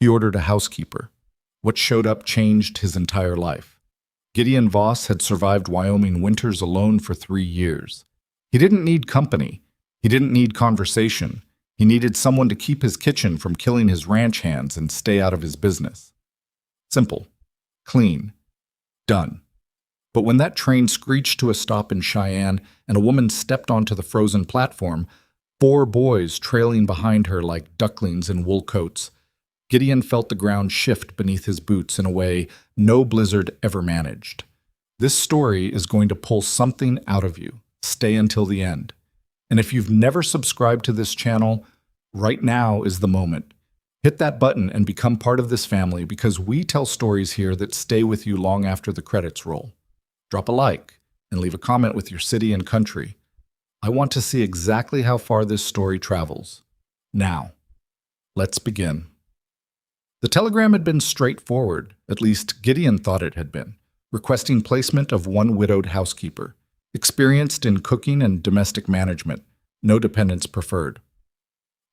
He ordered a housekeeper. What showed up changed his entire life. Gideon Voss had survived Wyoming winters alone for 3 years. He didn't need company. He didn't need conversation. He needed someone to keep his kitchen from killing his ranch hands and stay out of his business. Simple. Clean. Done. But when that train screeched to a stop in Cheyenne and a woman stepped onto the frozen platform, 4 boys trailing behind her like ducklings in wool coats, Gideon felt the ground shift beneath his boots in a way no blizzard ever managed. This story is going to pull something out of you. Stay until the end. And if you've never subscribed to this channel, right now is the moment. Hit that button and become part of this family because we tell stories here that stay with you long after the credits roll. Drop a like and leave a comment with your city and country. I want to see exactly how far this story travels. Now, let's begin. The telegram had been straightforward, at least Gideon thought it had been, requesting placement of one widowed housekeeper, experienced in cooking and domestic management, no dependents preferred.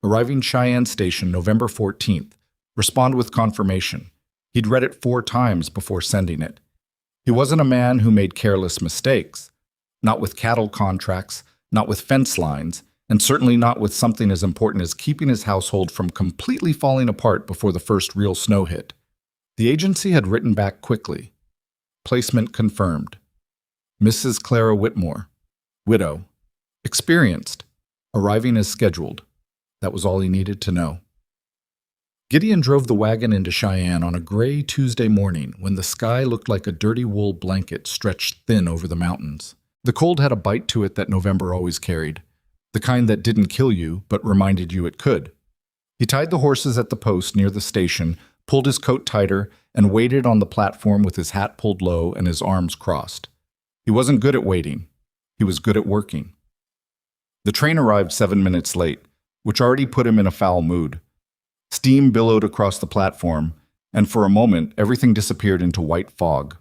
Arriving Cheyenne Station November 14th, respond with confirmation. He'd read it 4 times before sending it. He wasn't a man who made careless mistakes, not with cattle contracts, not with fence lines, and certainly not with something as important as keeping his household from completely falling apart before the first real snow hit. The agency had written back quickly. Placement confirmed. Mrs. Clara Whitmore, widow, experienced, arriving as scheduled. That was all he needed to know. Gideon drove the wagon into Cheyenne on a gray Tuesday morning when the sky looked like a dirty wool blanket stretched thin over the mountains. The cold had a bite to it that November always carried, the kind that didn't kill you but reminded you it could. He tied the horses at the post near the station, pulled his coat tighter, and waited on the platform with his hat pulled low and his arms crossed. He wasn't good at waiting. He was good at working. The train arrived 7 minutes late, which already put him in a foul mood. Steam billowed across the platform, and for a moment everything disappeared into white fog.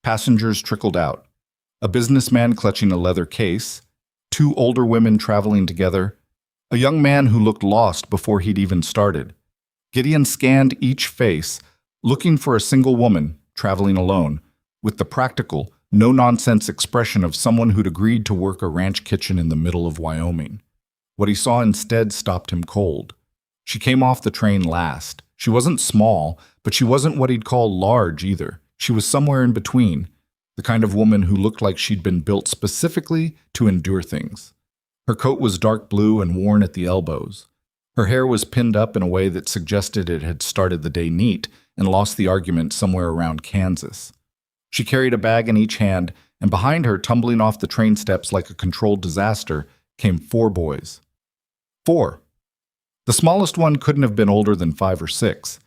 Passengers trickled out. A businessman clutching a leather case, 2 older women traveling together, a young man who looked lost before he'd even started. Gideon scanned each face, looking for a single woman, traveling alone, with the practical, no-nonsense expression of someone who'd agreed to work a ranch kitchen in the middle of Wyoming. What he saw instead stopped him cold. She came off the train last. She wasn't small, but she wasn't what he'd call large either. She was somewhere in between, the kind of woman who looked like she'd been built specifically to endure things. Her coat was dark blue and worn at the elbows. Her hair was pinned up in a way that suggested it had started the day neat and lost the argument somewhere around Kansas. She carried a bag in each hand, and behind her, tumbling off the train steps like a controlled disaster, came 4 boys. 4. The smallest one couldn't have been older than 5 or 6.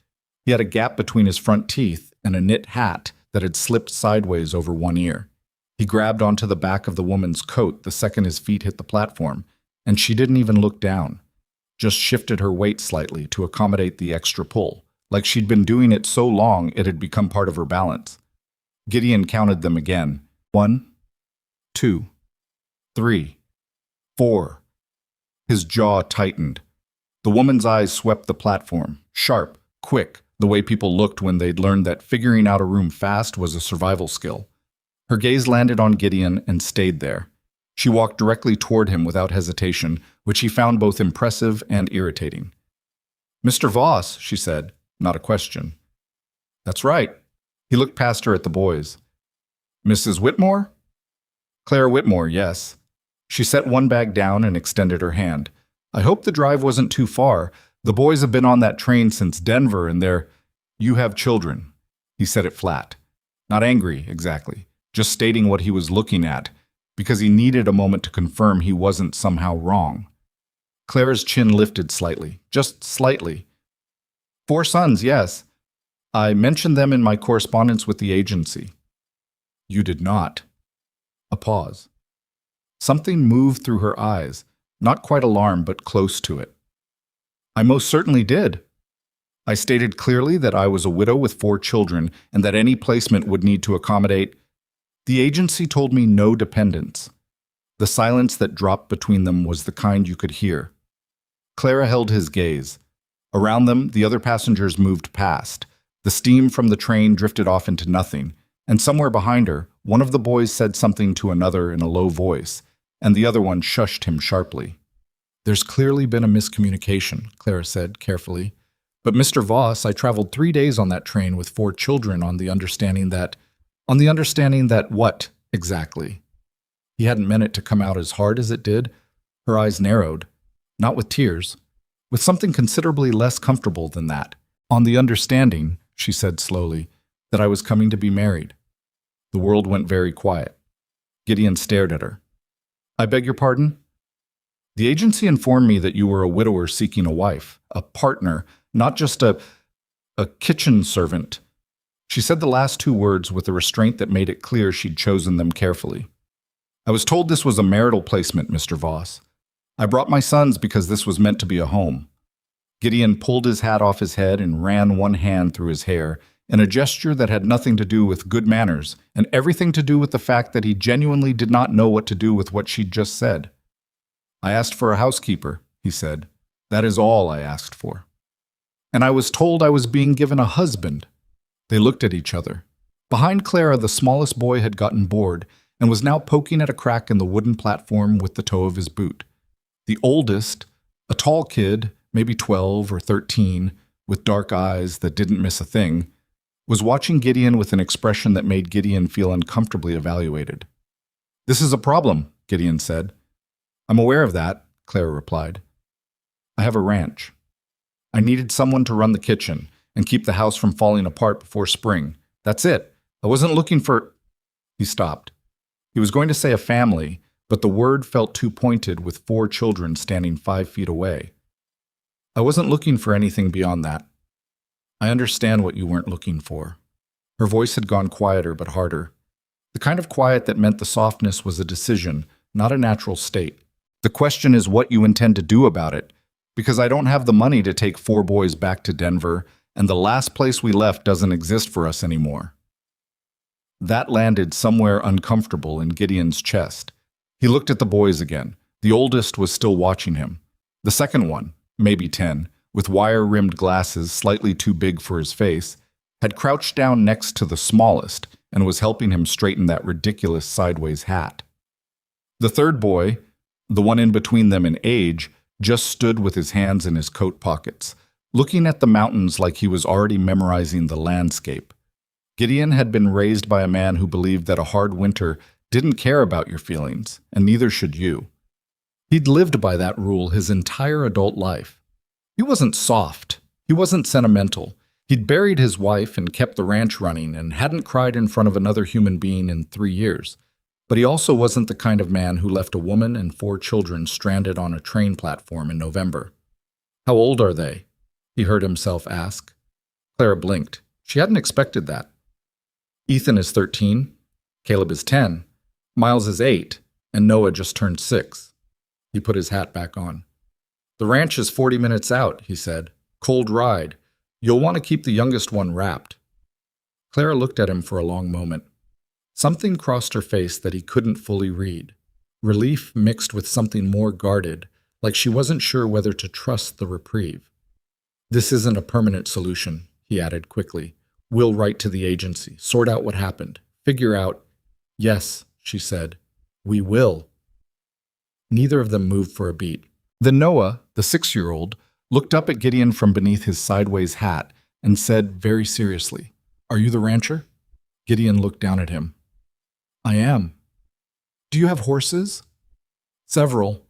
He had a gap between his front teeth and a knit hat that had slipped sideways over one ear. He grabbed onto the back of the woman's coat the second his feet hit the platform, and she didn't even look down, just shifted her weight slightly to accommodate the extra pull, like she'd been doing it so long it had become part of her balance. Gideon counted them again. 1, 2, 3, 4. His jaw tightened. The woman's eyes swept the platform, sharp, quick, the way people looked when they'd learned that figuring out a room fast was a survival skill. Her gaze landed on Gideon and stayed there. She walked directly toward him without hesitation, which he found both impressive and irritating. "Mr. Voss," she said, not a question. "That's right." He looked past her at the boys. "Mrs. Whitmore?" "Clara Whitmore, yes." She set one bag down and extended her hand. "I hope the drive wasn't too far. The boys have been on that train since Denver and they're—" "You have children." He said it flat. Not angry, exactly. Just stating what he was looking at, because he needed a moment to confirm he wasn't somehow wrong. Clara's chin lifted slightly, just slightly. 4 sons, yes. I mentioned them in my correspondence with the agency." "You did not." A pause. Something moved through her eyes, not quite alarm, but close to it. "I most certainly did. I stated clearly that I was a widow with 4 children and that any placement would need to accommodate—" "The agency told me no dependents." The silence that dropped between them was the kind you could hear. Clara held his gaze. Around them, the other passengers moved past. The steam from the train drifted off into nothing, and somewhere behind her, one of the boys said something to another in a low voice, and the other one shushed him sharply. "There's clearly been a miscommunication," Clara said carefully. "But Mr. Voss, I traveled 3 days on that train with 4 children on the understanding that— On the understanding that what, exactly?" He hadn't meant it to come out as hard as it did. Her eyes narrowed. Not with tears. With something considerably less comfortable than that. "On the understanding," she said slowly, "that I was coming to be married." The world went very quiet. Gideon stared at her. "I beg your pardon?" "The agency informed me that you were a widower seeking a wife, a partner, not just a kitchen servant." She said the last 2 words with a restraint that made it clear she'd chosen them carefully. "I was told this was a marital placement, Mr. Voss. I brought my sons because this was meant to be a home." Gideon pulled his hat off his head and ran one hand through his hair, in a gesture that had nothing to do with good manners and everything to do with the fact that he genuinely did not know what to do with what she'd just said. "I asked for a housekeeper," he said. "That is all I asked for. And I was told I was being given a husband." They looked at each other. Behind Clara, the smallest boy had gotten bored and was now poking at a crack in the wooden platform with the toe of his boot. The oldest, a tall kid, maybe 12 or 13, with dark eyes that didn't miss a thing, was watching Gideon with an expression that made Gideon feel uncomfortably evaluated. "This is a problem," Gideon said. "I'm aware of that," Clara replied. "I have a ranch. I needed someone to run the kitchen and keep the house from falling apart before spring. That's it. I wasn't looking for—" He stopped. He was going to say a family, but the word felt too pointed with 4 children standing 5 feet away. "I wasn't looking for anything beyond that." "I understand what you weren't looking for." Her voice had gone quieter but harder. The kind of quiet that meant the softness was a decision, not a natural state. "The question is what you intend to do about it, because I don't have the money to take 4 boys back to Denver, and the last place we left doesn't exist for us anymore." That landed somewhere uncomfortable in Gideon's chest. He looked at the boys again. The oldest was still watching him. The second one, maybe 10, with wire-rimmed glasses slightly too big for his face, had crouched down next to the smallest and was helping him straighten that ridiculous sideways hat. The third boy, the one in between them in age, just stood with his hands in his coat pockets, looking at the mountains like he was already memorizing the landscape. Gideon had been raised by a man who believed that a hard winter didn't care about your feelings, and neither should you. He'd lived by that rule his entire adult life. He wasn't soft. He wasn't sentimental. He'd buried his wife and kept the ranch running and hadn't cried in front of another human being in 3 years. But he also wasn't the kind of man who left a woman and 4 children stranded on a train platform in November. "How old are they?" he heard himself ask. Clara blinked. She hadn't expected that. "Ethan is 13, Caleb is 10, Miles is 8, and Noah just turned 6. He put his hat back on. "The ranch is 40 minutes out," he said. "Cold ride. You'll want to keep the youngest one wrapped." Clara looked at him for a long moment. Something crossed her face that he couldn't fully read. Relief mixed with something more guarded, like she wasn't sure whether to trust the reprieve. "This isn't a permanent solution," he added quickly. "We'll write to the agency, sort out what happened, figure out—" "Yes," she said, "we will." Neither of them moved for a beat. Then Noah, the 6-year-old, looked up at Gideon from beneath his sideways hat and said very seriously, "Are you the rancher?" Gideon looked down at him. "I am." "Do you have horses?" "Several."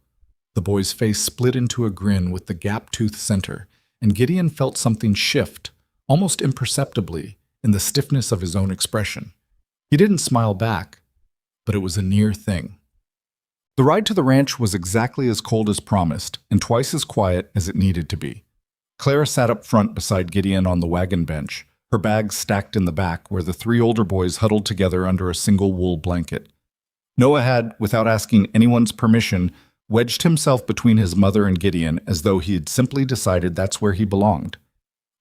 The boy's face split into a grin with the gap-toothed center, and Gideon felt something shift, almost imperceptibly, in the stiffness of his own expression. He didn't smile back, but it was a near thing. The ride to the ranch was exactly as cold as promised, and twice as quiet as it needed to be. Clara sat up front beside Gideon on the wagon bench, her bags stacked in the back where the 3 older boys huddled together under a single wool blanket. Noah had, without asking anyone's permission, wedged himself between his mother and Gideon as though he had simply decided that's where he belonged.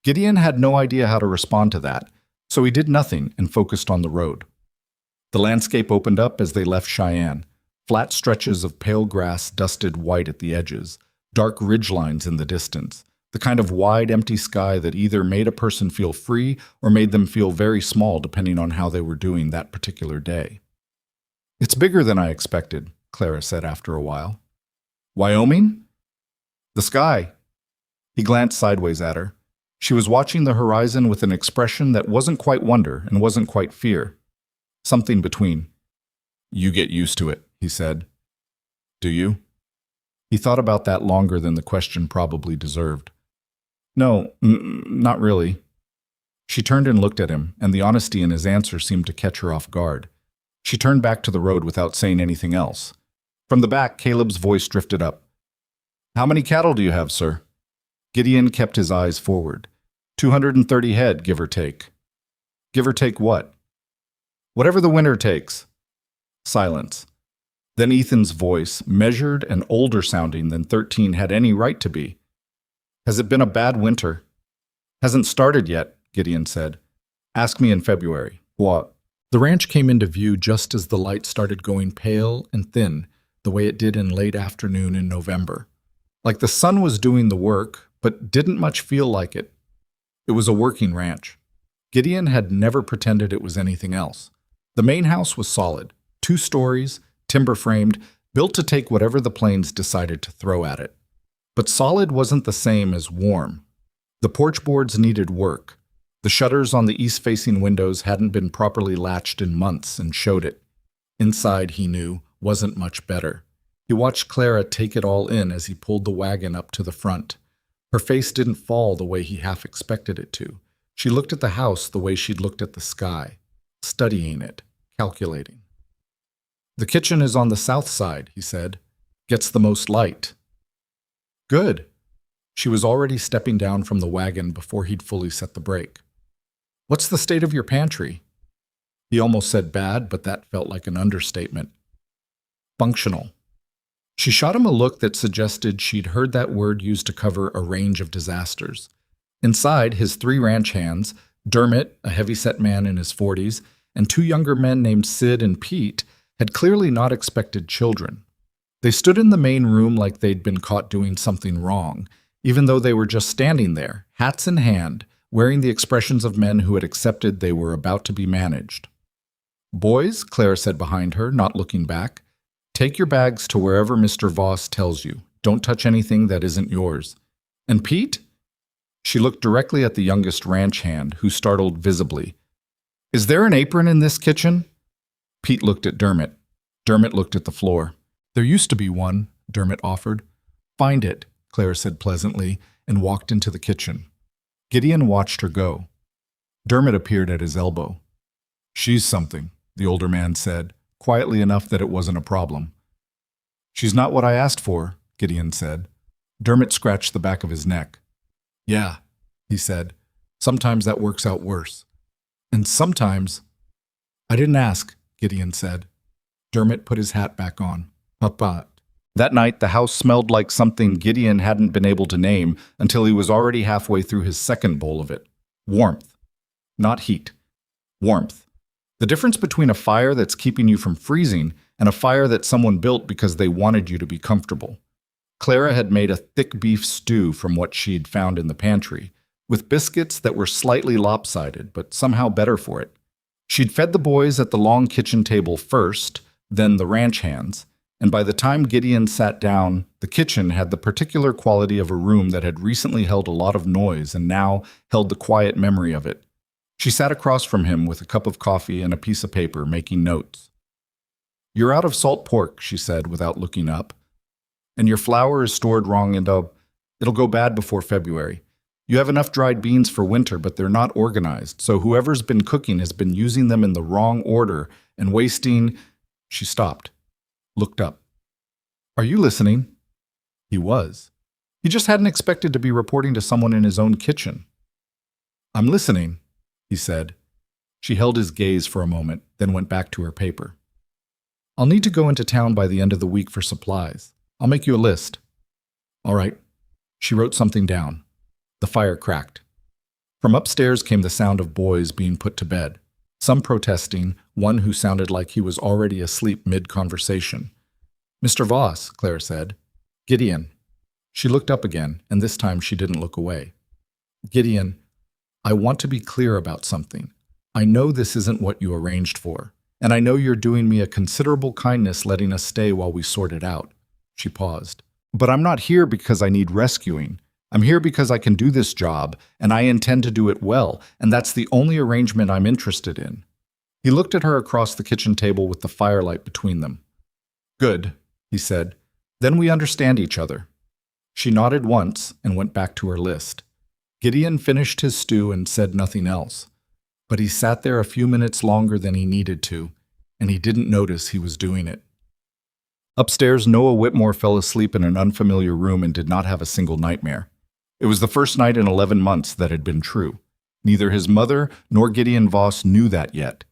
Gideon had no idea how to respond to that, so he did nothing and focused on the road. The landscape opened up as they left Cheyenne. Flat stretches of pale grass dusted white at the edges, dark ridgelines in the distance, The kind of wide, empty sky that either made a person feel free or made them feel very small depending on how they were doing that particular day. "It's bigger than I expected," Clara said after a while. "Wyoming?" "The sky." He glanced sideways at her. She was watching the horizon with an expression that wasn't quite wonder and wasn't quite fear. Something between. "You get used to it," he said. "Do you?" He thought about that longer than the question probably deserved. "No, not really." She turned and looked at him, and the honesty in his answer seemed to catch her off guard. She turned back to the road without saying anything else. From the back, Caleb's voice drifted up. "How many cattle do you have, sir?" Gideon kept his eyes forward. 230 head, give or take." "Give or take what?" "Whatever the winter takes." Silence. Then Ethan's voice, measured and older sounding than 13 had any right to be. "Has it been a bad winter?" "Hasn't started yet," Gideon said. "Ask me in February." "What?" The ranch came into view just as the light started going pale and thin, the way it did in late afternoon in November. Like the sun was doing the work, but didn't much feel like it. It was a working ranch. Gideon had never pretended it was anything else. The main house was solid, 2 stories, timber-framed, built to take whatever the plains decided to throw at it. But solid wasn't the same as warm. The porch boards needed work. The shutters on the east-facing windows hadn't been properly latched in months and showed it. Inside, he knew, wasn't much better. He watched Clara take it all in as he pulled the wagon up to the front. Her face didn't fall the way he half expected it to. She looked at the house the way she'd looked at the sky, studying it, calculating. "The kitchen is on the south side," he said. "Gets the most light." "Good." She was already stepping down from the wagon before he'd fully set the brake. "What's the state of your pantry?" He almost said bad, but that felt like an understatement. "Functional." She shot him a look that suggested she'd heard that word used to cover a range of disasters. Inside, his 3 ranch hands, Dermot, a heavy-set man in his 40s, and 2 younger men named Sid and Pete, had clearly not expected children. They stood in the main room like they'd been caught doing something wrong, even though they were just standing there, hats in hand, wearing the expressions of men who had accepted they were about to be managed. "Boys," Clara said behind her, not looking back, "take your bags to wherever Mr. Voss tells you. Don't touch anything that isn't yours." "And Pete?" She looked directly at the youngest ranch hand, who startled visibly. "Is there an apron in this kitchen?" Pete looked at Dermot. Dermot looked at the floor. "There used to be one," Dermot offered. "Find it," Clara said pleasantly, and walked into the kitchen. Gideon watched her go. Dermot appeared at his elbow. "She's something," the older man said, quietly enough that it wasn't a problem. "She's not what I asked for," Gideon said. Dermot scratched the back of his neck. "Yeah," he said. "Sometimes that works out worse. And sometimes—" "I didn't ask," Gideon said. Dermot put his hat back on. "Papa." That night, the house smelled like something Gideon hadn't been able to name until he was already halfway through his second bowl of it. Warmth. Not heat. Warmth. The difference between a fire that's keeping you from freezing and a fire that someone built because they wanted you to be comfortable. Clara had made a thick beef stew from what she'd found in the pantry, with biscuits that were slightly lopsided, but somehow better for it. She'd fed the boys at the long kitchen table first, then the ranch hands, and by the time Gideon sat down, the kitchen had the particular quality of a room that had recently held a lot of noise and now held the quiet memory of it. She sat across from him with a cup of coffee and a piece of paper, making notes. "You're out of salt pork," she said without looking up. "And your flour is stored wrong and it'll go bad before February. You have enough dried beans for winter, but they're not organized, so whoever's been cooking has been using them in the wrong order and wasting—" She stopped, looked up. "Are you listening?" He was. He just hadn't expected to be reporting to someone in his own kitchen. "I'm listening," he said. She held his gaze for a moment, then went back to her paper. "I'll need to go into town by the end of the week for supplies. I'll make you a list." "All right." She wrote something down. The fire cracked. From upstairs came the sound of boys being put to bed, some protesting, one who sounded like he was already asleep mid-conversation. "Mr. Voss," Claire said. "Gideon." She looked up again, and this time she didn't look away. Gideon, I want to be clear about something. I know this isn't what you arranged for, and I know you're doing me a considerable kindness letting us stay while we sort it out. She paused. But I'm not here because I need rescuing. I'm here because I can do this job, and I intend to do it well, and that's the only arrangement I'm interested in. He looked at her across the kitchen table with the firelight between them. Good, he said. Then we understand each other. She nodded once and went back to her list. Gideon finished his stew and said nothing else. But he sat there a few minutes longer than he needed to, and he didn't notice he was doing it. Upstairs, Noah Whitmore fell asleep in an unfamiliar room and did not have a single nightmare. It was the first night in 11 months that had been true. Neither his mother nor Gideon Voss knew that yet,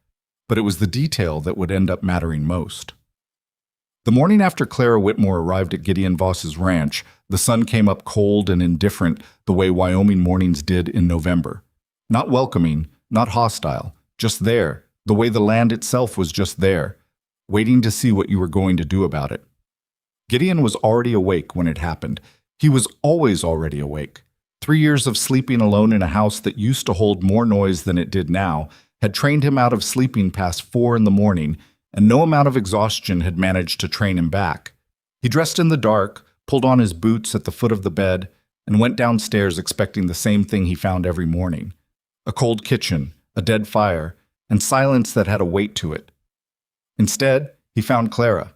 but it was the detail that would end up mattering most. The morning after Clara Whitmore arrived at Gideon Voss's ranch, the sun came up cold and indifferent the way Wyoming mornings did in November. Not welcoming, not hostile, just there, the way the land itself was just there, waiting to see what you were going to do about it. Gideon was already awake when it happened. He was always already awake. 3 years of sleeping alone in a house that used to hold more noise than it did now had trained him out of sleeping past 4 in the morning, and no amount of exhaustion had managed to train him back. He dressed in the dark, pulled on his boots at the foot of the bed, and went downstairs expecting the same thing he found every morning: a cold kitchen, a dead fire, and silence that had a weight to it. Instead, he found Clara.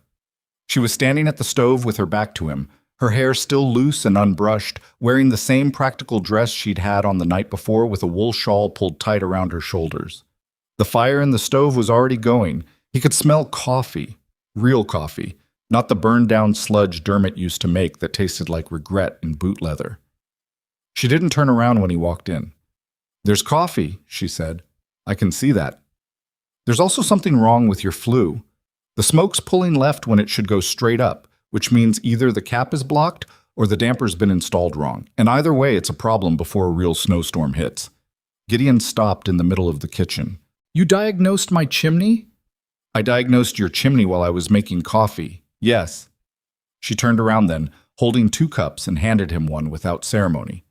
She was standing at the stove with her back to him, her hair still loose and unbrushed, wearing the same practical dress she'd had on the night before with a wool shawl pulled tight around her shoulders. The fire in the stove was already going. He could smell coffee, real coffee, not the burned-down sludge Dermot used to make that tasted like regret and boot leather. She didn't turn around when he walked in. "There's coffee," she said. "I can see that. There's also something wrong with your flue. The smoke's pulling left when it should go straight up, which means either the cap is blocked or the damper's been installed wrong. And either way, it's a problem before a real snowstorm hits." Gideon stopped in the middle of the kitchen. "You diagnosed my chimney?" "I diagnosed your chimney while I was making coffee. Yes." She turned around then, holding 2 cups, and handed him one without ceremony.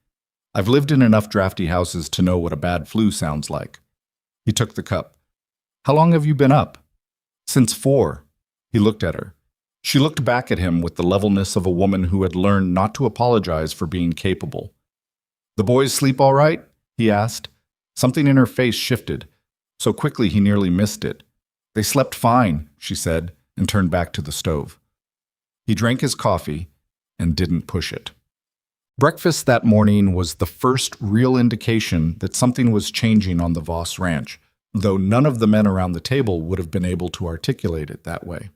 "I've lived in enough drafty houses to know what a bad flue sounds like." He took the cup. "How long have you been up?" "Since 4. He looked at her. She looked back at him with the levelness of a woman who had learned not to apologize for being capable. "The boys sleep all right?" he asked. Something in her face shifted. So quickly he nearly missed it. "They slept fine," she said, and turned back to the stove. He drank his coffee and didn't push it. Breakfast that morning was the first real indication that something was changing on the Voss ranch, though none of the men around the table would have been able to articulate it that way.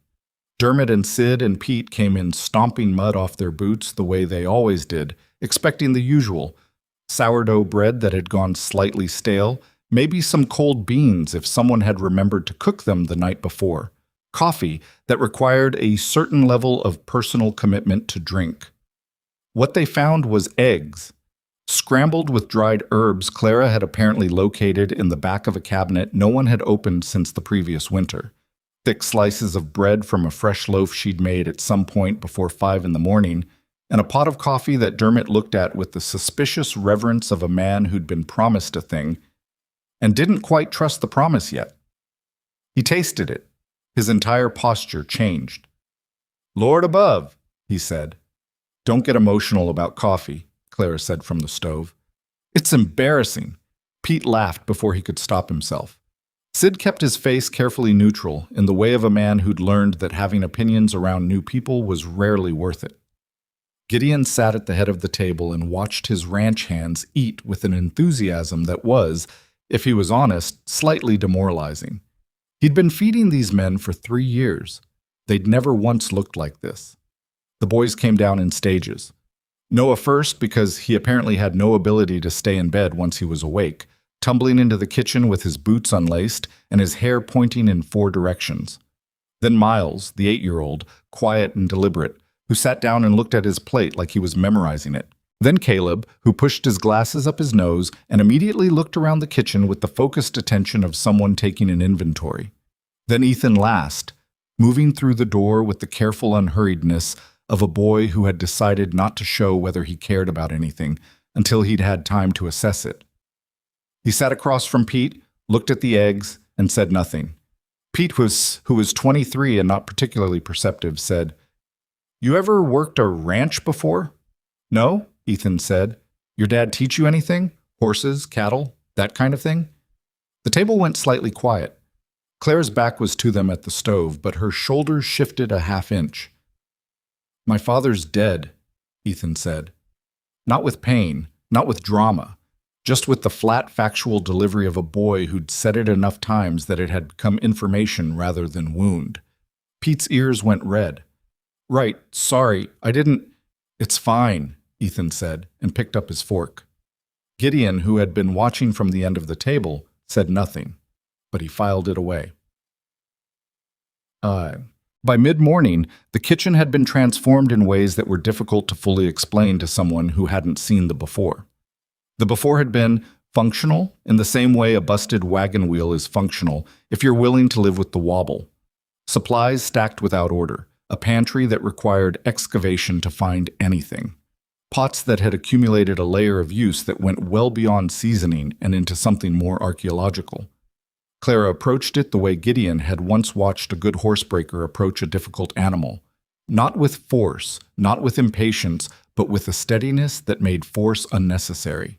Dermot and Sid and Pete came in stomping mud off their boots the way they always did, expecting the usual: sourdough bread that had gone slightly stale, maybe some cold beans if someone had remembered to cook them the night before, coffee that required a certain level of personal commitment to drink. What they found was eggs, scrambled with dried herbs Clara had apparently located in the back of a cabinet no one had opened since the previous winter, thick slices of bread from a fresh loaf she'd made at some point before 5 in the morning, and a pot of coffee that Dermot looked at with the suspicious reverence of a man who'd been promised a thing and didn't quite trust the promise yet. He tasted it. His entire posture changed. "Lord above," he said. "Don't get emotional about coffee," Clara said from the stove. "It's embarrassing." Pete laughed before he could stop himself. Sid kept his face carefully neutral, in the way of a man who'd learned that having opinions around new people was rarely worth it. Gideon sat at the head of the table and watched his ranch hands eat with an enthusiasm that was, if he was honest, slightly demoralizing. He'd been feeding these men for 3 years. They'd never once looked like this. The boys came down in stages. Noah first, because he apparently had no ability to stay in bed once he was awake, tumbling into the kitchen with his boots unlaced and his hair pointing in 4 directions. Then Miles, the 8-year-old, quiet and deliberate, who sat down and looked at his plate like he was memorizing it. Then Caleb, who pushed his glasses up his nose and immediately looked around the kitchen with the focused attention of someone taking an inventory. Then Ethan last, moving through the door with the careful unhurriedness of a boy who had decided not to show whether he cared about anything until he'd had time to assess it. He sat across from Pete, looked at the eggs, and said nothing. Pete, who was 23 and not particularly perceptive, said, "You ever worked a ranch before?" "No," Ethan said. "Your dad teach you anything? Horses, cattle, that kind of thing?" The table went slightly quiet. Clara's back was to them at the stove, but her shoulders shifted a half-inch. "My father's dead," Ethan said. Not with pain, not with drama, just with the flat, factual delivery of a boy who'd said it enough times that it had become information rather than wound. Pete's ears went red. "Right, sorry, I didn't—" "It's fine," Ethan said, and picked up his fork. Gideon, who had been watching from the end of the table, said nothing, but he filed it away. By mid-morning, the kitchen had been transformed in ways that were difficult to fully explain to someone who hadn't seen the before. The before had been functional in the same way a busted wagon wheel is functional if you're willing to live with the wobble. Supplies stacked without order, a pantry that required excavation to find anything. Pots that had accumulated a layer of use that went well beyond seasoning and into something more archaeological. Clara approached it the way Gideon had once watched a good horsebreaker approach a difficult animal. Not with force, not with impatience, but with a steadiness that made force unnecessary.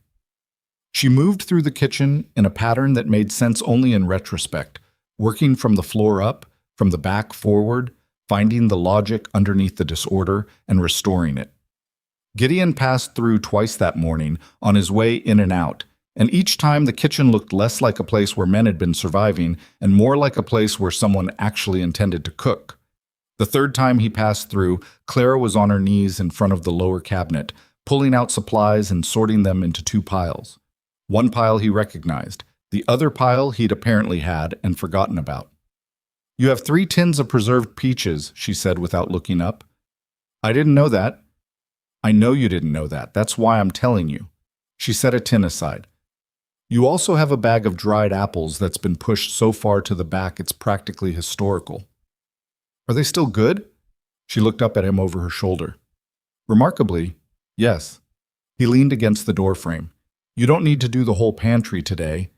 She moved through the kitchen in a pattern that made sense only in retrospect, working from the floor up, from the back forward, finding the logic underneath the disorder and restoring it. Gideon passed through twice that morning on his way in and out, and each time the kitchen looked less like a place where men had been surviving and more like a place where someone actually intended to cook. The third time he passed through, Clara was on her knees in front of the lower cabinet, pulling out supplies and sorting them into two piles. One pile he recognized, the other pile he'd apparently had and forgotten about. "You have 3 tins of preserved peaches," she said without looking up. "I didn't know that." "I know you didn't know that. That's why I'm telling you." She set a tin aside. "You also have a bag of dried apples that's been pushed so far to the back it's practically historical." "Are they still good?" She looked up at him over her shoulder. "Remarkably, yes." He leaned against the doorframe. "You don't need to do the whole pantry today.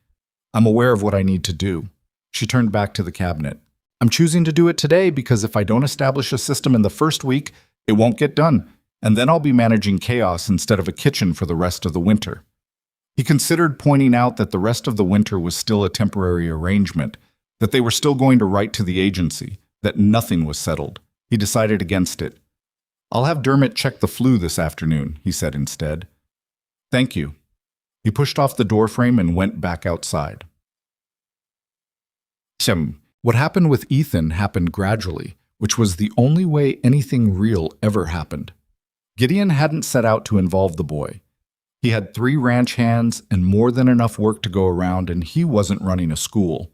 I'm aware of what I need to do." She turned back to the cabinet. "I'm choosing to do it today because if I don't establish a system in the first week, it won't get done, and then I'll be managing chaos instead of a kitchen for the rest of the winter." He considered pointing out that the rest of the winter was still a temporary arrangement, that they were still going to write to the agency, that nothing was settled. He decided against it. "I'll have Dermot check the flu this afternoon," he said instead. "Thank you." He pushed off the doorframe and went back outside. What happened with Ethan happened gradually, which was the only way anything real ever happened. Gideon hadn't set out to involve the boy. He had 3 ranch hands and more than enough work to go around, and he wasn't running a school.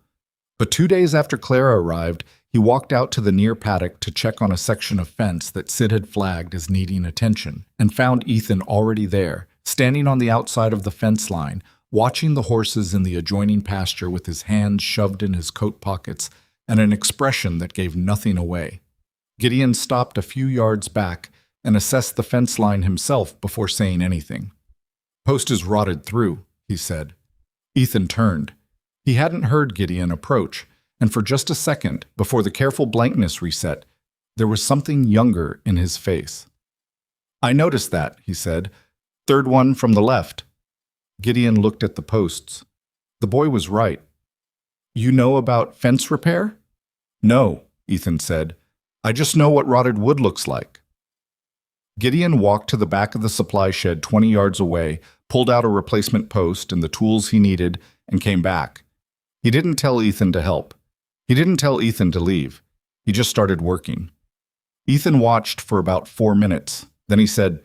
But 2 days after Clara arrived, he walked out to the near paddock to check on a section of fence that Sid had flagged as needing attention, and found Ethan already there, standing on the outside of the fence line, watching the horses in the adjoining pasture with his hands shoved in his coat pockets and an expression that gave nothing away. Gideon stopped a few yards back and assessed the fence line himself before saying anything. "Post is rotted through," he said. Ethan turned. He hadn't heard Gideon approach, and for just a second, before the careful blankness reset, there was something younger in his face. "I noticed that," he said. "Third one from the left." Gideon looked at the posts. The boy was right. "You know about fence repair?" "No," Ethan said. "I just know what rotted wood looks like." Gideon walked to the back of the supply shed 20 yards away, pulled out a replacement post and the tools he needed, and came back. He didn't tell Ethan to help. He didn't tell Ethan to leave. He just started working. Ethan watched for about 4 minutes. Then he said,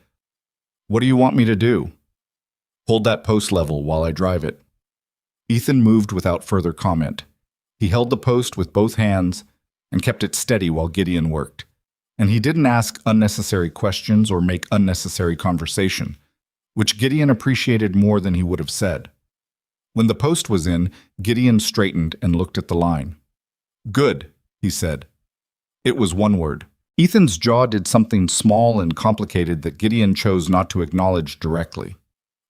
"What do you want me to do?" "Hold that post level while I drive it." Ethan moved without further comment. He held the post with both hands and kept it steady while Gideon worked. And he didn't ask unnecessary questions or make unnecessary conversation, which Gideon appreciated more than he would have said. When the post was in, Gideon straightened and looked at the line. "Good," he said. It was one word, Ethan's jaw did something small and complicated that Gideon chose not to acknowledge directly.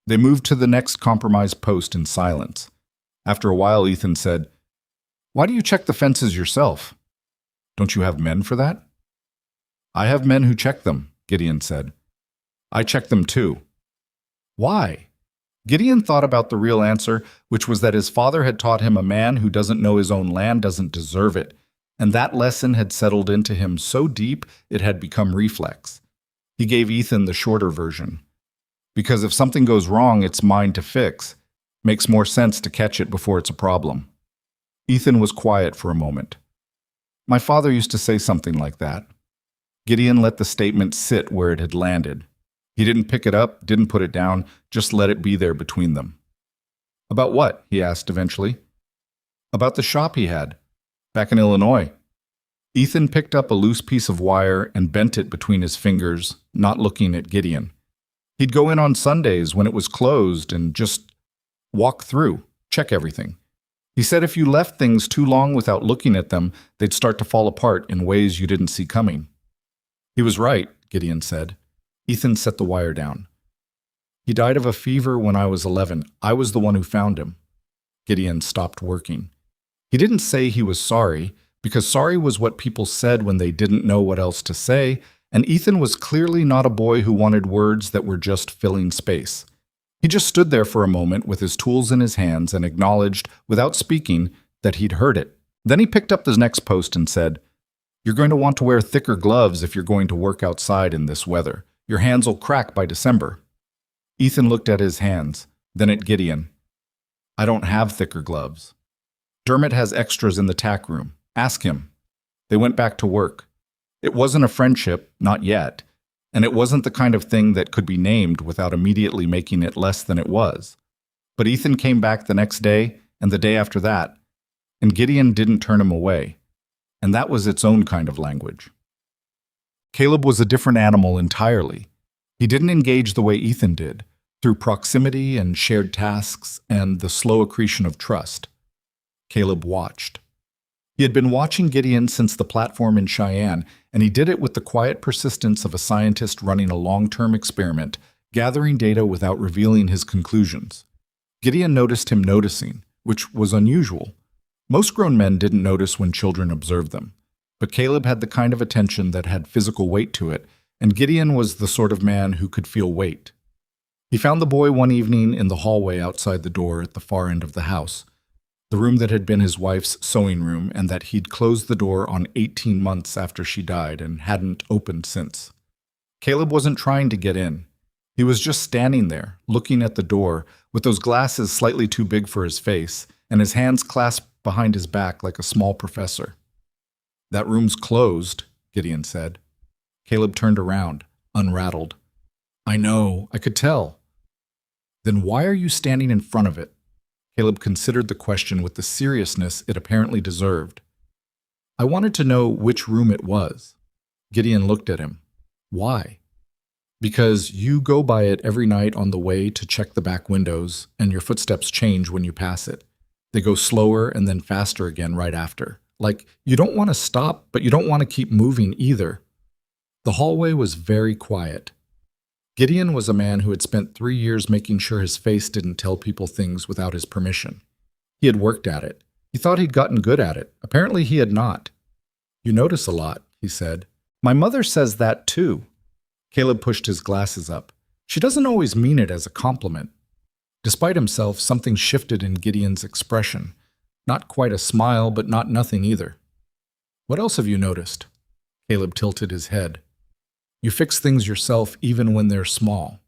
They moved to the next compromise post in silence. After a while, Ethan said, "Why do you check the fences yourself? Don't you have men for that?" "I have men who check them," Gideon said. "I check them too." "Why?" Gideon thought about the real answer, which was that his father had taught him a man who doesn't know his own land doesn't deserve it, and that lesson had settled into him so deep it had become reflex. He gave Ethan the shorter version. Because if something goes wrong, it's mine to fix. Makes more sense to catch it before it's a problem. Ethan was quiet for a moment. "My father used to say something like that." Gideon let the statement sit where it had landed. He didn't pick it up, didn't put it down, just let it be there between them. "About what?" he asked eventually. "About the shop he had, back in Illinois." Ethan picked up a loose piece of wire and bent it between his fingers, not looking at Gideon. He'd go in on Sundays when it was closed and just walk through, check everything. He said if you left things too long without looking at them, they'd start to fall apart in ways you didn't see coming. He was right, Gideon said. Ethan set the wire down. "He died of a fever when I was 11. I was the one who found him." Gideon stopped working. He didn't say he was sorry, because sorry was what people said when they didn't know what else to say, and Ethan was clearly not a boy who wanted words that were just filling space. He just stood there for a moment with his tools in his hands and acknowledged, without speaking, that he'd heard it. Then he picked up the next post and said, "You're going to want to wear thicker gloves if you're going to work outside in this weather. Your hands will crack by December." Ethan looked at his hands, then at Gideon. "I don't have thicker gloves. Dermot has extras in the tack room. Ask him." They went back to work. It wasn't a friendship, not yet, and it wasn't the kind of thing that could be named without immediately making it less than it was. But Ethan came back the next day and the day after that, and Gideon didn't turn him away, and that was its own kind of language. Caleb was a different animal entirely. He didn't engage the way Ethan did, through proximity and shared tasks and the slow accretion of trust. Caleb watched. He had been watching Gideon since the platform in Cheyenne, and he did it with the quiet persistence of a scientist running a long-term experiment, gathering data without revealing his conclusions. Gideon noticed him noticing, which was unusual. Most grown men didn't notice when children observed them, but Caleb had the kind of attention that had physical weight to it, and Gideon was the sort of man who could feel weight. He found the boy one evening in the hallway outside the door at the far end of the house, the room that had been his wife's sewing room and that he'd closed the door on 18 months after she died and hadn't opened since. Caleb wasn't trying to get in. He was just standing there, looking at the door, with those glasses slightly too big for his face, and his hands clasped behind his back like a small professor. "That room's closed," Gideon said. Caleb turned around, unrattled. "I know, I could tell." "Then why are you standing in front of it?" Caleb considered the question with the seriousness it apparently deserved. "I wanted to know which room it was." Gideon looked at him. "Why?" "Because you go by it every night on the way to check the back windows, and your footsteps change when you pass it. They go slower and then faster again right after. Like, you don't want to stop, but you don't want to keep moving either." The hallway was very quiet. Gideon was a man who had spent 3 years making sure his face didn't tell people things without his permission. He had worked at it. He thought he'd gotten good at it. Apparently he had not. "You notice a lot," he said. "My mother says that too." Caleb pushed his glasses up. "She doesn't always mean it as a compliment." Despite himself, something shifted in Gideon's expression. Not quite a smile, but not nothing either. "What else have you noticed?" Caleb tilted his head. "You fix things yourself even when they're small.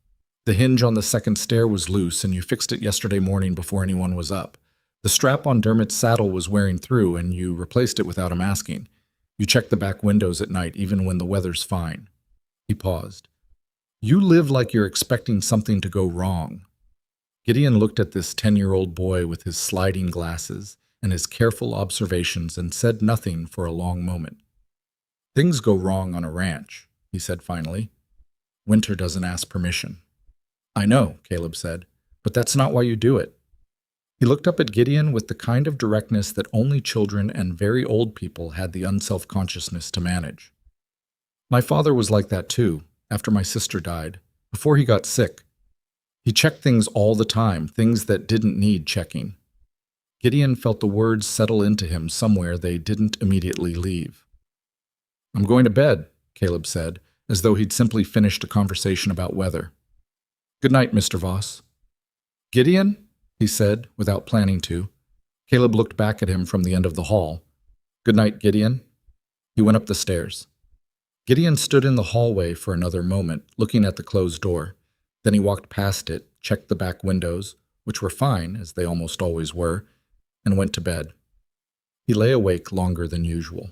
The hinge on the second stair was loose, and you fixed it yesterday morning before anyone was up. The strap on Dermot's saddle was wearing through, and you replaced it without him asking. You check the back windows at night even when the weather's fine." He paused. "You live like you're expecting something to go wrong." Gideon looked at this 10-year-old boy with his sliding glasses and his careful observations and said nothing for a long moment. "Things go wrong on a ranch," he said finally. "Winter doesn't ask permission." "I know," Caleb said, "but that's not why you do it." He looked up at Gideon with the kind of directness that only children and very old people had the unself-consciousness to manage. My father was like that too, after my sister died, before he got sick. He checked things all the time, things that didn't need checking. Gideon felt the words settle into him somewhere they didn't immediately leave. I'm going to bed, Caleb said, as though he'd simply finished a conversation about weather. Good night, Mr. Voss. Gideon? He said, without planning to. Caleb looked back at him from the end of the hall. Good night, Gideon. He went up the stairs. Gideon stood in the hallway for another moment, looking at the closed door. Then he walked past it, checked the back windows, which were fine, as they almost always were, and went to bed. He lay awake longer than usual.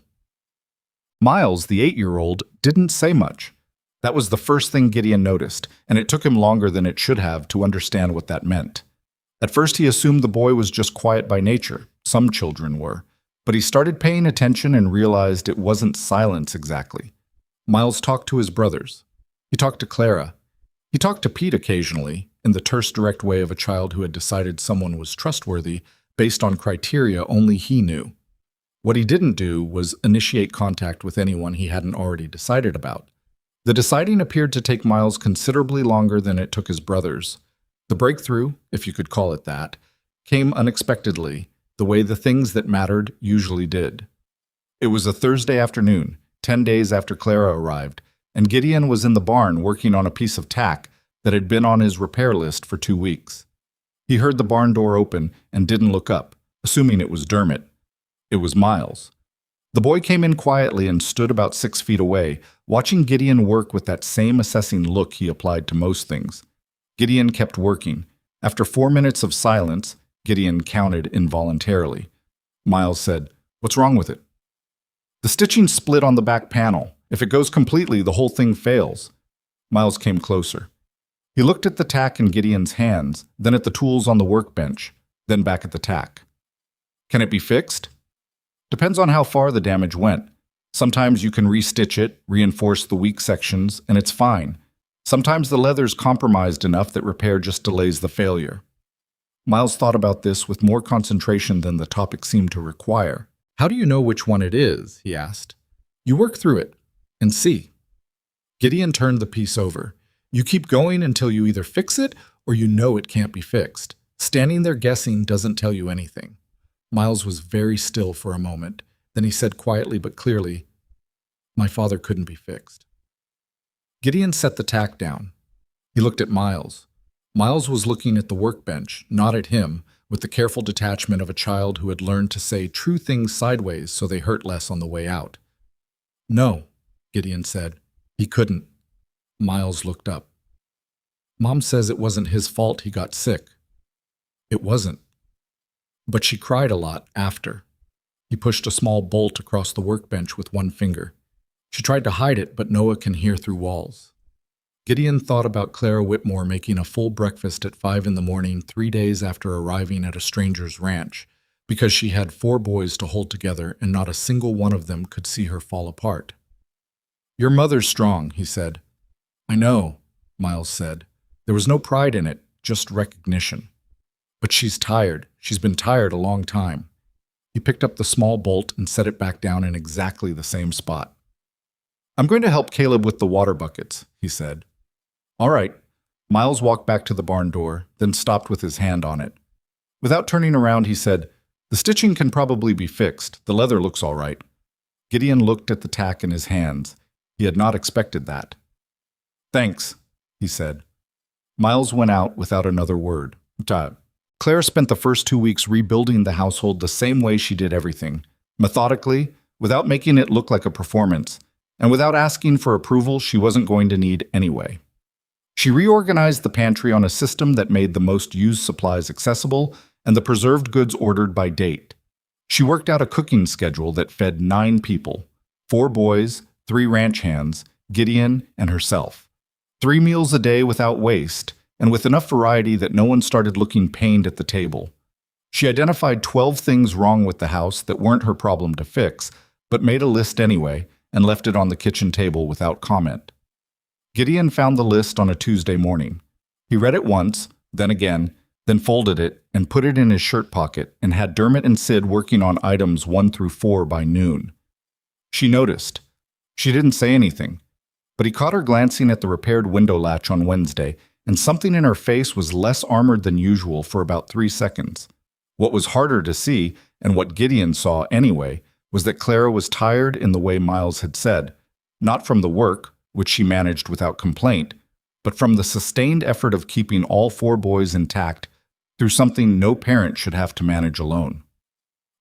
Miles, the 8-year-old, didn't say much. That was the first thing Gideon noticed, and it took him longer than it should have to understand what that meant. At first he assumed the boy was just quiet by nature. Some children were. But he started paying attention and realized it wasn't silence exactly. Miles talked to his brothers. He talked to Clara. He talked to Pete occasionally, in the terse, direct way of a child who had decided someone was trustworthy based on criteria only he knew. What he didn't do was initiate contact with anyone he hadn't already decided about. The deciding appeared to take Miles considerably longer than it took his brothers. The breakthrough, if you could call it that, came unexpectedly, the way the things that mattered usually did. It was a Thursday afternoon, 10 days after Clara arrived, and Gideon was in the barn working on a piece of tack that had been on his repair list for 2 weeks. He heard the barn door open and didn't look up, assuming it was Dermot. It was Miles. The boy came in quietly and stood about 6 feet away, watching Gideon work with that same assessing look he applied to most things. Gideon kept working. After 4 minutes of silence, Gideon counted involuntarily. Miles said, "What's wrong with it?" "The stitching split on the back panel. If it goes completely, the whole thing fails." Miles came closer. He looked at the tack in Gideon's hands, then at the tools on the workbench, then back at the tack. "Can it be fixed?" "Depends on how far the damage went. Sometimes you can restitch it, reinforce the weak sections, and it's fine. Sometimes the leather's compromised enough that repair just delays the failure." Miles thought about this with more concentration than the topic seemed to require. "How do you know which one it is?" he asked. "You work through it and see." Gideon turned the piece over. You keep going until you either fix it or you know it can't be fixed. Standing there guessing doesn't tell you anything. Miles was very still for a moment. Then he said quietly but clearly, "My father couldn't be fixed." Gideon set the tack down. He looked at Miles. Miles was looking at the workbench, not at him, with the careful detachment of a child who had learned to say true things sideways so they hurt less on the way out. "No," Gideon said. "He couldn't." Miles looked up. "Mom says it wasn't his fault he got sick." "It wasn't. But she cried a lot after." He pushed a small bolt across the workbench with one finger. "She tried to hide it, but Noah can hear through walls." Gideon thought about Clara Whitmore making a full breakfast at 5 in the morning 3 days after arriving at a stranger's ranch, because she had 4 boys to hold together and not a single one of them could see her fall apart. "Your mother's strong," he said. "I know," Miles said. There was no pride in it, just recognition. "But she's tired. She's been tired a long time." He picked up the small bolt and set it back down in exactly the same spot. "I'm going to help Caleb with the water buckets," he said. "All right." Miles walked back to the barn door, then stopped with his hand on it. Without turning around, he said, "The stitching can probably be fixed. The leather looks all right." Gideon looked at the tack in his hands. He had not expected that. "Thanks," he said. Miles went out without another word. Claire spent the first 2 weeks rebuilding the household the same way she did everything, methodically, without making it look like a performance, and without asking for approval she wasn't going to need anyway. She reorganized the pantry on a system that made the most used supplies accessible and the preserved goods ordered by date. She worked out a cooking schedule that fed 9 people, 4 boys, 3 ranch hands, Gideon, and herself. 3 meals a day without waste, and with enough variety that no one started looking pained at the table. She identified 12 things wrong with the house that weren't her problem to fix, but made a list anyway and left it on the kitchen table without comment. Gideon found the list on a Tuesday morning. He read it once, then again, then folded it and put it in his shirt pocket and had Dermot and Sid working on items 1 through 4 by noon. She noticed. She didn't say anything. But he caught her glancing at the repaired window latch on Wednesday, and something in her face was less armored than usual for about 3 seconds. What was harder to see, and what Gideon saw anyway, was that Clara was tired in the way Miles had said, not from the work, which she managed without complaint, but from the sustained effort of keeping all 4 boys intact through something no parent should have to manage alone.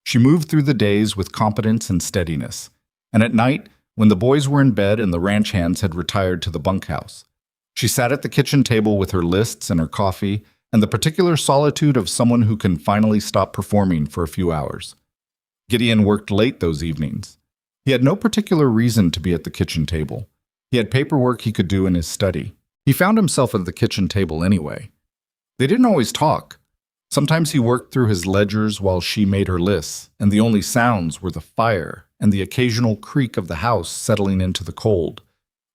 She moved through the days with competence and steadiness, and at night, when the boys were in bed and the ranch hands had retired to the bunkhouse, she sat at the kitchen table with her lists and her coffee and the particular solitude of someone who can finally stop performing for a few hours. Gideon worked late those evenings. He had no particular reason to be at the kitchen table. He had paperwork he could do in his study. He found himself at the kitchen table anyway. They didn't always talk. Sometimes he worked through his ledgers while she made her lists, and the only sounds were the fire and the occasional creak of the house settling into the cold.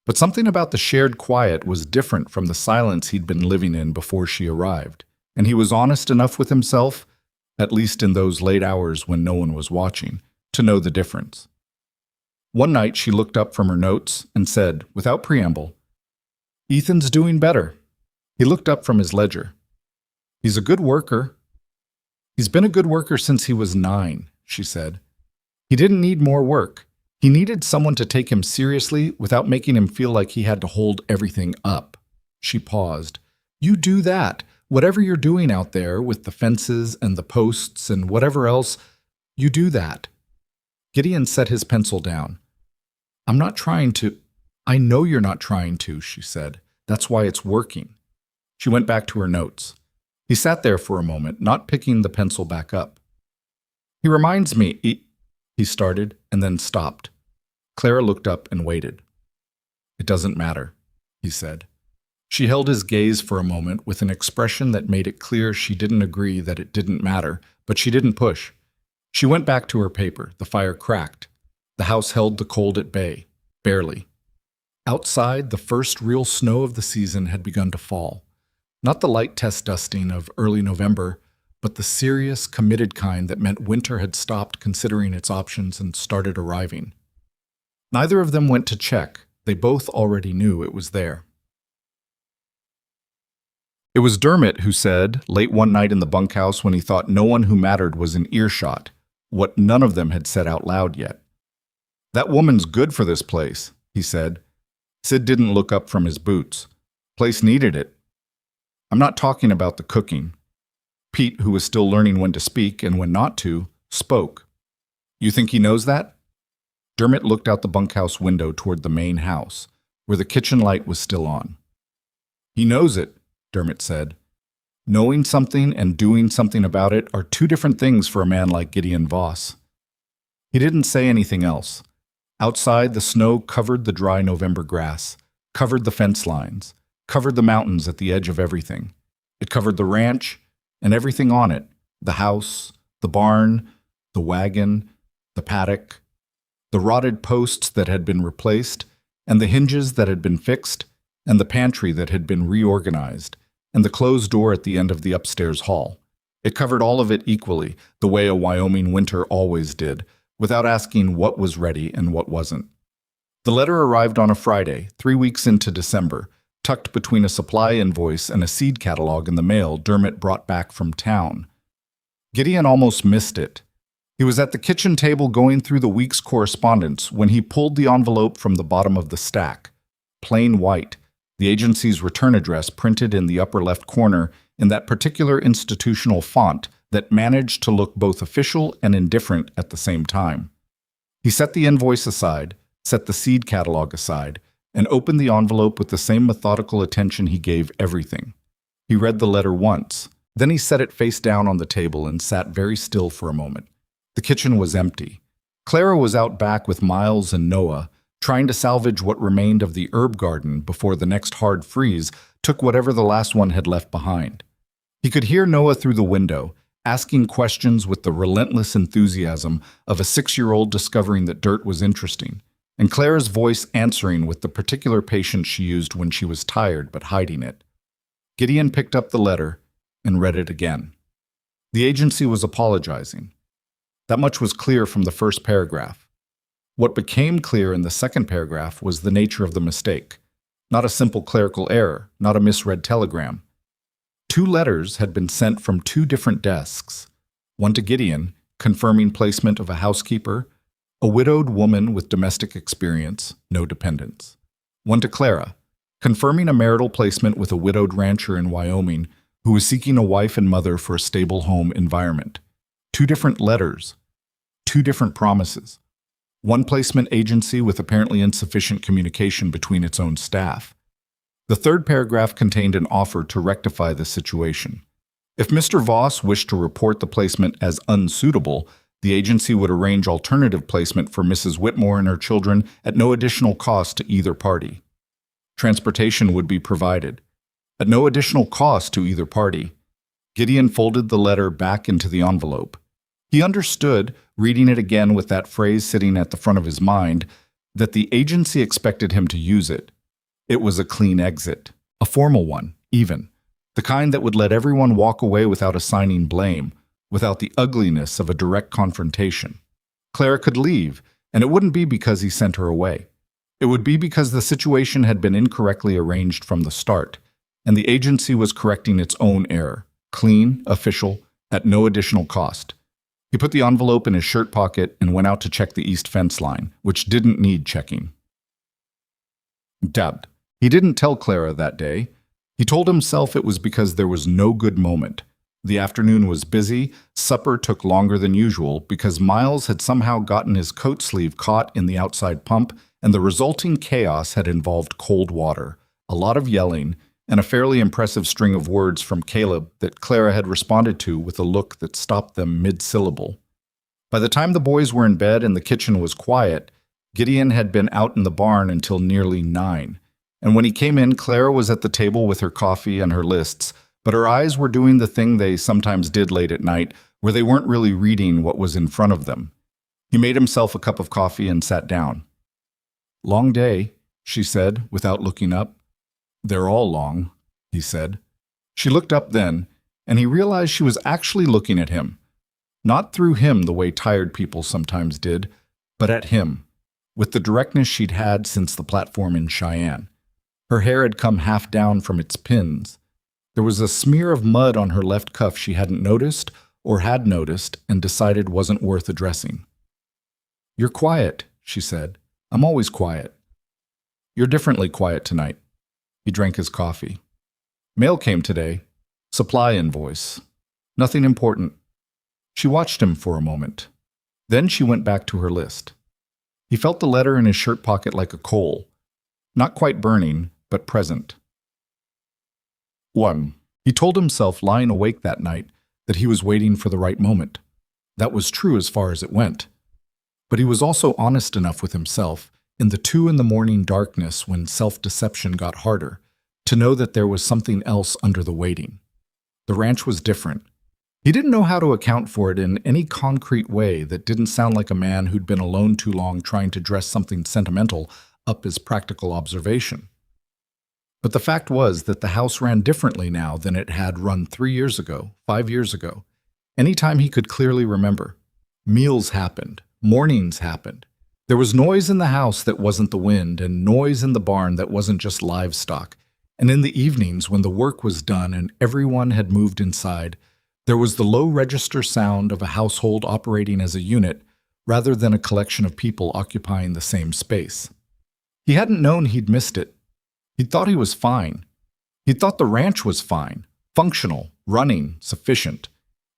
But something about the shared quiet was different from the silence he'd been living in before she arrived, and he was honest enough with himself, at least in those late hours when no one was watching, to know the difference. One night she looked up from her notes and said, without preamble, "Ethan's doing better." He looked up from his ledger. "He's a good worker." "He's been a good worker since he was 9, she said. "He didn't need more work. He needed someone to take him seriously without making him feel like he had to hold everything up." She paused. "You do that. Whatever you're doing out there with the fences and the posts and whatever else, you do that." Gideon set his pencil down. "I'm not trying to—" "I know you're not trying to," she said. "That's why it's working." She went back to her notes. He sat there for a moment, not picking the pencil back up. "He reminds me," he started, and then stopped. Clara looked up and waited. "It doesn't matter," he said. She held his gaze for a moment with an expression that made it clear she didn't agree that it didn't matter, but she didn't push. She went back to her paper. The fire cracked. The house held the cold at bay, barely. Outside, the first real snow of the season had begun to fall. Not the light test dusting of early November, but the serious, committed kind that meant winter had stopped considering its options and started arriving. Neither of them went to check. They both already knew it was there. It was Dermot who said, late one night in the bunkhouse when he thought no one who mattered was in earshot, what none of them had said out loud yet. "That woman's good for this place," he said. Sid didn't look up from his boots. "Place needed it." "I'm not talking about the cooking." Pete, who was still learning when to speak and when not to, spoke. "You think he knows that?" Dermot looked out the bunkhouse window toward the main house, where the kitchen light was still on. "He knows it," Dermot said. "Knowing something and doing something about it are 2 different things for a man like Gideon Voss." He didn't say anything else. Outside, the snow covered the dry November grass, covered the fence lines, covered the mountains at the edge of everything. It covered the ranch and everything on it, the house, the barn, the wagon, the paddock, the rotted posts that had been replaced, and the hinges that had been fixed, and the pantry that had been reorganized, and the closed door at the end of the upstairs hall. It covered all of it equally, the way a Wyoming winter always did, without asking what was ready and what wasn't. The letter arrived on a Friday, 3 weeks into December, tucked between a supply invoice and a seed catalog in the mail Dermot brought back from town. Gideon almost missed it. He was at the kitchen table going through the week's correspondence when he pulled the envelope from the bottom of the stack. Plain white, the agency's return address printed in the upper left corner in that particular institutional font that managed to look both official and indifferent at the same time. He set the invoice aside, set the seed catalog aside, and opened the envelope with the same methodical attention he gave everything. He read the letter once, then he set it face down on the table and sat very still for a moment. The kitchen was empty. Clara was out back with Miles and Noah, trying to salvage what remained of the herb garden before the next hard freeze took whatever the last one had left behind. He could hear Noah through the window, asking questions with the relentless enthusiasm of a 6-year-old discovering that dirt was interesting, and Clara's voice answering with the particular patience she used when she was tired but hiding it. Gideon picked up the letter and read it again. The agency was apologizing. That much was clear from the first paragraph. What became clear in the second paragraph was the nature of the mistake. Not a simple clerical error, not a misread telegram. 2 letters had been sent from 2 different desks. One to Gideon, confirming placement of a housekeeper, a widowed woman with domestic experience, no dependents. One to Clara, confirming a marital placement with a widowed rancher in Wyoming who was seeking a wife and mother for a stable home environment. 2 different letters, 2 different promises. One placement agency with apparently insufficient communication between its own staff. The third paragraph contained an offer to rectify the situation. If Mr. Voss wished to report the placement as unsuitable, the agency would arrange alternative placement for Mrs. Whitmore and her children at no additional cost to either party. Transportation would be provided, at no additional cost to either party. Gideon folded the letter back into the envelope. He understood, reading it again with that phrase sitting at the front of his mind, that the agency expected him to use it. It was a clean exit, a formal one, even, the kind that would let everyone walk away without assigning blame, without the ugliness of a direct confrontation. Clara could leave, and it wouldn't be because he sent her away. It would be because the situation had been incorrectly arranged from the start, and the agency was correcting its own error, clean, official, at no additional cost. He put the envelope in his shirt pocket and went out to check the east fence line, which didn't need checking. Dabbed. He didn't tell Clara that day. He told himself it was because there was no good moment. The afternoon was busy, supper took longer than usual because Miles had somehow gotten his coat sleeve caught in the outside pump, and the resulting chaos had involved cold water, a lot of yelling, and a fairly impressive string of words from Caleb that Clara had responded to with a look that stopped them mid-syllable. By the time the boys were in bed and the kitchen was quiet, Gideon had been out in the barn until nearly 9. And when he came in, Clara was at the table with her coffee and her lists, but her eyes were doing the thing they sometimes did late at night, where they weren't really reading what was in front of them. He made himself a cup of coffee and sat down. "Long day," she said, without looking up. "They're all long," he said. She looked up then, and he realized she was actually looking at him. Not through him the way tired people sometimes did, but at him, with the directness she'd had since the platform in Cheyenne. Her hair had come half down from its pins. There was a smear of mud on her left cuff she hadn't noticed, or had noticed, and decided wasn't worth addressing. "You're quiet," she said. "I'm always quiet." "You're differently quiet tonight." He drank his coffee. "Mail came today. Supply invoice. Nothing important." She watched him for a moment. Then she went back to her list. He felt the letter in his shirt pocket like a coal. Not quite burning, but present. 1. He told himself lying awake that night that he was waiting for the right moment. That was true as far as it went. But he was also honest enough with himself, in the 2 a.m. darkness when self-deception got harder, to know that there was something else under the waiting. The ranch was different. He didn't know how to account for it in any concrete way that didn't sound like a man who'd been alone too long trying to dress something sentimental up as practical observation. But the fact was that the house ran differently now than it had run 3 years ago, 5 years ago, any time he could clearly remember. Meals happened. Mornings happened. There was noise in the house that wasn't the wind, and noise in the barn that wasn't just livestock. And in the evenings, when the work was done and everyone had moved inside, there was the low-register sound of a household operating as a unit rather than a collection of people occupying the same space. He hadn't known he'd missed it. He'd thought he was fine. He'd thought the ranch was fine, functional, running, sufficient.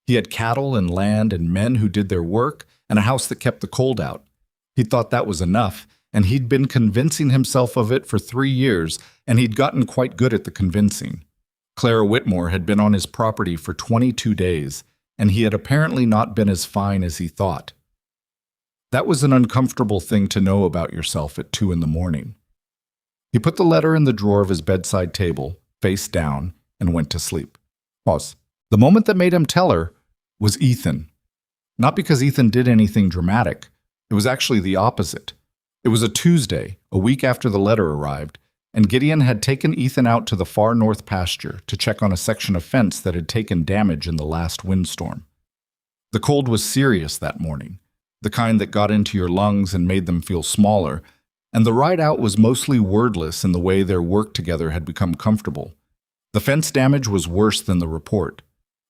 He had cattle and land and men who did their work and a house that kept the cold out. He'd thought that was enough, and he'd been convincing himself of it for 3 years, and he'd gotten quite good at the convincing. Clara Whitmore had been on his property for 22 days, and he had apparently not been as fine as he thought. That was an uncomfortable thing to know about yourself at 2 a.m. He put the letter in the drawer of his bedside table, face down, and went to sleep. Pause. The moment that made him tell her was Ethan. Not because Ethan did anything dramatic. It was actually the opposite. It was a Tuesday, a week after the letter arrived, and Gideon had taken Ethan out to the far north pasture to check on a section of fence that had taken damage in the last windstorm. The cold was serious that morning. the kind that got into your lungs and made them feel smaller, and the ride out was mostly wordless in the way their work together had become comfortable. The fence damage was worse than the report.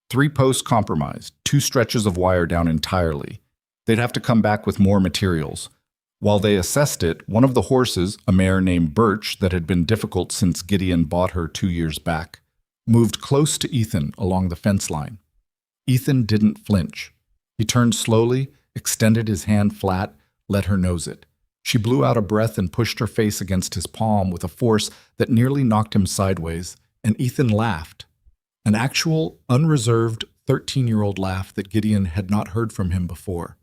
3 posts compromised, 2 stretches of wire down entirely. They'd have to come back with more materials. While they assessed it, one of the horses, a mare named Birch that had been difficult since Gideon bought her 2 years back, moved close to Ethan along the fence line. Ethan didn't flinch. He turned slowly, extended his hand flat, let her nose it. She blew out a breath and pushed her face against his palm with a force that nearly knocked him sideways, and Ethan laughed. An actual, unreserved 13-year-old laugh that Gideon had not heard from him before.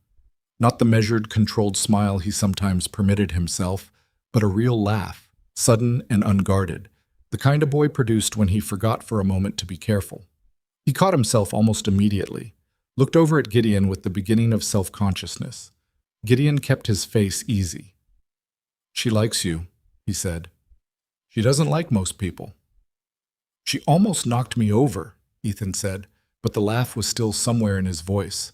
Not the measured, controlled smile he sometimes permitted himself, but a real laugh, sudden and unguarded, the kind a boy produced when he forgot for a moment to be careful. He caught himself almost immediately, looked over at Gideon with the beginning of self-consciousness. Gideon kept his face easy. "She likes you," he said. "She doesn't like most people." "She almost knocked me over," Ethan said, but the laugh was still somewhere in his voice.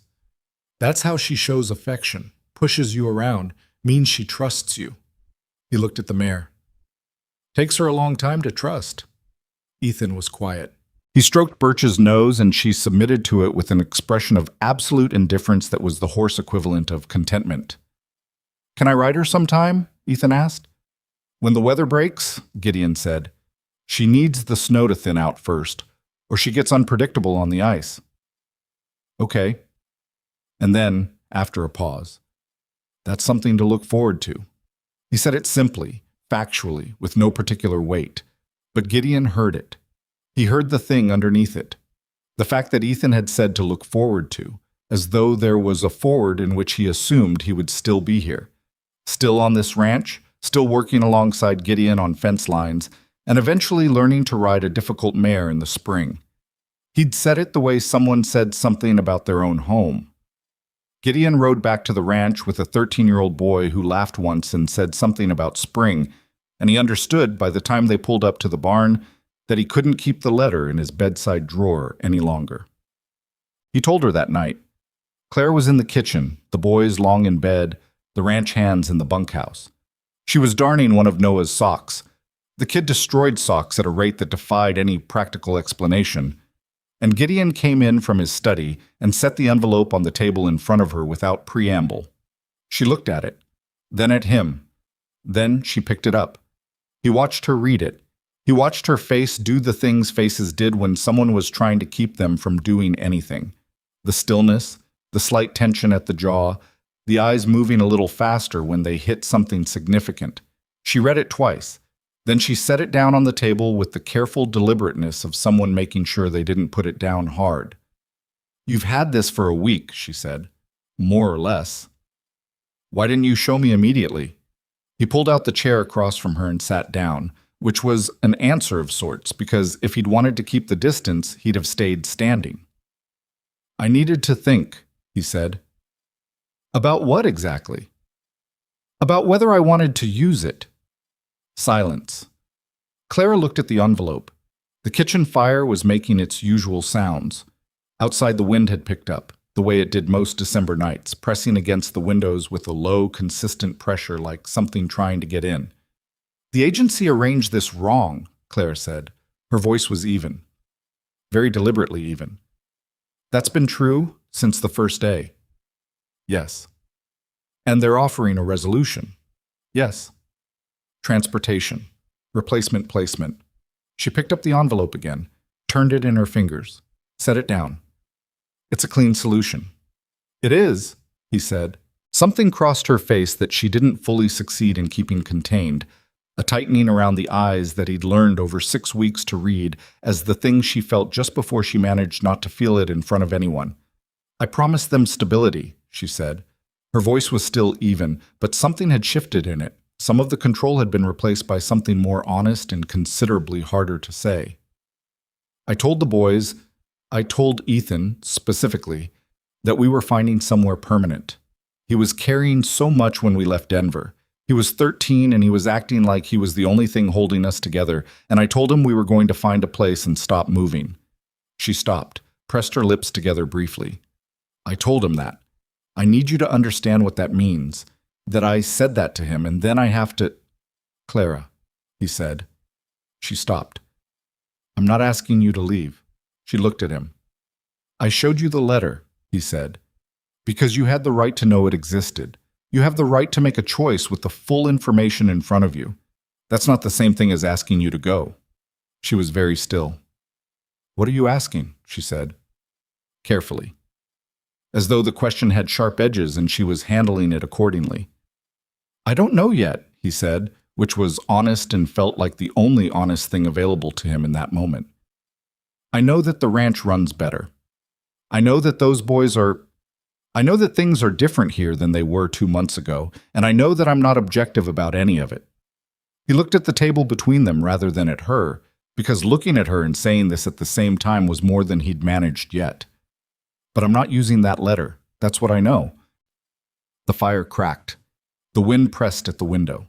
"That's how she shows affection, pushes you around, means she trusts you." He looked at the mare. "Takes her a long time to trust." Ethan was quiet. He stroked Birch's nose, and she submitted to it with an expression of absolute indifference that was the horse equivalent of contentment. "Can I ride her sometime?" Ethan asked. "When the weather breaks," Gideon said. "She needs the snow to thin out first, or she gets unpredictable on the ice." "Okay." And then, after a pause, "That's something to look forward to." He said it simply, factually, with no particular weight. But Gideon heard it. He heard the thing underneath it. The fact that Ethan had said to look forward to, as though there was a forward in which he assumed he would still be here. Still on this ranch, still working alongside Gideon on fence lines, and eventually learning to ride a difficult mare in the spring. He'd said it the way someone said something about their own home. Gideon rode back to the ranch with a 13-year-old boy who laughed once and said something about spring, and he understood by the time they pulled up to the barn that he couldn't keep the letter in his bedside drawer any longer. He told her that night. Claire was in the kitchen, the boys long in bed, the ranch hands in the bunkhouse. She was darning one of Noah's socks. The kid destroyed socks at a rate that defied any practical explanation, and Gideon came in from his study and set the envelope on the table in front of her without preamble. She looked at it, then at him. Then she picked it up. He watched her read it. He watched her face do the things faces did when someone was trying to keep them from doing anything. The stillness, the slight tension at the jaw, the eyes moving a little faster when they hit something significant. She read it twice. Then she set it down on the table with the careful deliberateness of someone making sure they didn't put it down hard. "You've had this for a week," she said. "More or less." "Why didn't you show me immediately?" He pulled out the chair across from her and sat down, which was an answer of sorts, because if he'd wanted to keep the distance, he'd have stayed standing. "I needed to think," he said. "About what exactly?" "About whether I wanted to use it." Silence. Clara looked at the envelope. The kitchen fire was making its usual sounds. Outside, the wind had picked up, the way it did most December nights, pressing against the windows with a low, consistent pressure like something trying to get in. "The agency arranged this wrong," Claire said. Her voice was even. Very deliberately even. "That's been true since the first day." "Yes." "And they're offering a resolution." "Yes." "Transportation. Replacement placement." She picked up the envelope again, turned it in her fingers, set it down. "It's a clean solution." "It is," he said. Something crossed her face that she didn't fully succeed in keeping contained, a tightening around the eyes that he'd learned over 6 weeks to read as the thing she felt just before she managed not to feel it in front of anyone. "I promised them stability," she said. Her voice was still even, but something had shifted in it. Some of the control had been replaced by something more honest and considerably harder to say. I told Ethan, specifically, that we were finding somewhere permanent. He was carrying so much when we left Denver. He was 13 and he was acting like he was the only thing holding us together, and I told him we were going to find a place and stop moving." She stopped, pressed her lips together briefly. "I told him that. I need you to understand what that means, that I said that to him, and then I have to— Clara, he said. She stopped. I'm not asking you to leave. She looked at him. I showed you the letter, he said, because you had the right to know it existed. You have the right to make a choice with the full information in front of you. That's not the same thing as asking you to go. She was very still. What are you asking? She said, carefully, as though the question had sharp edges and she was handling it accordingly. I don't know yet, he said, which was honest and felt like the only honest thing available to him in that moment. I know that the ranch runs better. I know that I know that things are different here than they were 2 months ago, and I know that I'm not objective about any of it. He looked at the table between them rather than at her, because looking at her and saying this at the same time was more than he'd managed yet. But I'm not using that letter. That's what I know. The fire cracked. The wind pressed at the window.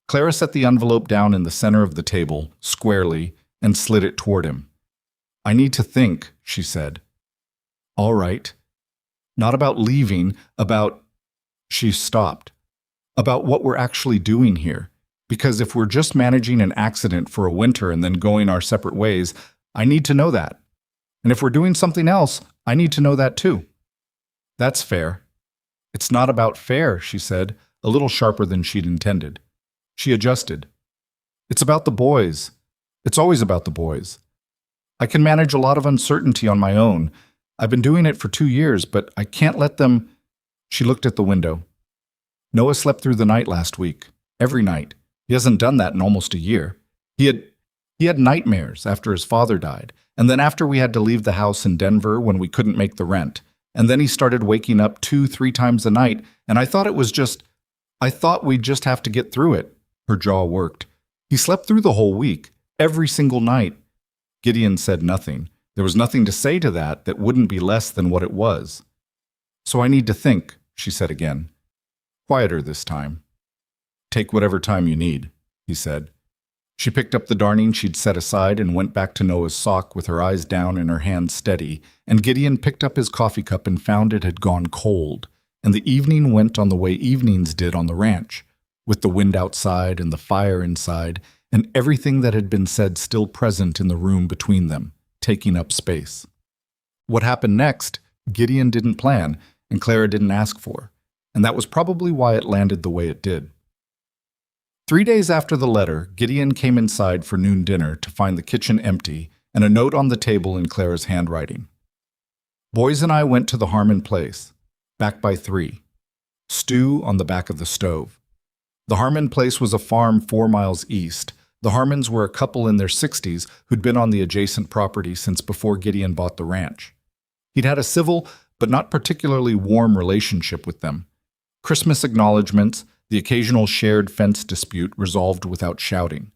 Clara set the envelope down in the center of the table, squarely, and slid it toward him. I need to think, she said. All right. Not about leaving, about— She stopped. About what we're actually doing here. Because if we're just managing an accident for a winter and then going our separate ways, I need to know that. And if we're doing something else, I need to know that too. That's fair. It's not about fair, she said, a little sharper than she'd intended. She adjusted. It's about the boys. It's always about the boys. I can manage a lot of uncertainty on my own. I've been doing it for 2 years, but I can't let them— She looked at the window. Noah slept through the night last week. Every night. He hasn't done that in almost a year. He had nightmares after his father died, and then after we had to leave the house in Denver when we couldn't make the rent. And then he started waking up 2-3 times a night, and I thought we'd just have to get through it. Her jaw worked. He slept through the whole week, every single night. Gideon said nothing. There was nothing to say to that wouldn't be less than what it was. So I need to think, she said again. Quieter this time. Take whatever time you need, he said. She picked up the darning she'd set aside and went back to Noah's sock with her eyes down and her hands steady, and Gideon picked up his coffee cup and found it had gone cold, and the evening went on the way evenings did on the ranch, with the wind outside and the fire inside, and everything that had been said still present in the room between them, taking up space. What happened next, Gideon didn't plan, and Clara didn't ask for, and that was probably why it landed the way it did. 3 days after the letter, Gideon came inside for noon dinner to find the kitchen empty and a note on the table in Clara's handwriting. Boys and I went to the Harmon place, back by 3. Stew on the back of the stove. The Harmon place was a farm 4 miles east. The Harmons were a couple in their 60s who'd been on the adjacent property since before Gideon bought the ranch. He'd had a civil, but not particularly warm relationship with them. Christmas acknowledgments, the occasional shared fence dispute resolved without shouting.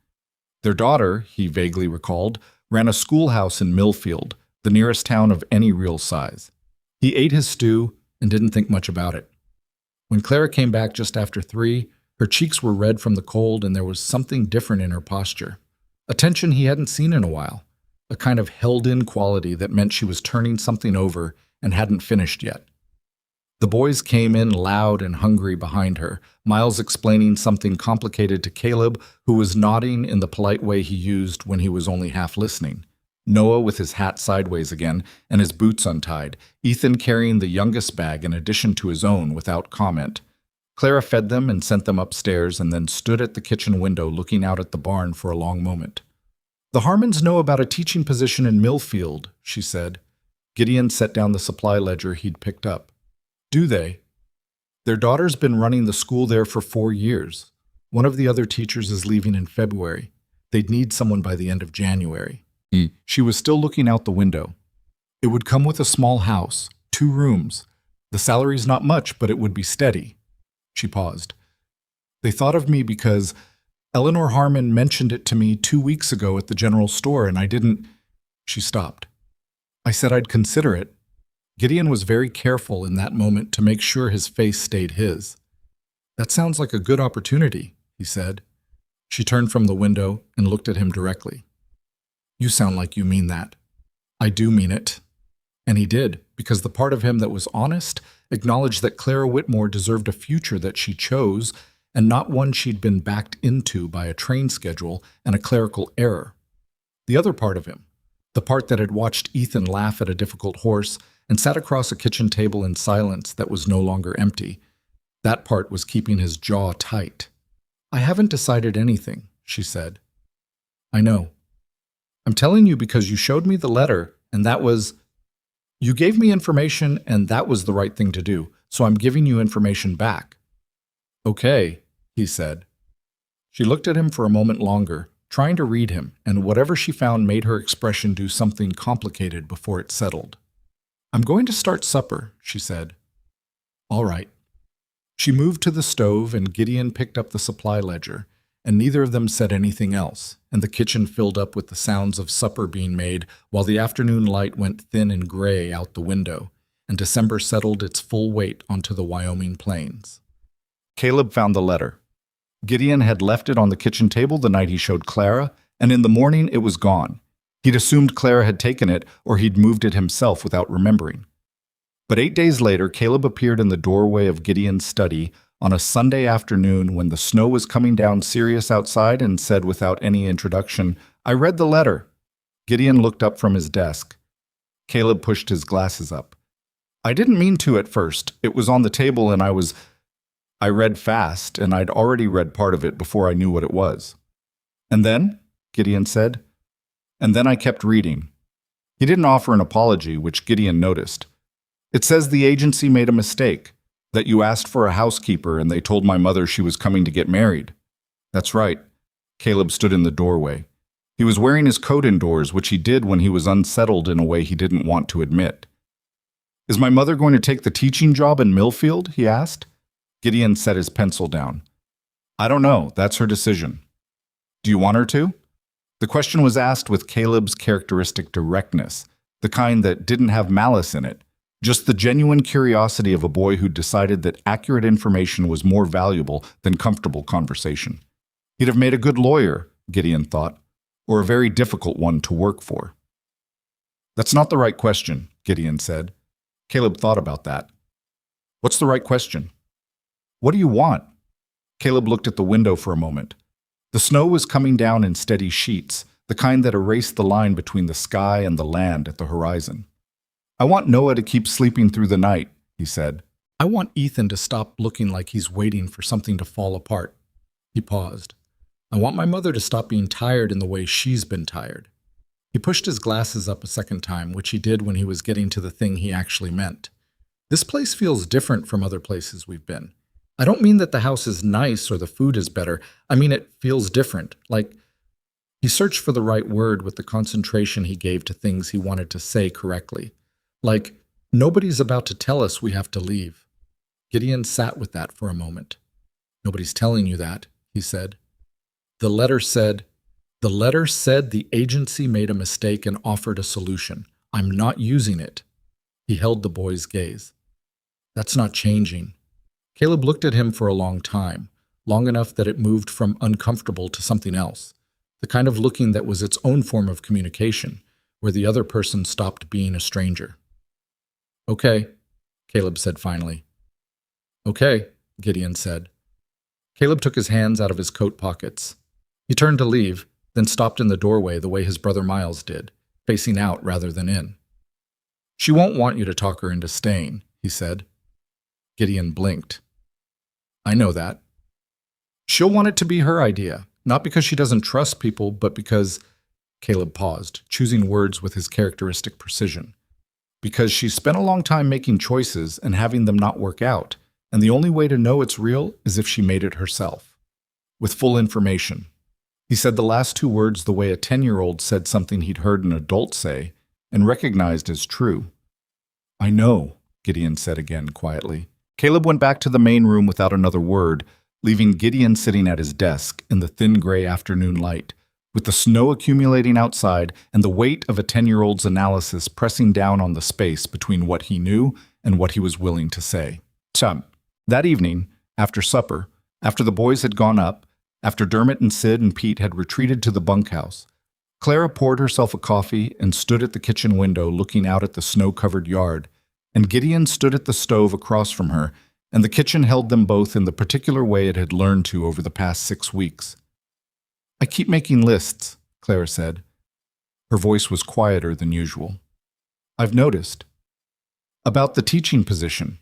Their daughter, he vaguely recalled, ran a schoolhouse in Millfield, the nearest town of any real size. He ate his stew and didn't think much about it. When Clara came back just after 3, her cheeks were red from the cold and there was something different in her posture. A tension he hadn't seen in a while, a kind of held-in quality that meant she was turning something over and hadn't finished yet. The boys came in loud and hungry behind her, Miles explaining something complicated to Caleb, who was nodding in the polite way he used when he was only half listening. Noah with his hat sideways again and his boots untied, Ethan carrying the youngest bag in addition to his own without comment. Clara fed them and sent them upstairs and then stood at the kitchen window looking out at the barn for a long moment. The Harmons know about a teaching position in Millfield, she said. Gideon set down the supply ledger he'd picked up. Do they? Their daughter's been running the school there for 4 years. One of the other teachers is leaving in February. They'd need someone by the end of January. She was still looking out the window. It would come with a small house, 2 rooms. The salary's not much, but it would be steady. She paused. They thought of me because Eleanor Harmon mentioned it to me 2 weeks ago at the general store, and I didn't— She stopped. I said I'd consider it. Gideon was very careful in that moment to make sure his face stayed his. That sounds like a good opportunity, he said. She turned from the window and looked at him directly. You sound like you mean that. I do mean it. And he did, because the part of him that was honest acknowledged that Clara Whitmore deserved a future that she chose and not one she'd been backed into by a train schedule and a clerical error. The other part of him, the part that had watched Ethan laugh at a difficult horse and sat across a kitchen table in silence that was no longer empty, that part was keeping his jaw tight. "I haven't decided anything," she said. "I know. I'm telling you because you showed me the letter, and that was... You gave me information, and that was the right thing to do, so I'm giving you information back." "Okay," he said. She looked at him for a moment longer, trying to read him, and whatever she found made her expression do something complicated before it settled. "I'm going to start supper," she said. "All right." She moved to the stove, and Gideon picked up the supply ledger, and neither of them said anything else, and the kitchen filled up with the sounds of supper being made while the afternoon light went thin and gray out the window, and December settled its full weight onto the Wyoming plains. Caleb found the letter. Gideon had left it on the kitchen table the night he showed Clara, and in the morning it was gone. He'd assumed Clara had taken it, or he'd moved it himself without remembering. But 8 days later, Caleb appeared in the doorway of Gideon's study on a Sunday afternoon when the snow was coming down serious outside and said without any introduction, "I read the letter." Gideon looked up from his desk. Caleb pushed his glasses up. "I didn't mean to at first. It was on the table and I read fast, and I'd already read part of it before I knew what it was." "And then?" Gideon said. "And then I kept reading." He didn't offer an apology, which Gideon noticed. "It says the agency made a mistake, that you asked for a housekeeper and they told my mother she was coming to get married." "That's right." Caleb stood in the doorway. He was wearing his coat indoors, which he did when he was unsettled in a way he didn't want to admit. "Is my mother going to take the teaching job in Millfield?" he asked. Gideon set his pencil down. "I don't know. That's her decision." "Do you want her to?" The question was asked with Caleb's characteristic directness, the kind that didn't have malice in it, just the genuine curiosity of a boy who decided that accurate information was more valuable than comfortable conversation. He'd have made a good lawyer, Gideon thought, or a very difficult one to work for. "That's not the right question," Gideon said. Caleb thought about that. "What's the right question?" "What do you want?" Caleb looked at the window for a moment. The snow was coming down in steady sheets, the kind that erased the line between the sky and the land at the horizon. "I want Noah to keep sleeping through the night," he said. "I want Ethan to stop looking like he's waiting for something to fall apart." He paused. "I want my mother to stop being tired in the way she's been tired." He pushed his glasses up a second time, which he did when he was getting to the thing he actually meant. "This place feels different from other places we've been. I don't mean that the house is nice or the food is better. I mean it feels different, like..." He searched for the right word with the concentration he gave to things he wanted to say correctly. Like, "Nobody's about to tell us we have to leave." Gideon sat with that for a moment. "Nobody's telling you that," he said. The letter said the agency made a mistake and offered a solution. I'm not using it." He held the boy's gaze. "That's not changing." Caleb looked at him for a long time, long enough that it moved from uncomfortable to something else, the kind of looking that was its own form of communication, where the other person stopped being a stranger. "Okay," Caleb said finally. "Okay," Gideon said. Caleb took his hands out of his coat pockets. He turned to leave, then stopped in the doorway the way his brother Miles did, facing out rather than in. "She won't want you to talk her into staying," he said. Gideon blinked. "I know that. She'll want it to be her idea, not because she doesn't trust people, but because..." Caleb paused, choosing words with his characteristic precision. "Because she's spent a long time making choices and having them not work out, and the only way to know it's real is if she made it herself. With full information." He said the last two words the way a 10-year-old said something he'd heard an adult say and recognized as true. "I know," Gideon said again quietly. Caleb went back to the main room without another word, leaving Gideon sitting at his desk in the thin gray afternoon light, with the snow accumulating outside and the weight of a 10-year-old's analysis pressing down on the space between what he knew and what he was willing to say. That evening, after supper, after the boys had gone up, after Dermot and Sid and Pete had retreated to the bunkhouse, Clara poured herself a coffee and stood at the kitchen window looking out at the snow-covered yard, and Gideon stood at the stove across from her, and the kitchen held them both in the particular way it had learned to over the past 6 weeks. "I keep making lists," Clara said. Her voice was quieter than usual. "I've noticed." "About the teaching position."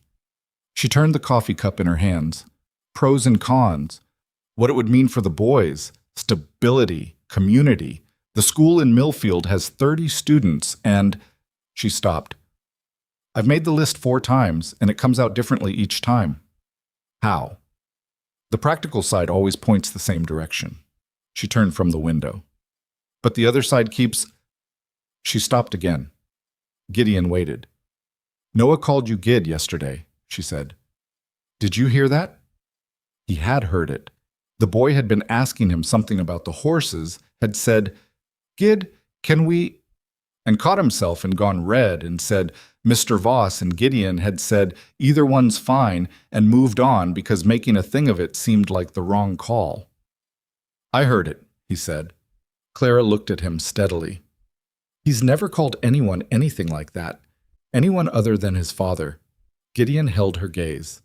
She turned the coffee cup in her hands. Pros and cons. What it would mean for the boys. Stability. Community. The school in Millfield has 30 students and… She stopped. "I've made the list 4 times, and it comes out differently each time." "How?" "The practical side always points the same direction." She turned from the window. "But the other side keeps…" She stopped again. Gideon waited. "Noah called you Gid yesterday," she said. "Did you hear that?" He had heard it. The boy had been asking him something about the horses, had said, "Gid, can we…" and caught himself and gone red and said, Mr. Voss, and Gideon had said, "Either one's fine," and moved on because making a thing of it seemed like the wrong call. "I heard it," he said. Clara looked at him steadily. "He's never called anyone anything like that. Anyone other than his father." Gideon held her gaze.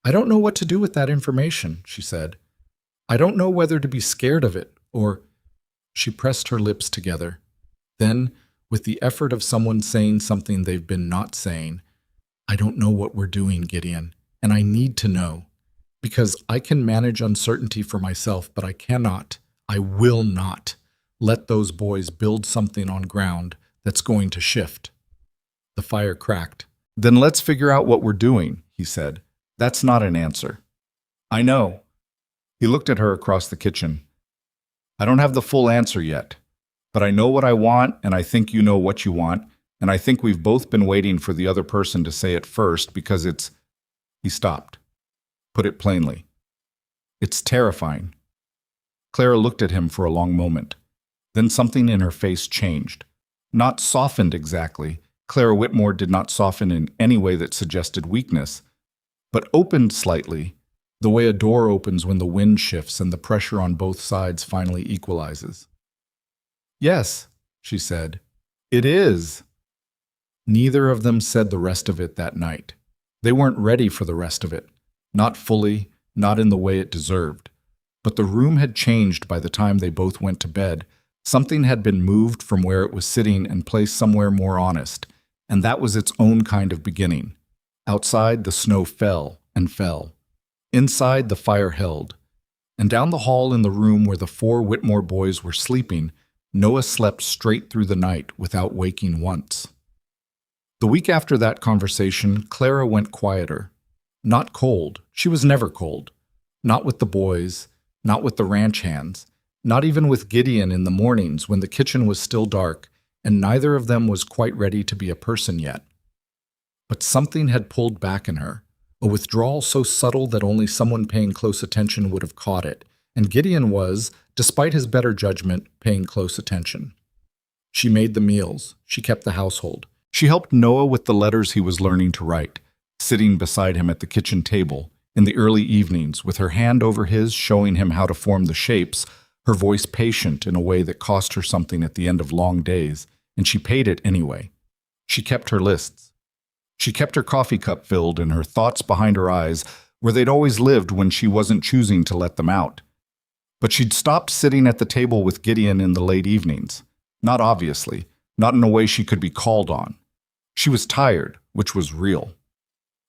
"I don't know what to do with that information," she said. "I don't know whether to be scared of it or…" She pressed her lips together. Then, with the effort of someone saying something they've been not saying, "I don't know what we're doing, Gideon, and I need to know. Because I can manage uncertainty for myself, but I cannot, I will not, let those boys build something on ground that's going to shift." The fire cracked. "Then let's figure out what we're doing," he said. "That's not an answer." "I know." He looked at her across the kitchen. "I don't have the full answer yet, but I know what I want, and I think you know what you want, and I think we've both been waiting for the other person to say it first because it's…" He stopped. "Put it plainly." "It's terrifying." Clara looked at him for a long moment. Then something in her face changed. Not softened exactly. Clara Whitmore did not soften in any way that suggested weakness, but opened slightly, the way a door opens when the wind shifts and the pressure on both sides finally equalizes. "Yes," she said, "it is." Neither of them said the rest of it that night. They weren't ready for the rest of it. Not fully, not in the way it deserved. But the room had changed by the time they both went to bed. Something had been moved from where it was sitting and placed somewhere more honest, and that was its own kind of beginning. Outside, the snow fell and fell. Inside, the fire held. And down the hall in the room where the 4 Whitmore boys were sleeping, Noah slept straight through the night without waking once. The week after that conversation, Clara went quieter. Not cold. She was never cold. Not with the boys, not with the ranch hands, not even with Gideon in the mornings when the kitchen was still dark and neither of them was quite ready to be a person yet. But something had pulled back in her, a withdrawal so subtle that only someone paying close attention would have caught it, and Gideon was, despite his better judgment, paying close attention. She made the meals. She kept the household. She helped Noah with the letters he was learning to write, sitting beside him at the kitchen table in the early evenings with her hand over his, showing him how to form the shapes, her voice patient in a way that cost her something at the end of long days, and she paid it anyway. She kept her lists. She kept her coffee cup filled and her thoughts behind her eyes, where they'd always lived when she wasn't choosing to let them out. But she'd stopped sitting at the table with Gideon in the late evenings. Not obviously, not in a way she could be called on. She was tired, which was real.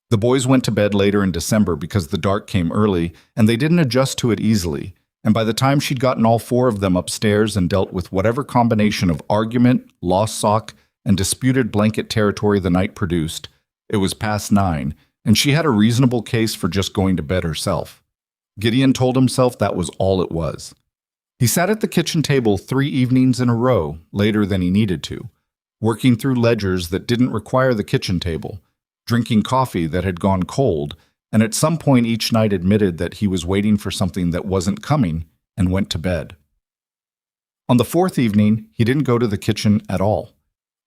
The boys went to bed later in December because the dark came early, and they didn't adjust to it easily. And by the time she'd gotten all 4 of them upstairs and dealt with whatever combination of argument, lost sock, and disputed blanket territory the night produced, it was past 9, and she had a reasonable case for just going to bed herself. Gideon told himself that was all it was. He sat at the kitchen table 3 evenings in a row, later than he needed to, working through ledgers that didn't require the kitchen table, drinking coffee that had gone cold, and at some point each night admitted that he was waiting for something that wasn't coming and went to bed. On the 4th evening, he didn't go to the kitchen at all.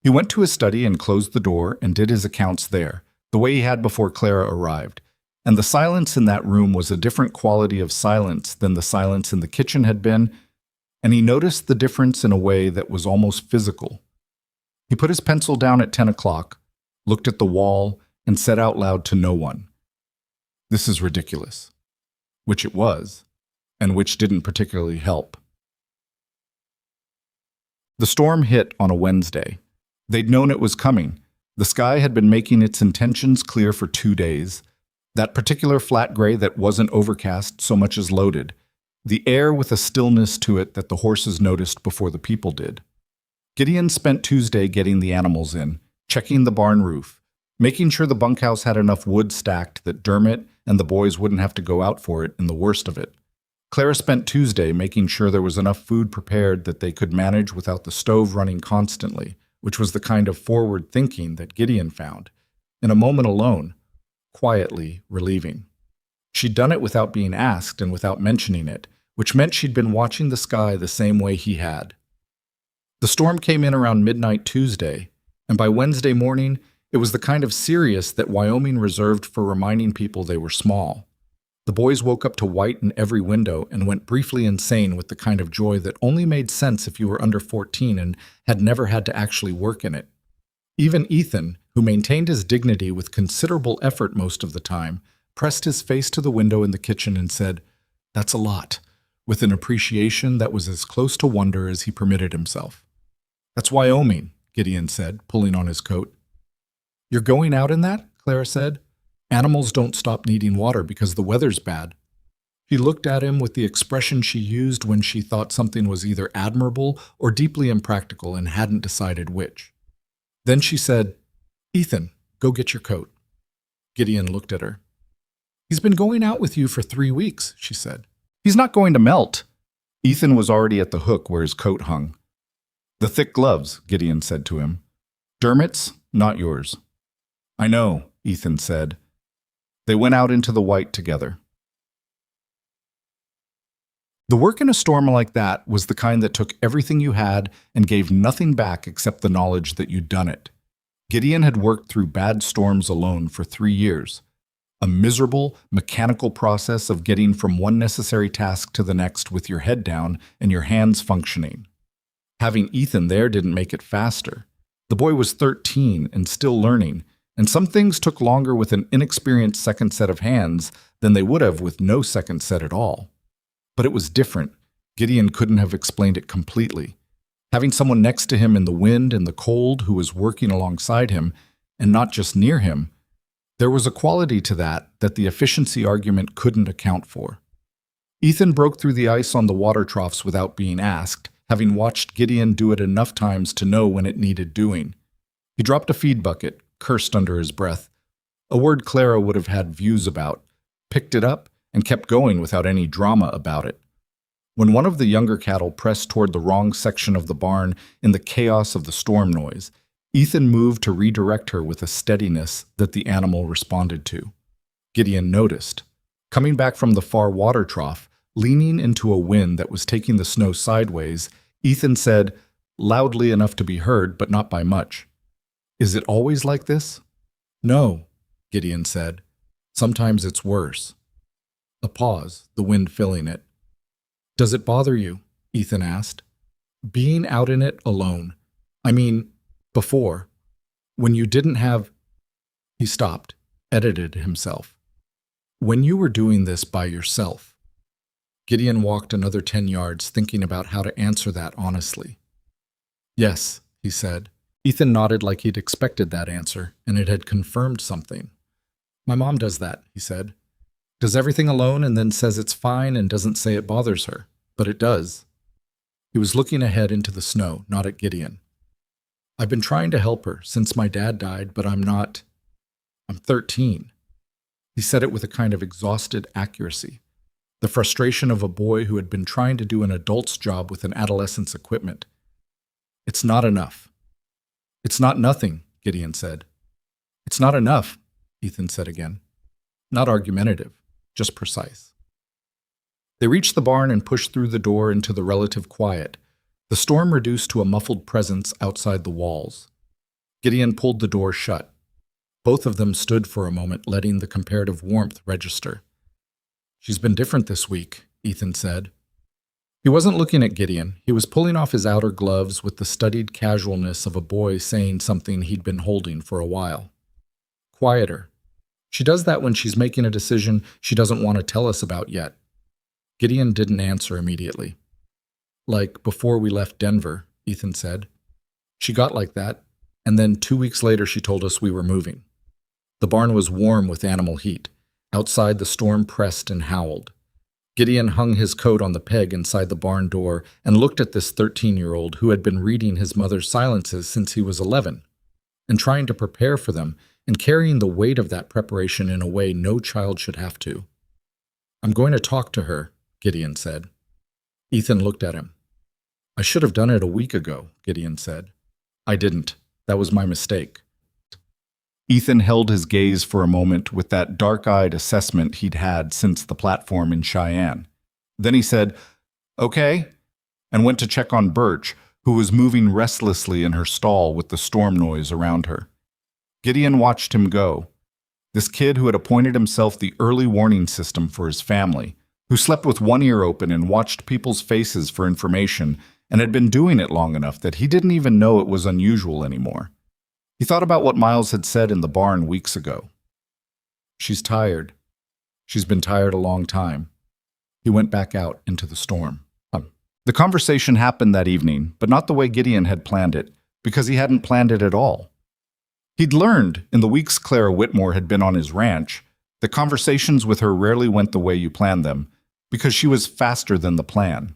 He went to his study and closed the door and did his accounts there, the way he had before Clara arrived. And the silence in that room was a different quality of silence than the silence in the kitchen had been, and he noticed the difference in a way that was almost physical. He put his pencil down at 10 o'clock, looked at the wall, and said out loud to no one, "This is ridiculous," which it was, and which didn't particularly help. The storm hit on a Wednesday. They'd known it was coming. The sky had been making its intentions clear for 2 days. That particular flat gray that wasn't overcast so much as loaded. The air with a stillness to it that the horses noticed before the people did. Gideon spent Tuesday getting the animals in, checking the barn roof, making sure the bunkhouse had enough wood stacked that Dermot and the boys wouldn't have to go out for it in the worst of it. Clara spent Tuesday making sure there was enough food prepared that they could manage without the stove running constantly, which was the kind of forward thinking that Gideon found, in a moment alone, quietly relieving. She'd done it without being asked and without mentioning it, which meant she'd been watching the sky the same way he had. The storm came in around midnight Tuesday, and by Wednesday morning, it was the kind of serious that Wyoming reserved for reminding people they were small. The boys woke up to white in every window and went briefly insane with the kind of joy that only made sense if you were under 14 and had never had to actually work in it. Even Ethan, who maintained his dignity with considerable effort most of the time, pressed his face to the window in the kitchen and said, "That's a lot," with an appreciation that was as close to wonder as he permitted himself. "That's Wyoming," Gideon said, pulling on his coat. "You're going out in that?" Clara said. "Animals don't stop needing water because the weather's bad." She looked at him with the expression she used when she thought something was either admirable or deeply impractical and hadn't decided which. Then she said, "Ethan, go get your coat." Gideon looked at her. "He's been going out with you for 3 weeks," she said. "He's not going to melt." Ethan was already at the hook where his coat hung. "The thick gloves," Gideon said to him. "Dermot's, not yours." "I know," Ethan said. They went out into the white together. The work in a storm like that was the kind that took everything you had and gave nothing back except the knowledge that you'd done it. Gideon had worked through bad storms alone for 3 years. A miserable, mechanical process of getting from one necessary task to the next with your head down and your hands functioning. Having Ethan there didn't make it faster. The boy was 13 and still learning, and some things took longer with an inexperienced second set of hands than they would have with no second set at all. But it was different. Gideon couldn't have explained it completely. Having someone next to him in the wind and the cold who was working alongside him, and not just near him, there was a quality to that the efficiency argument couldn't account for. Ethan broke through the ice on the water troughs without being asked, having watched Gideon do it enough times to know when it needed doing. He dropped a feed bucket, cursed under his breath, a word Clara would have had views about, picked it up, and kept going without any drama about it. When one of the younger cattle pressed toward the wrong section of the barn in the chaos of the storm noise, Ethan moved to redirect her with a steadiness that the animal responded to. Gideon noticed. Coming back from the far water trough, leaning into a wind that was taking the snow sideways, Ethan said, loudly enough to be heard, but not by much, "Is it always like this?" "No," Gideon said. "Sometimes it's worse." A pause, the wind filling it. "Does it bother you?" Ethan asked. "Being out in it alone. I mean, before. When you didn't have—" He stopped, edited himself. "When you were doing this by yourself." Gideon walked another 10 yards, thinking about how to answer that honestly. "Yes," he said. Ethan nodded like he'd expected that answer, and it had confirmed something. "My mom does that," he said. "Does everything alone and then says it's fine and doesn't say it bothers her. But it does." He was looking ahead into the snow, not at Gideon. "I've been trying to help her since my dad died, but I'm 13. He said it with a kind of exhausted accuracy. The frustration of a boy who had been trying to do an adult's job with an adolescent's equipment. "It's not enough." "It's not nothing," Gideon said. "It's not enough," Ethan said again. Not argumentative, just precise. They reached the barn and pushed through the door into the relative quiet, the storm reduced to a muffled presence outside the walls. Gideon pulled the door shut. Both of them stood for a moment, letting the comparative warmth register. "She's been different this week," Ethan said. He wasn't looking at Gideon. He was pulling off his outer gloves with the studied casualness of a boy saying something he'd been holding for a while. Quieter. She does that when she's making a decision she doesn't want to tell us about yet. Gideon didn't answer immediately. Like before we left Denver, Ethan said. She got like that, and then 2 weeks later she told us we were moving. The barn was warm with animal heat. Outside the storm pressed and howled. Gideon hung his coat on the peg inside the barn door and looked at this 13-year-old who had been reading his mother's silences since he was 11, and trying to prepare for them and carrying the weight of that preparation in a way no child should have to. "I'm going to talk to her," Gideon said. Ethan looked at him. "I should have done it a week ago," Gideon said. "I didn't. That was my mistake." Ethan held his gaze for a moment with that dark-eyed assessment he'd had since the platform in Cheyenne. Then he said, "Okay," and went to check on Birch, who was moving restlessly in her stall with the storm noise around her. Gideon watched him go. This kid who had appointed himself the early warning system for his family, who slept with one ear open and watched people's faces for information, and had been doing it long enough that he didn't even know it was unusual anymore. He thought about what Miles had said in the barn weeks ago. "She's tired. She's been tired a long time." He went back out into the storm. The conversation happened that evening, but not the way Gideon had planned it, because he hadn't planned it at all. He'd learned, in the weeks Clara Whitmore had been on his ranch, that conversations with her rarely went the way you planned them, because she was faster than the plan.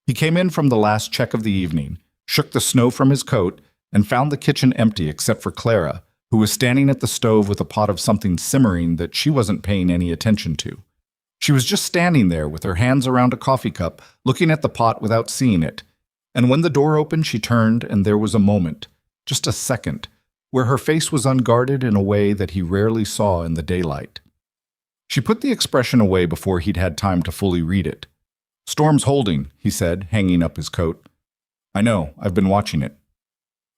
He came in from the last check of the evening, shook the snow from his coat, and found the kitchen empty except for Clara, who was standing at the stove with a pot of something simmering that she wasn't paying any attention to. She was just standing there with her hands around a coffee cup, looking at the pot without seeing it. And when the door opened, she turned, and there was a moment, just a second, where her face was unguarded in a way that he rarely saw in the daylight. She put the expression away before he'd had time to fully read it. "Storm's holding," he said, hanging up his coat. "I know, I've been watching it."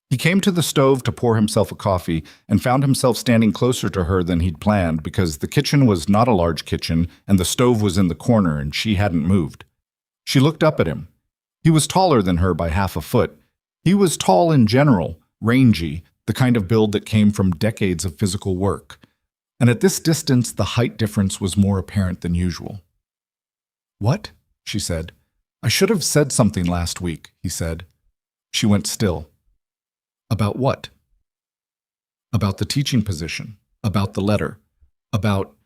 He came to the stove to pour himself a coffee and found himself standing closer to her than he'd planned because the kitchen was not a large kitchen and the stove was in the corner and she hadn't moved. She looked up at him. He was taller than her by half a foot. He was tall in general, rangy, the kind of build that came from decades of physical work. And at this distance, the height difference was more apparent than usual. "What?" she said. "I should have said something last week," he said. She went still. "About what?" "About the teaching position, about the letter, about—"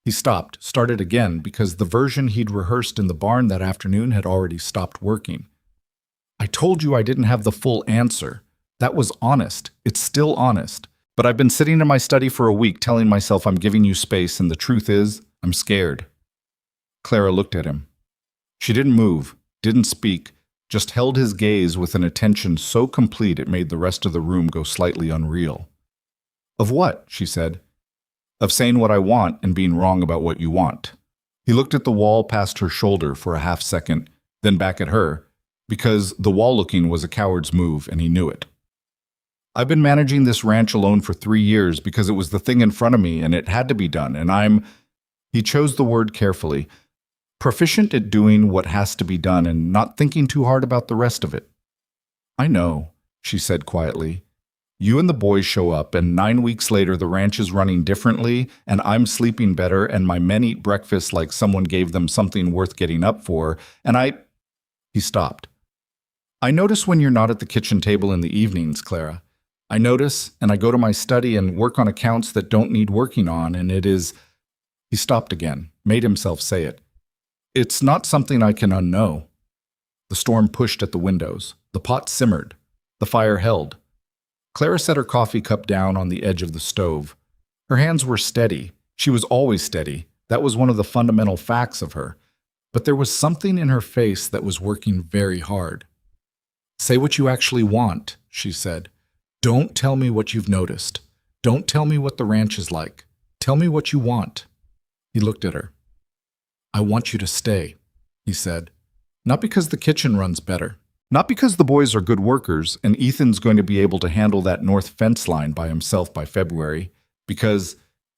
He stopped, started again, because the version he'd rehearsed in the barn that afternoon had already stopped working. "I told you I didn't have the full answer. That was honest. It's still honest. But I've been sitting in my study for a week telling myself I'm giving you space, and the truth is, I'm scared." Clara looked at him. She didn't move, didn't speak, just held his gaze with an attention so complete it made the rest of the room go slightly unreal. "Of what?" she said. "Of saying what I want and being wrong about what you want." He looked at the wall past her shoulder for a half second, then back at her, because the wall looking was a coward's move and he knew it. "I've been managing this ranch alone for 3 years because it was the thing in front of me and it had to be done, and I'm—" He chose the word carefully. "Proficient at doing what has to be done and not thinking too hard about the rest of it." "I know," she said quietly. "You and the boys show up, and 9 weeks later the ranch is running differently, and I'm sleeping better, and my men eat breakfast like someone gave them something worth getting up for, and I—" He stopped. "I notice when you're not at the kitchen table in the evenings, Clara. I notice, and I go to my study and work on accounts that don't need working on, and it is—" He stopped again, made himself say it. "It's not something I can unknow." The storm pushed at the windows. The pot simmered. The fire held. Clara set her coffee cup down on the edge of the stove. Her hands were steady. She was always steady. That was one of the fundamental facts of her. But there was something in her face that was working very hard. "Say what you actually want," she said. "Don't tell me what you've noticed. Don't tell me what the ranch is like. Tell me what you want." He looked at her. "I want you to stay," he said. "Not because the kitchen runs better. Not because the boys are good workers and Ethan's going to be able to handle that north fence line by himself by February. Because,"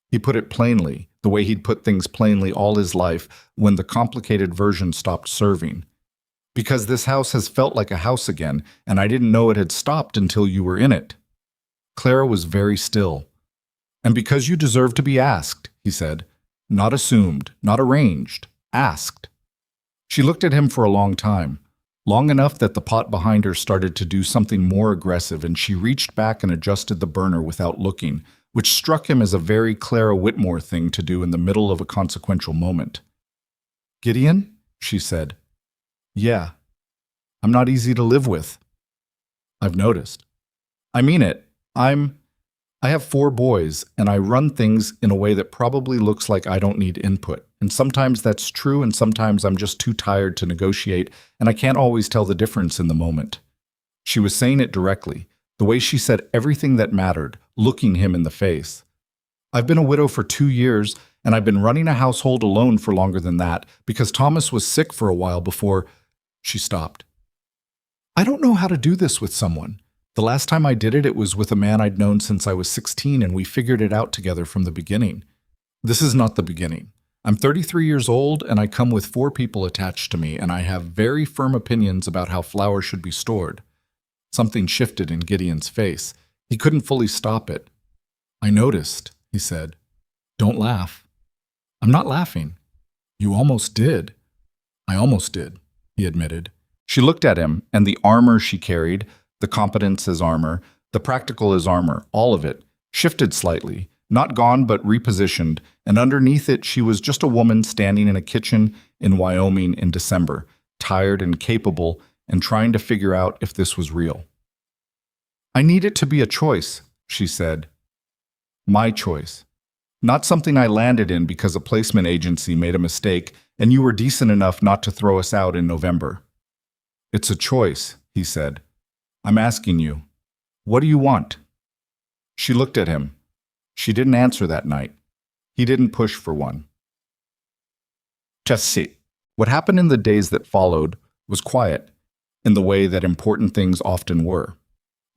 he put it plainly, the way he'd put things plainly all his life when the complicated version stopped serving. "Because this house has felt like a house again, and I didn't know it had stopped until you were in it." Clara was very still. And because you deserve to be asked, he said. Not assumed, not arranged, asked. She looked at him for a long time, long enough that the pot behind her started to do something more aggressive, and she reached back and adjusted the burner without looking, which struck him as a very Clara Whitmore thing to do in the middle of a consequential moment. Gideon? She said. Yeah. I'm not easy to live with. I've noticed. I mean it. I have 4 boys, and I run things in a way that probably looks like I don't need input. And sometimes that's true, and sometimes I'm just too tired to negotiate, and I can't always tell the difference in the moment. She was saying it directly, the way she said everything that mattered, looking him in the face. I've been a widow for 2 years, and I've been running a household alone for longer than that, because Thomas was sick for a while before. She stopped. I don't know how to do this with someone. The last time I did it, it was with a man I'd known since I was 16, and we figured it out together from the beginning. This is not the beginning. I'm 33 years old, and I come with 4 people attached to me, and I have very firm opinions about how flour should be stored. Something shifted in Gideon's face. He couldn't fully stop it. I noticed, he said. Don't laugh. I'm not laughing. You almost did. I almost did, he admitted. She looked at him, and the armor she carried, the competence as armor, the practical as armor, all of it, shifted slightly, not gone but repositioned, and underneath it she was just a woman standing in a kitchen in Wyoming in December, tired and capable, and trying to figure out if this was real. I need it to be a choice, she said. My choice. Not something I landed in because a placement agency made a mistake and you were decent enough not to throw us out in November. It's a choice, he said. I'm asking you, what do you want? She looked at him. She didn't answer that night. He didn't push for one. Just sit. What happened in the days that followed was quiet, in the way that important things often were.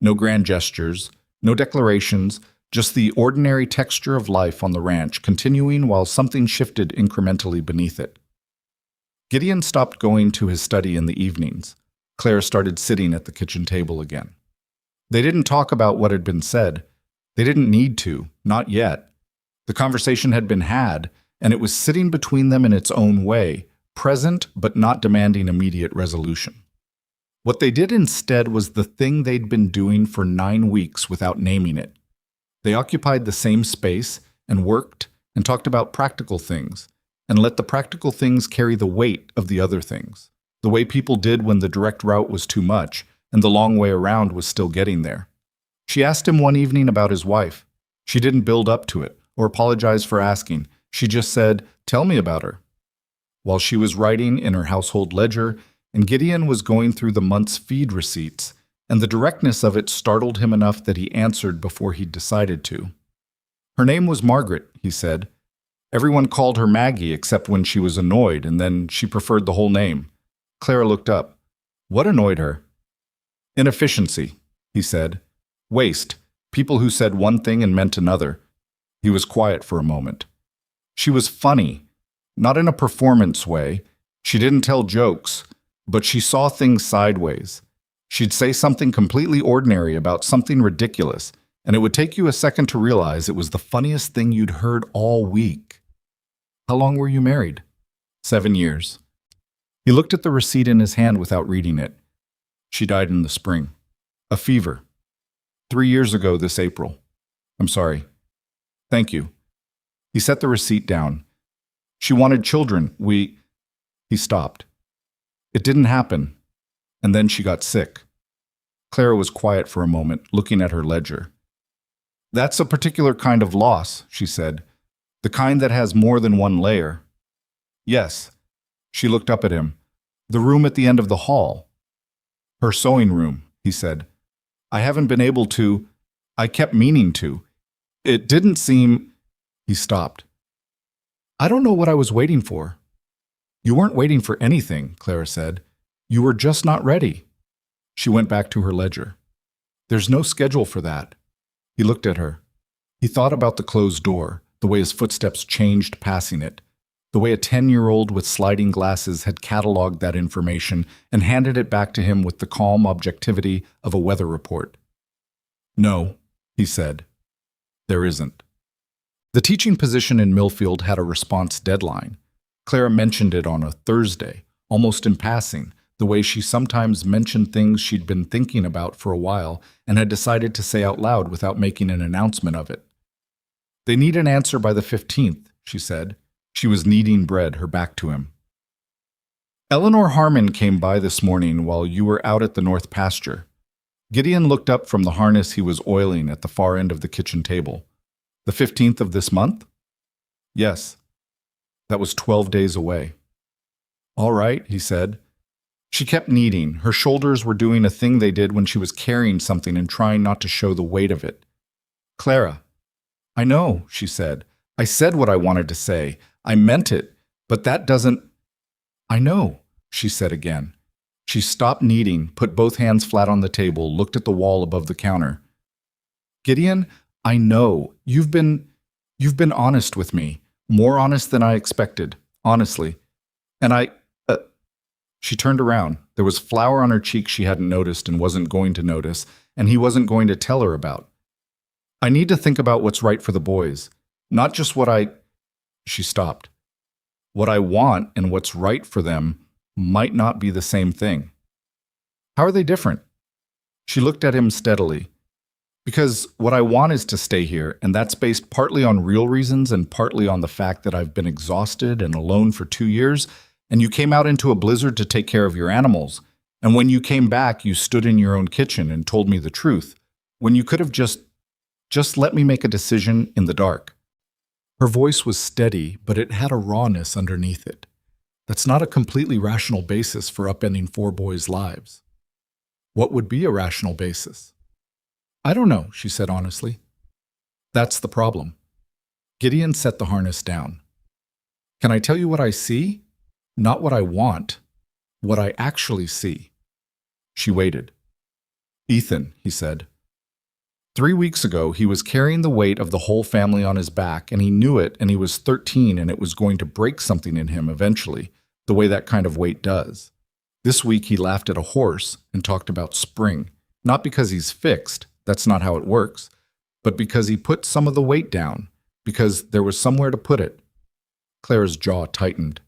No grand gestures, no declarations, just the ordinary texture of life on the ranch continuing while something shifted incrementally beneath it. Gideon stopped going to his study in the evenings. Claire started sitting at the kitchen table again. They didn't talk about what had been said. They didn't need to, not yet. The conversation had been had, and it was sitting between them in its own way, present but not demanding immediate resolution. What they did instead was the thing they'd been doing for 9 weeks without naming it. They occupied the same space and worked and talked about practical things, and let the practical things carry the weight of the other things, the way people did when the direct route was too much and the long way around was still getting there. She asked him one evening about his wife. She didn't build up to it or apologize for asking. She just said, "Tell me about her." While she was writing in her household ledger, and Gideon was going through the month's feed receipts, and the directness of it startled him enough that he answered before he'd decided to. Her name was Margaret, he said. Everyone called her Maggie except when she was annoyed, and then she preferred the whole name. Clara looked up. What annoyed her? Inefficiency, he said. Waste, people who said one thing and meant another. He was quiet for a moment. She was funny, not in a performance way. She didn't tell jokes, but she saw things sideways. She'd say something completely ordinary about something ridiculous, and it would take you a second to realize it was the funniest thing you'd heard all week. How long were you married? 7 years. He looked at the receipt in his hand without reading it. She died in the spring. A fever. 3 years ago this April. I'm sorry. Thank you. He set the receipt down. She wanted children. He stopped. It didn't happen. And then she got sick. Clara was quiet for a moment, looking at her ledger. That's a particular kind of loss, she said. The kind that has more than one layer. Yes. She looked up at him. The room at the end of the hall. Her sewing room, he said. I haven't been able to. I kept meaning to. It didn't seem. He stopped. I don't know what I was waiting for. You weren't waiting for anything, Clara said. You were just not ready. She went back to her ledger. There's no schedule for that. He looked at her. He thought about the closed door, the way his footsteps changed passing it, the way a 10-year-old with sliding glasses had cataloged that information and handed it back to him with the calm objectivity of a weather report. No, he said. There isn't. The teaching position in Millfield had a response deadline. Clara mentioned it on a Thursday, almost in passing, the way she sometimes mentioned things she'd been thinking about for a while and had decided to say out loud without making an announcement of it. "They need an answer by the 15th, she said. She was kneading bread, her back to him. "Eleanor Harmon came by this morning while you were out at the north pasture." Gideon looked up from the harness he was oiling at the far end of the kitchen table. "The 15th of this month?" "Yes." That was 12 days away. "All right," he said. She kept kneading. Her shoulders were doing a thing they did when she was carrying something and trying not to show the weight of it. "Clara." "I know," she said. "I said what I wanted to say. I meant it, but that doesn't—" "I know," she said again. She stopped kneading, put both hands flat on the table, looked at the wall above the counter. "Gideon, I know. You've been honest with me. More honest than I expected, honestly. And She turned around. There was flour on her cheek she hadn't noticed and wasn't going to notice, and he wasn't going to tell her about. "I need to think about what's right for the boys. Not just She stopped. "What I want and what's right for them might not be the same thing." "How are they different?" She looked at him steadily. "Because what I want is to stay here, and that's based partly on real reasons and partly on the fact that I've been exhausted and alone for 2 years, and you came out into a blizzard to take care of your animals. And when you came back, you stood in your own kitchen and told me the truth, when you could have just let me make a decision in the dark." Her voice was steady, but it had a rawness underneath it. That's not a completely rational basis for upending 4 boys' lives. What would be a rational basis? "I don't know," she said honestly. "That's the problem." Gideon set the harness down. "Can I tell you what I see? Not what I want, what I actually see." She waited. "Ethan," he said. 3 weeks ago, he was carrying the weight of the whole family on his back, and he knew it, and he was 13, and it was going to break something in him eventually, the way that kind of weight does. This week, he laughed at a horse and talked about spring, not because he's fixed, that's not how it works, but because he put some of the weight down, because there was somewhere to put it. Clara's jaw tightened.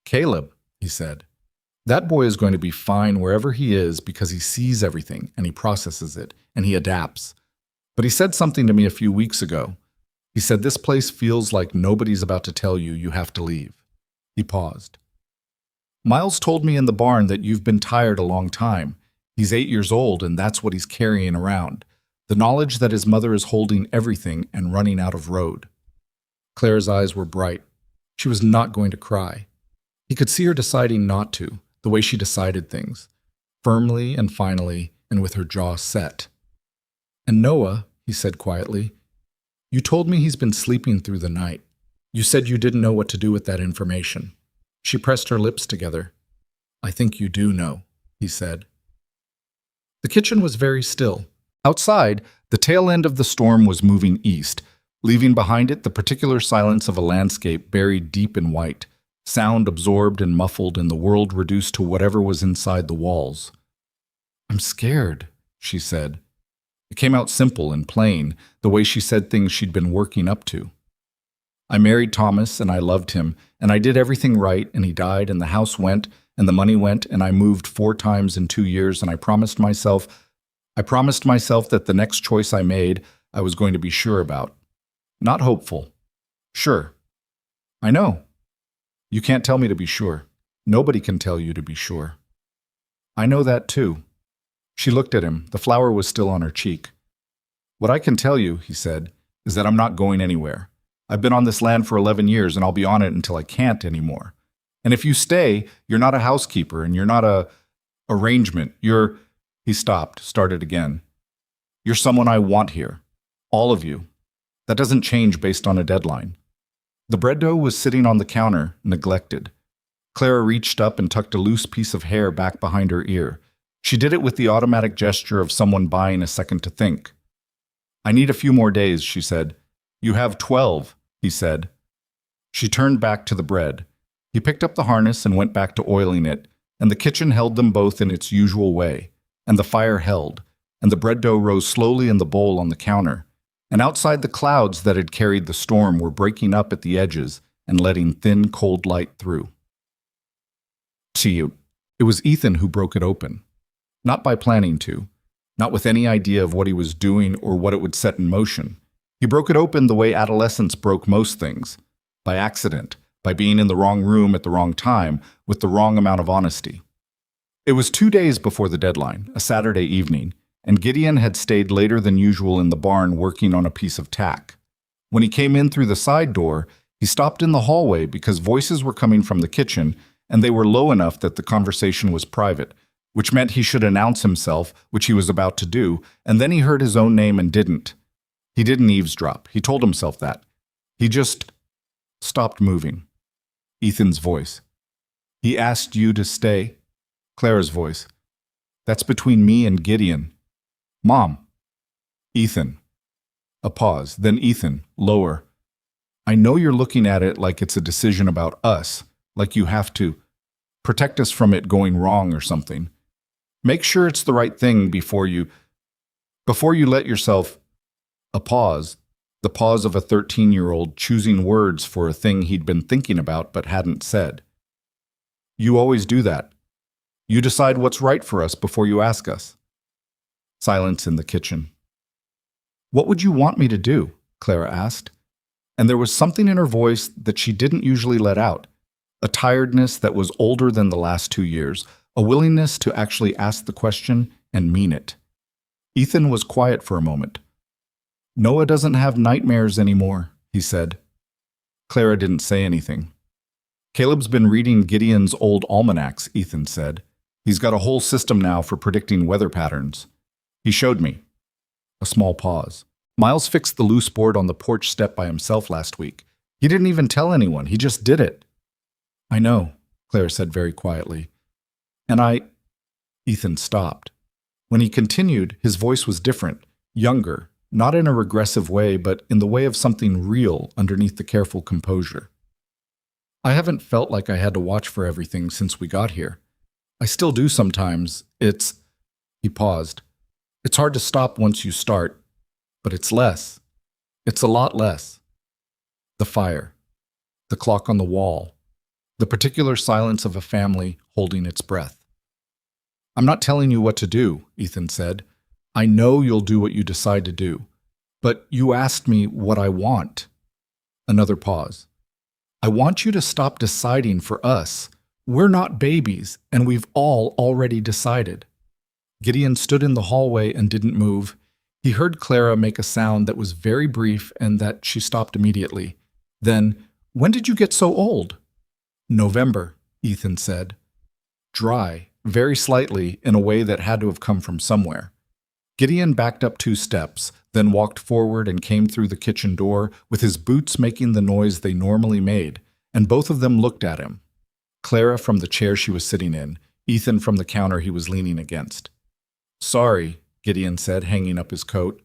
"Caleb," he said, "that boy is going to be fine wherever he is because he sees everything and he processes it and he adapts. But he said something to me a few weeks ago. He said, 'This place feels like nobody's about to tell you you have to leave.'" He paused. "Miles told me in the barn that you've been tired a long time. He's 8 years old and that's what he's carrying around. The knowledge that his mother is holding everything and running out of road." Clara's eyes were bright. She was not going to cry. He could see her deciding not to, the way she decided things, firmly and finally, and with her jaw set. "And Noah," he said quietly, "you told me he's been sleeping through the night. You said you didn't know what to do with that information." She pressed her lips together. "I think you do know," he said. The kitchen was very still. Outside, the tail end of the storm was moving east, leaving behind it the particular silence of a landscape buried deep in white, sound absorbed and muffled, and the world reduced to whatever was inside the walls. "I'm scared," she said. It came out simple and plain, the way she said things she'd been working up to. "I married Thomas, and I loved him, and I did everything right, and he died, and the house went, and the money went, and I moved 4 times in 2 years, and I promised myself that the next choice I made, I was going to be sure about. Not hopeful. Sure. I know. You can't tell me to be sure. Nobody can tell you to be sure. I know that too." She looked at him. The flour was still on her cheek. "What I can tell you," he said, "is that I'm not going anywhere. I've been on this land for 11 years, and I'll be on it until I can't anymore. And if you stay, you're not a housekeeper, and you're not a arrangement. You're—" He stopped, started again. "You're someone I want here. All of you. That doesn't change based on a deadline." The bread dough was sitting on the counter, neglected. Clara reached up and tucked a loose piece of hair back behind her ear. She did it with the automatic gesture of someone buying a second to think. "I need a few more days," she said. "You have 12, he said. She turned back to the bread. He picked up the harness and went back to oiling it, and the kitchen held them both in its usual way, and the fire held, and the bread dough rose slowly in the bowl on the counter, And outside, the clouds that had carried the storm were breaking up at the edges and letting thin, cold light through. See, it was Ethan who broke it open. Not by planning to, not with any idea of what he was doing or what it would set in motion. He broke it open the way adolescents broke most things, by accident, by being in the wrong room at the wrong time, with the wrong amount of honesty. It was 2 days before the deadline, a Saturday evening, and Gideon had stayed later than usual in the barn working on a piece of tack. When he came in through the side door, he stopped in the hallway because voices were coming from the kitchen, and they were low enough that the conversation was private, which meant he should announce himself, which he was about to do, and then he heard his own name and didn't. He didn't eavesdrop. He told himself that. He just stopped moving. Ethan's voice. He asked you to stay. Clara's voice. That's between me and Gideon. Mom. Ethan. A pause. Then Ethan, lower. I know you're looking at it like it's a decision about us, like you have to protect us from it going wrong or something. Make sure it's the right thing before you let yourself. A pause. The pause of a 13-year-old choosing words for a thing he'd been thinking about but hadn't said. You always do that. You decide what's right for us before you ask us. Silence in the kitchen. What would you want me to do? Clara asked. And there was something in her voice that she didn't usually let out. A tiredness that was older than the last 2 years. A willingness to actually ask the question and mean it. Ethan was quiet for a moment. Noah doesn't have nightmares anymore, he said. Clara didn't say anything. Caleb's been reading Gideon's old almanacs, Ethan said. He's got a whole system now for predicting weather patterns. He showed me. A small pause. Miles fixed the loose board on the porch step by himself last week. He didn't even tell anyone. He just did it. I know, Clara said very quietly. And Ethan stopped. When he continued, his voice was different, younger, not in a regressive way, but in the way of something real underneath the careful composure. I haven't felt like I had to watch for everything since we got here. I still do sometimes. He paused. It's hard to stop once you start, but it's less. It's a lot less. The fire, the clock on the wall, the particular silence of a family holding its breath. I'm not telling you what to do, Ethan said. I know you'll do what you decide to do, but you asked me what I want. Another pause. I want you to stop deciding for us. We're not babies, and we've all already decided. Gideon stood in the hallway and didn't move. He heard Clara make a sound that was very brief and that she stopped immediately. Then, when did you get so old? November, Ethan said. Dry, very slightly, in a way that had to have come from somewhere. Gideon backed up 2 steps, then walked forward and came through the kitchen door, with his boots making the noise they normally made, and both of them looked at him. Clara from the chair she was sitting in, Ethan from the counter he was leaning against. Sorry, Gideon said, hanging up his coat.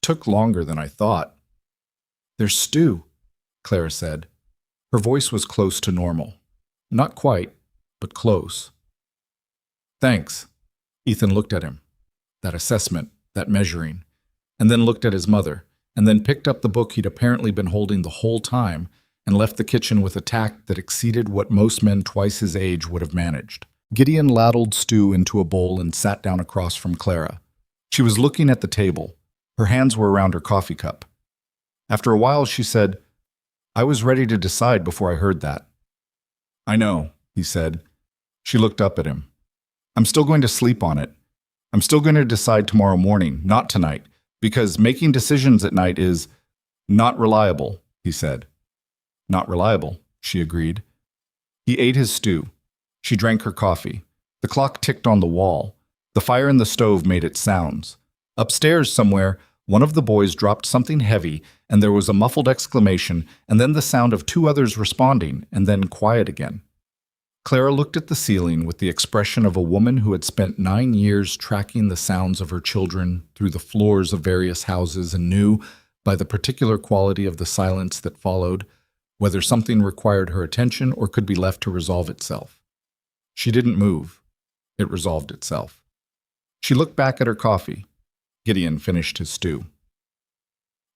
Took longer than I thought. There's stew, Clara said. Her voice was close to normal. Not quite, but close. Thanks. Ethan looked at him. That assessment, that measuring, and then looked at his mother, and then picked up the book he'd apparently been holding the whole time and left the kitchen with a tact that exceeded what most men twice his age would have managed. Gideon ladled stew into a bowl and sat down across from Clara. She was looking at the table. Her hands were around her coffee cup. After a while, she said, I was ready to decide before I heard that. I know, he said. She looked up at him. I'm still going to sleep on it. I'm still going to decide tomorrow morning, not tonight, because making decisions at night is not reliable, he said. Not reliable, she agreed. He ate his stew. She drank her coffee. The clock ticked on the wall. The fire in the stove made its sounds. Upstairs somewhere, one of the boys dropped something heavy, and there was a muffled exclamation, and then the sound of 2 others responding, and then quiet again. Clara looked at the ceiling with the expression of a woman who had spent 9 years tracking the sounds of her children through the floors of various houses and knew, by the particular quality of the silence that followed, whether something required her attention or could be left to resolve itself. She didn't move. It resolved itself. She looked back at her coffee. Gideon finished his stew.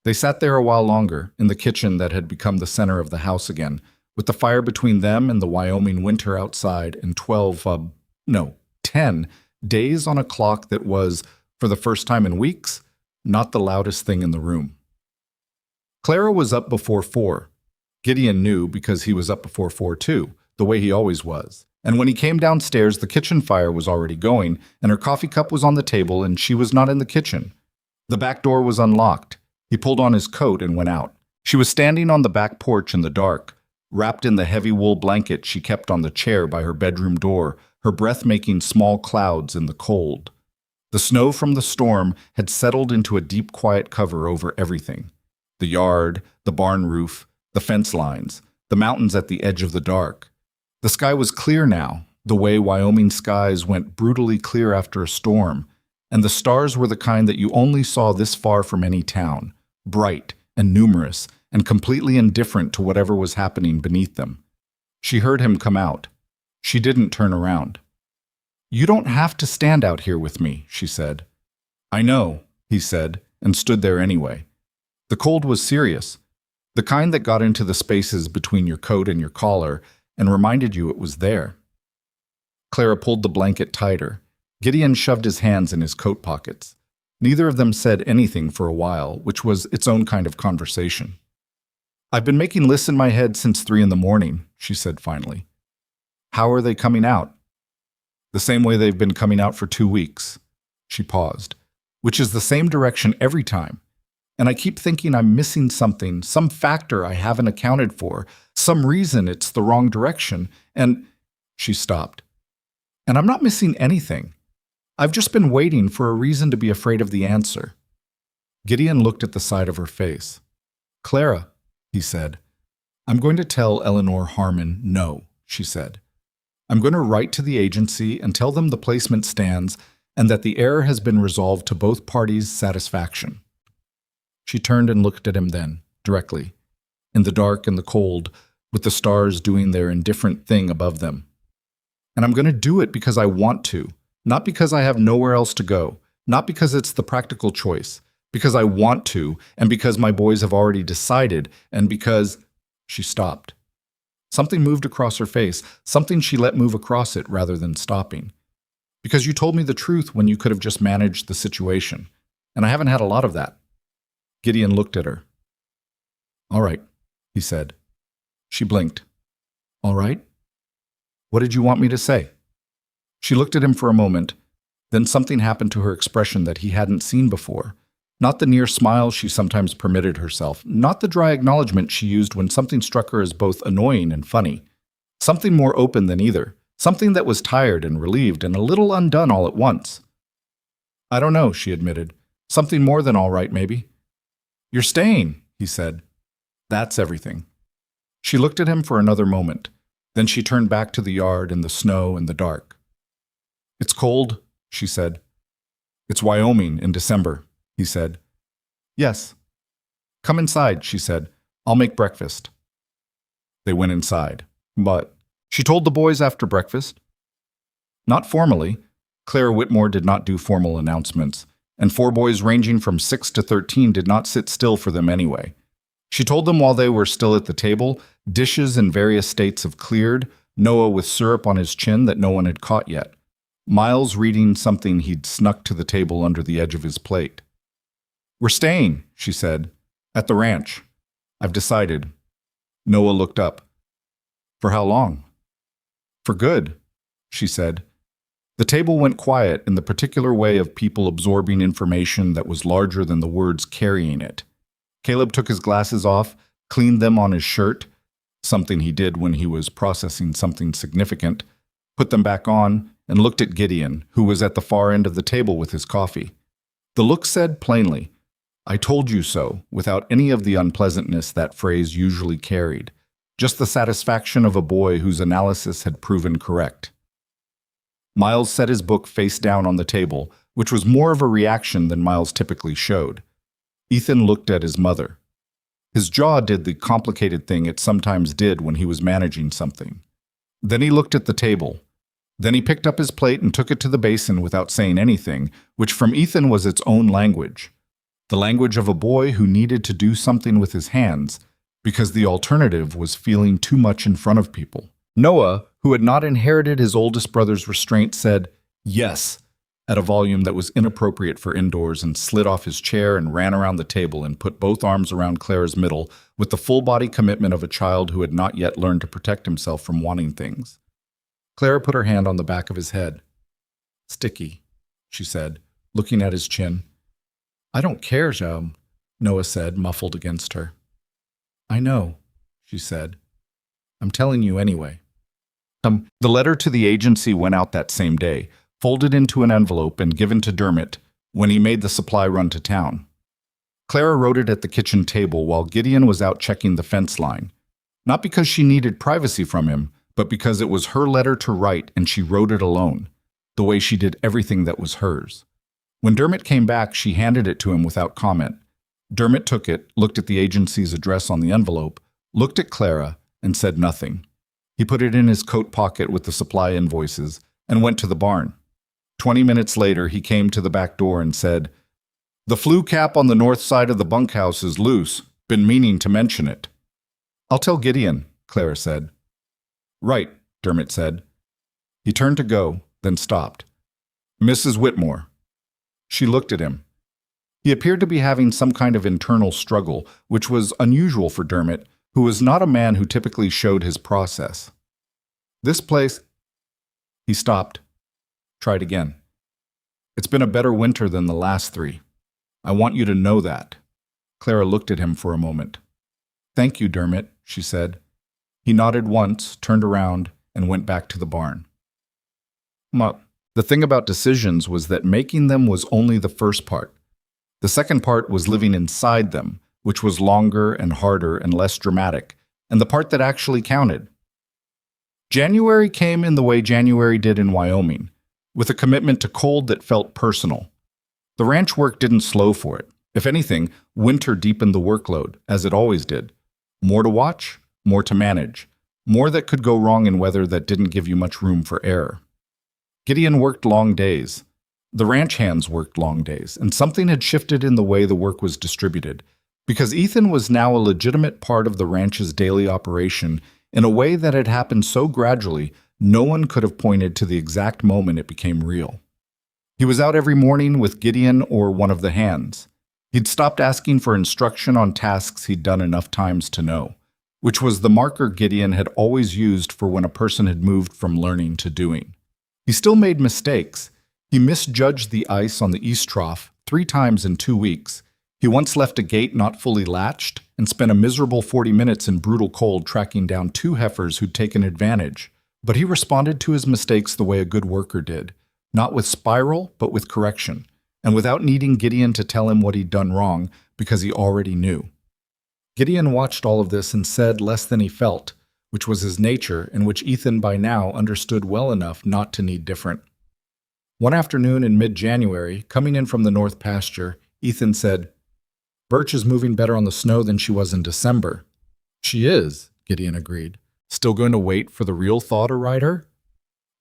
They sat there a while longer, in the kitchen that had become the center of the house again, with the fire between them and the Wyoming winter outside, and 10 days on a clock that was, for the first time in weeks, not the loudest thing in the room. Clara was up before 4. Gideon knew because he was up before 4 too, the way he always was. And when he came downstairs, the kitchen fire was already going, and her coffee cup was on the table, and she was not in the kitchen. The back door was unlocked. He pulled on his coat and went out. She was standing on the back porch in the dark, wrapped in the heavy wool blanket she kept on the chair by her bedroom door, her breath making small clouds in the cold. The snow from the storm had settled into a deep, quiet cover over everything. The yard, the barn roof, the fence lines, the mountains at the edge of the dark. The sky was clear now, the way Wyoming skies went brutally clear after a storm, and the stars were the kind that you only saw this far from any town, bright and numerous and completely indifferent to whatever was happening beneath them. She heard him come out. She didn't turn around. "You don't have to stand out here with me," she said. "I know," he said, and stood there anyway. The cold was serious, the kind that got into the spaces between your coat and your collar and reminded you it was there. Clara pulled the blanket tighter. Gideon shoved his hands in his coat pockets. Neither of them said anything for a while, which was its own kind of conversation. "I've been making lists in my head since 3 in the morning, she said finally. "How are they coming out?" "The same way they've been coming out for 2 weeks. She paused. "Which is the same direction every time. And I keep thinking I'm missing something, some factor I haven't accounted for, some reason it's the wrong direction, and—" She stopped. "And I'm not missing anything. I've just been waiting for a reason to be afraid of the answer." Gideon looked at the side of her face. "Clara," he said. "I'm going to tell Eleanor Harmon no," she said. "I'm going to write to the agency and tell them the placement stands and that the error has been resolved to both parties' satisfaction." She turned and looked at him then, directly, in the dark and the cold, with the stars doing their indifferent thing above them. "And I'm going to do it because I want to, not because I have nowhere else to go, not because it's the practical choice, because I want to, and because my boys have already decided, and because—" She stopped. Something moved across her face, something she let move across it rather than stopping. "Because you told me the truth when you could have just managed the situation, and I haven't had a lot of that." Gideon looked at her. "All right," he said. She blinked. "All right? What did you want me to say?" She looked at him for a moment. Then something happened to her expression that he hadn't seen before. Not the near smile she sometimes permitted herself, not the dry acknowledgement she used when something struck her as both annoying and funny. Something more open than either, something that was tired and relieved and a little undone all at once. "I don't know," she admitted. "Something more than all right, maybe." "You're staying," he said. "That's everything." She looked at him for another moment. Then she turned back to the yard and the snow and the dark. "It's cold," she said. "It's Wyoming in December," he said. "Yes." "Come inside," she said. "I'll make breakfast." They went inside. But she told the boys after breakfast. Not formally. Clara Whitmore did not do formal announcements, and 4 boys ranging from 6 to 13 did not sit still for them anyway. She told them while they were still at the table, dishes in various states of cleared, Noah with syrup on his chin that no one had caught yet, Miles reading something he'd snuck to the table under the edge of his plate. "We're staying," she said, "at the ranch. I've decided." Noah looked up. "For how long?" "For good," she said. The table went quiet in the particular way of people absorbing information that was larger than the words carrying it. Caleb took his glasses off, cleaned them on his shirt, something he did when he was processing something significant, put them back on, and looked at Gideon, who was at the far end of the table with his coffee. The look said plainly, "I told you so," without any of the unpleasantness that phrase usually carried, just the satisfaction of a boy whose analysis had proven correct. Miles set his book face down on the table, which was more of a reaction than Miles typically showed. Ethan looked at his mother. His jaw did the complicated thing it sometimes did when he was managing something. Then he looked at the table. Then he picked up his plate and took it to the basin without saying anything, which from Ethan was its own language. The language of a boy who needed to do something with his hands because the alternative was feeling too much in front of people. Noah, who had not inherited his oldest brother's restraint, said, "Yes," at a volume that was inappropriate for indoors, and slid off his chair and ran around the table and put both arms around Clara's middle with the full-body commitment of a child who had not yet learned to protect himself from wanting things. Clara put her hand on the back of his head. "Sticky," she said, looking at his chin. "I don't care, Jaume," Noah said, muffled against her. "I know," she said. "I'm telling you anyway." The letter to the agency went out that same day, folded into an envelope and given to Dermot when he made the supply run to town. Clara wrote it at the kitchen table while Gideon was out checking the fence line. Not because she needed privacy from him, but because it was her letter to write and she wrote it alone, the way she did everything that was hers. When Dermot came back, she handed it to him without comment. Dermot took it, looked at the agency's address on the envelope, looked at Clara, and said nothing. He put it in his coat pocket with the supply invoices and went to the barn. 20 minutes later, he came to the back door and said, "The flue cap on the north side of the bunkhouse is loose. Been meaning to mention it." "I'll tell Gideon," Clara said. "Right," Dermot said. He turned to go, then stopped. "Mrs. Whitmore." She looked at him. He appeared to be having some kind of internal struggle, which was unusual for Dermot, who was not a man who typically showed his process. "This place—" He stopped. Tried again. "It's been a better winter than the last 3. I want you to know that." Clara looked at him for a moment. "Thank you, Dermot," she said. He nodded once, turned around, and went back to the barn. The thing about decisions was that making them was only the first part. The second part was living inside them, which was longer and harder and less dramatic, and the part that actually counted. January came in the way January did in Wyoming, with a commitment to cold that felt personal. The ranch work didn't slow for it. If anything, winter deepened the workload, as it always did. More to watch, more to manage, more that could go wrong in weather that didn't give you much room for error. Gideon worked long days. The ranch hands worked long days, and something had shifted in the way the work was distributed, because Ethan was now a legitimate part of the ranch's daily operation in a way that had happened so gradually no one could have pointed to the exact moment it became real. He was out every morning with Gideon or one of the hands. He'd stopped asking for instruction on tasks he'd done enough times to know, which was the marker Gideon had always used for when a person had moved from learning to doing. He still made mistakes. He misjudged the ice on the East Trough 3 times in 2 weeks. He once left a gate not fully latched and spent a miserable 40 minutes in brutal cold tracking down 2 heifers who'd taken advantage. But he responded to his mistakes the way a good worker did, not with spiral, but with correction, and without needing Gideon to tell him what he'd done wrong because he already knew. Gideon watched all of this and said less than he felt, which was his nature and which Ethan by now understood well enough not to need different. One afternoon in mid-January, coming in from the north pasture, Ethan said, "Birch is moving better on the snow than she was in December." "She is," Gideon agreed. "Still going to wait for the real thaw to ride her?"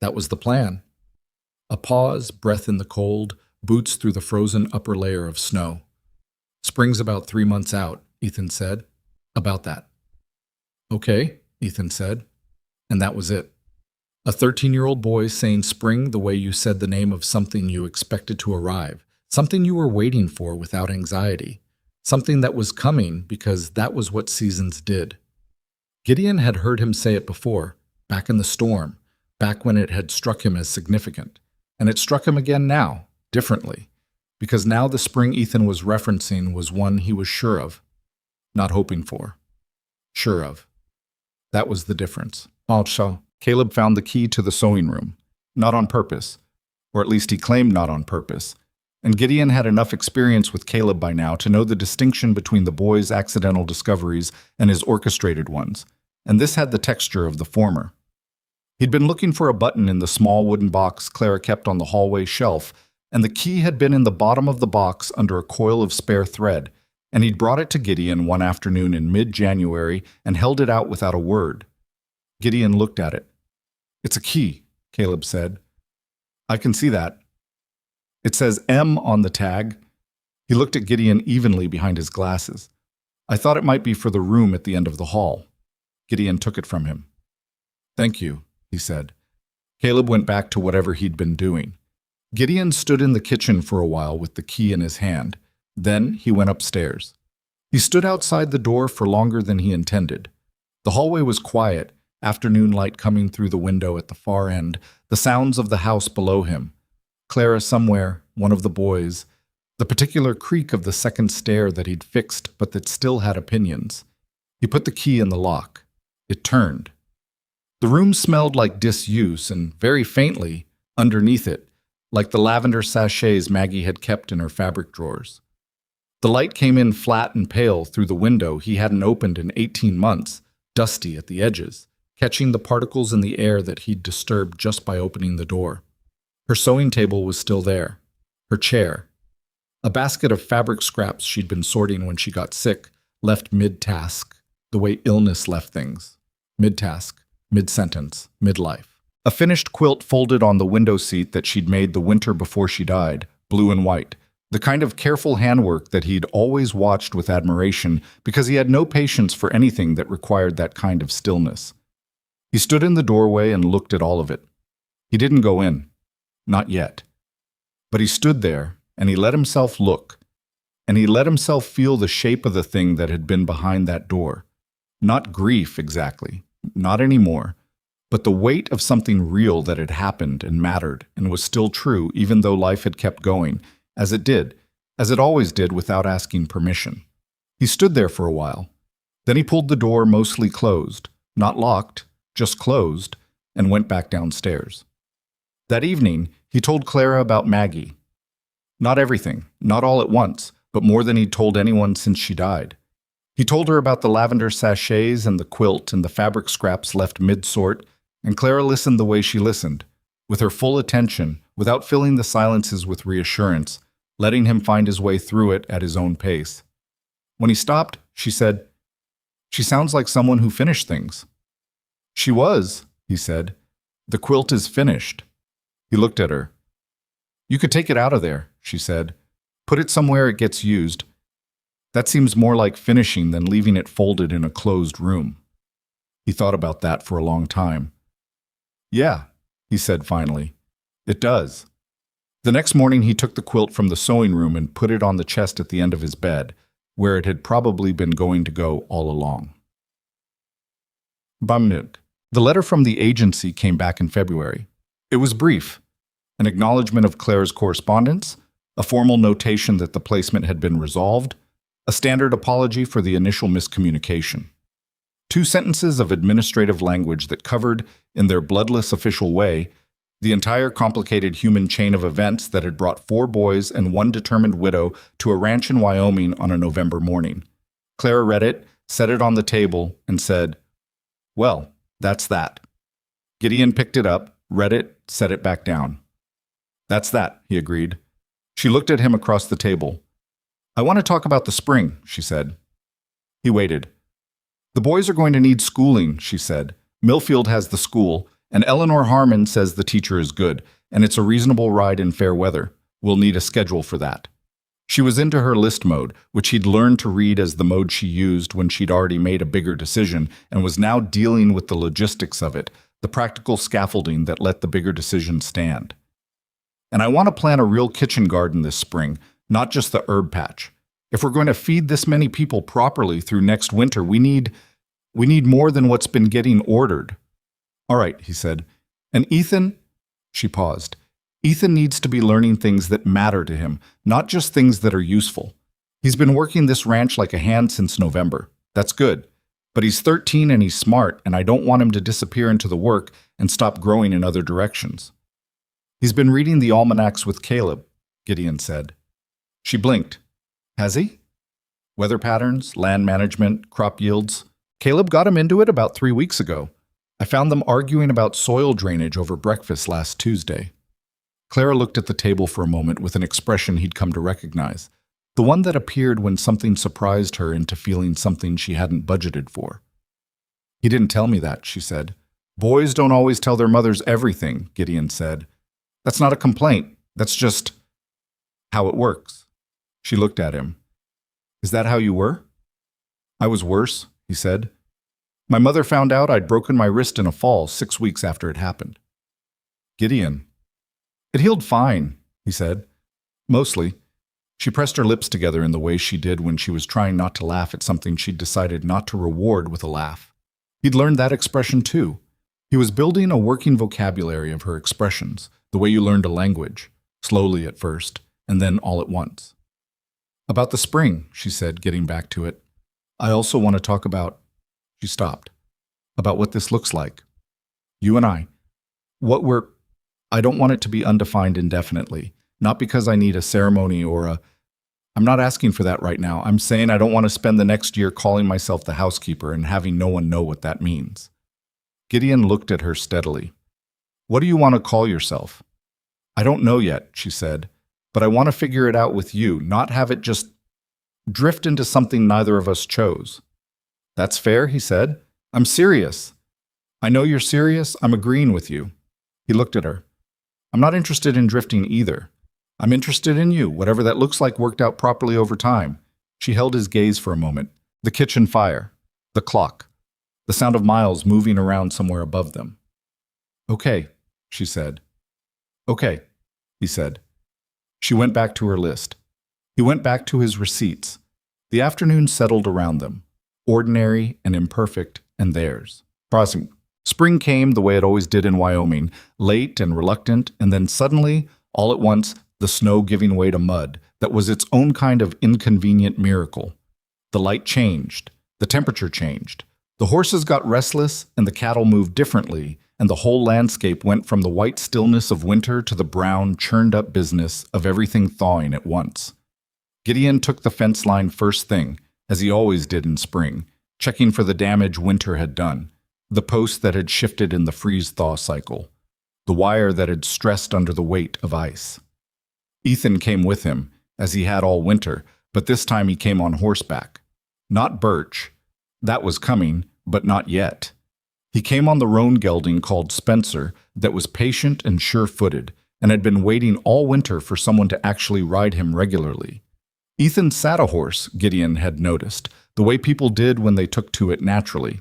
"That was the plan." A pause, breath in the cold, boots through the frozen upper layer of snow. "Spring's about 3 months out," Ethan said. "About that." "Okay," Ethan said. And that was it. A 13-year-old boy saying spring the way you said the name of something you expected to arrive, something you were waiting for without anxiety, something that was coming because that was what seasons did. Gideon had heard him say it before, back in the storm, back when it had struck him as significant. And it struck him again now, differently, because now the spring Ethan was referencing was one he was sure of, not hoping for. Sure of. That was the difference. Also, Caleb found the key to the sewing room, not on purpose, or at least he claimed not on purpose, and Gideon had enough experience with Caleb by now to know the distinction between the boy's accidental discoveries and his orchestrated ones, and this had the texture of the former. He'd been looking for a button in the small wooden box Clara kept on the hallway shelf, and the key had been in the bottom of the box under a coil of spare thread, and he'd brought it to Gideon one afternoon in mid-January and held it out without a word. Gideon looked at it. "It's a key," Caleb said. "I can see that. It says M on the tag. He looked at Gideon evenly behind his glasses. "I thought it might be for the room at the end of the hall." Gideon took it from him. "Thank you," he said. Caleb went back to whatever he'd been doing. Gideon stood in the kitchen for a while with the key in his hand. Then he went upstairs. He stood outside the door for longer than he intended. The hallway was quiet, afternoon light coming through the window at the far end, the sounds of the house below him. Clara somewhere, one of the boys, the particular creak of the second stair that he'd fixed but that still had opinions. He put the key in the lock. It turned. The room smelled like disuse and, very faintly, underneath it, like the lavender sachets Maggie had kept in her fabric drawers. The light came in flat and pale through the window he hadn't opened in 18 months, dusty at the edges, catching the particles in the air that he'd disturbed just by opening the door. Her sewing table was still there. Her chair. A basket of fabric scraps she'd been sorting when she got sick, left mid-task, the way illness left things. Mid-task, mid-sentence, mid-life. A finished quilt folded on the window seat that she'd made the winter before she died, blue and white. The kind of careful handwork that he'd always watched with admiration because he had no patience for anything that required that kind of stillness. He stood in the doorway and looked at all of it. He didn't go in. Not yet. But he stood there, and he let himself look, and he let himself feel the shape of the thing that had been behind that door. Not grief, exactly. Not anymore. But the weight of something real that had happened and mattered and was still true even though life had kept going, as it always did without asking permission. He stood there for a while. Then he pulled the door mostly closed, not locked, just closed, and went back downstairs. That evening, he told Clara about Maggie. Not everything, not all at once, but more than he'd told anyone since she died. He told her about the lavender sachets and the quilt and the fabric scraps left mid-sort, and Clara listened the way she listened, with her full attention, without filling the silences with reassurance, letting him find his way through it at his own pace. When he stopped, she said, "She sounds like someone who finished things." "She was," he said. "The quilt is finished." He looked at her. "You could take it out of there," she said. "Put it somewhere it gets used. That seems more like finishing than leaving it folded in a closed room." He thought about that for a long time. "Yeah," he said finally. "It does." The next morning he took the quilt from the sewing room and put it on the chest at the end of his bed, where it had probably been going to go all along. Bamnuk. The letter from the agency came back in February. It was brief. An acknowledgement of Clara's correspondence, a formal notation that the placement had been resolved, a standard apology for the initial miscommunication. 2 sentences of administrative language that covered, in their bloodless official way, the entire complicated human chain of events that had brought 4 boys and 1 determined widow to a ranch in Wyoming on a November morning. Clara read it, set it on the table, and said, "Well, that's that." Gideon picked it up, read it, set it back down. "That's that," he agreed. She looked at him across the table. "I want to talk about the spring," she said. He waited. "The boys are going to need schooling," she said. "Millfield has the school, and Eleanor Harmon says the teacher is good, and it's a reasonable ride in fair weather. We'll need a schedule for that." She was into her list mode, which he'd learned to read as the mode she used when she'd already made a bigger decision and was now dealing with the logistics of it, the practical scaffolding that let the bigger decision stand. "And I want to plant a real kitchen garden this spring, not just the herb patch. If we're going to feed this many people properly through next winter, we need more than what's been getting ordered." "All right," he said. "And Ethan?" She paused. "Ethan needs to be learning things that matter to him, not just things that are useful. He's been working this ranch like a hand since November. That's good. But he's 13 and he's smart, and I don't want him to disappear into the work and stop growing in other directions." "He's been reading the almanacs with Caleb," Gideon said. She blinked. "Has he?" "Weather patterns, land management, crop yields. Caleb got him into it about 3 weeks ago. I found them arguing about soil drainage over breakfast last Tuesday." Clara looked at the table for a moment with an expression he'd come to recognize, the one that appeared when something surprised her into feeling something she hadn't budgeted for. "He didn't tell me that," she said. "Boys don't always tell their mothers everything," Gideon said. "That's not a complaint. That's just how it works." She looked at him. Is that how you were? I was worse, he said. My mother found out I'd broken my wrist in a fall 6 weeks after it happened. Gideon. It healed fine, he said. Mostly. She pressed her lips together in the way she did when she was trying not to laugh at something she'd decided not to reward with a laugh. He'd learned that expression too. He was building a working vocabulary of her expressions, the way you learned a language, slowly at first, and then all at once. About the spring, she said, getting back to it. I also want to talk about... She stopped. About what this looks like. You and I. What we're... I don't want it to be undefined indefinitely. Not because I need a ceremony or a... I'm not asking for that right now. I'm saying I don't want to spend the next year calling myself the housekeeper and having no one know what that means. Gideon looked at her steadily. What do you want to call yourself? I don't know yet, she said, but I want to figure it out with you, not have it just drift into something neither of us chose. That's fair, he said. I'm serious. I know you're serious. I'm agreeing with you. He looked at her. I'm not interested in drifting either. I'm interested in you. Whatever that looks like worked out properly over time. She held his gaze for a moment. The kitchen fire. The clock. The sound of Miles moving around somewhere above them. Okay, she said. Okay, he said. She went back to her list. He went back to his receipts. The afternoon settled around them. Ordinary and imperfect and theirs. Spring came the way it always did in Wyoming, late and reluctant, and then suddenly, all at once, the snow giving way to mud that was its own kind of inconvenient miracle. The light changed. The temperature changed. The horses got restless and the cattle moved differently, and the whole landscape went from the white stillness of winter to the brown, churned-up business of everything thawing at once. Gideon took the fence line first thing, as he always did in spring, checking for the damage winter had done, the post that had shifted in the freeze-thaw cycle, the wire that had stressed under the weight of ice. Ethan came with him, as he had all winter, but this time he came on horseback. Not Birch. That was coming, but not yet. He came on the roan gelding called Spencer that was patient and sure-footed, and had been waiting all winter for someone to actually ride him regularly. Ethan sat a horse, Gideon had noticed, the way people did when they took to it naturally.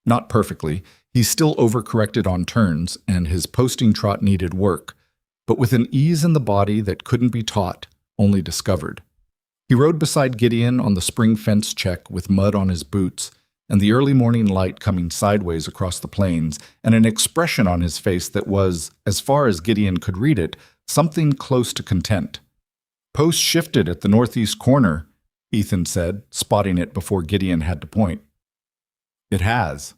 Not perfectly, he still overcorrected on turns, and his posting trot needed work, but with an ease in the body that couldn't be taught, only discovered. He rode beside Gideon on the spring fence check with mud on his boots, and the early morning light coming sideways across the plains, and an expression on his face that was, as far as Gideon could read it, something close to content. Post shifted at the northeast corner, Ethan said, spotting it before Gideon had to point. It has.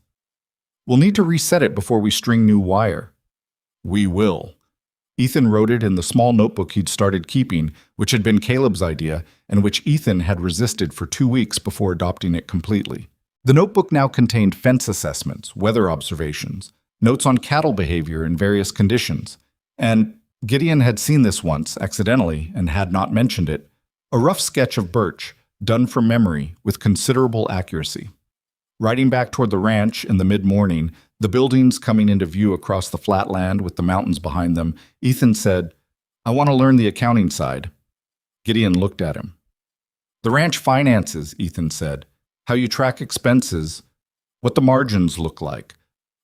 We'll need to reset it before we string new wire. We will. Ethan wrote it in the small notebook he'd started keeping, which had been Caleb's idea, and which Ethan had resisted for 2 weeks before adopting it completely. The notebook now contained fence assessments, weather observations, notes on cattle behavior in various conditions, and Gideon had seen this once, accidentally, and had not mentioned it, a rough sketch of Birch, done from memory with considerable accuracy. Riding back toward the ranch in the mid-morning, the buildings coming into view across the flat land with the mountains behind them, Ethan said, I want to learn the accounting side. Gideon looked at him. The ranch finances, Ethan said, how you track expenses, what the margins look like,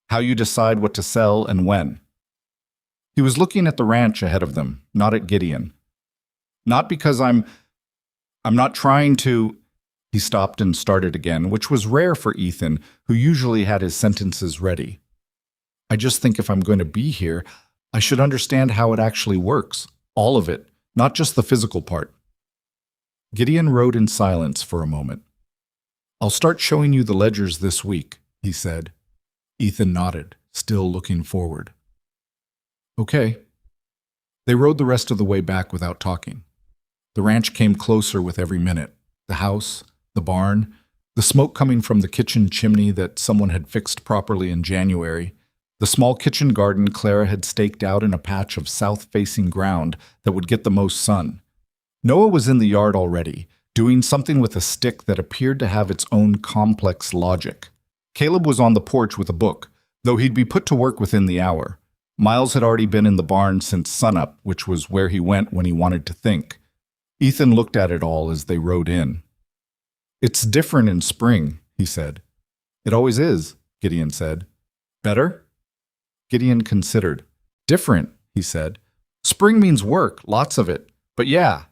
how you decide what to sell and when. He was looking at the ranch ahead of them, not at Gideon. Not because I'm not trying to... He stopped and started again, which was rare for Ethan, who usually had his sentences ready. I just think if I'm going to be here, I should understand how it actually works, all of it, not just the physical part. Gideon rode in silence for a moment. I'll start showing you the ledgers this week, he said. Ethan nodded, still looking forward. Okay. They rode the rest of the way back without talking. The ranch came closer with every minute. The house, the barn, the smoke coming from the kitchen chimney that someone had fixed properly in January, the small kitchen garden Clara had staked out in a patch of south-facing ground that would get the most sun. Noah was in the yard already, doing something with a stick that appeared to have its own complex logic. Caleb was on the porch with a book, though he'd be put to work within the hour. Miles had already been in the barn since sunup, which was where he went when he wanted to think. Ethan looked at it all as they rode in. "It's different in spring," he said. "It always is," Gideon said. "Better?" Gideon considered. "Different," he said. "Spring means work, lots of it. But yeah."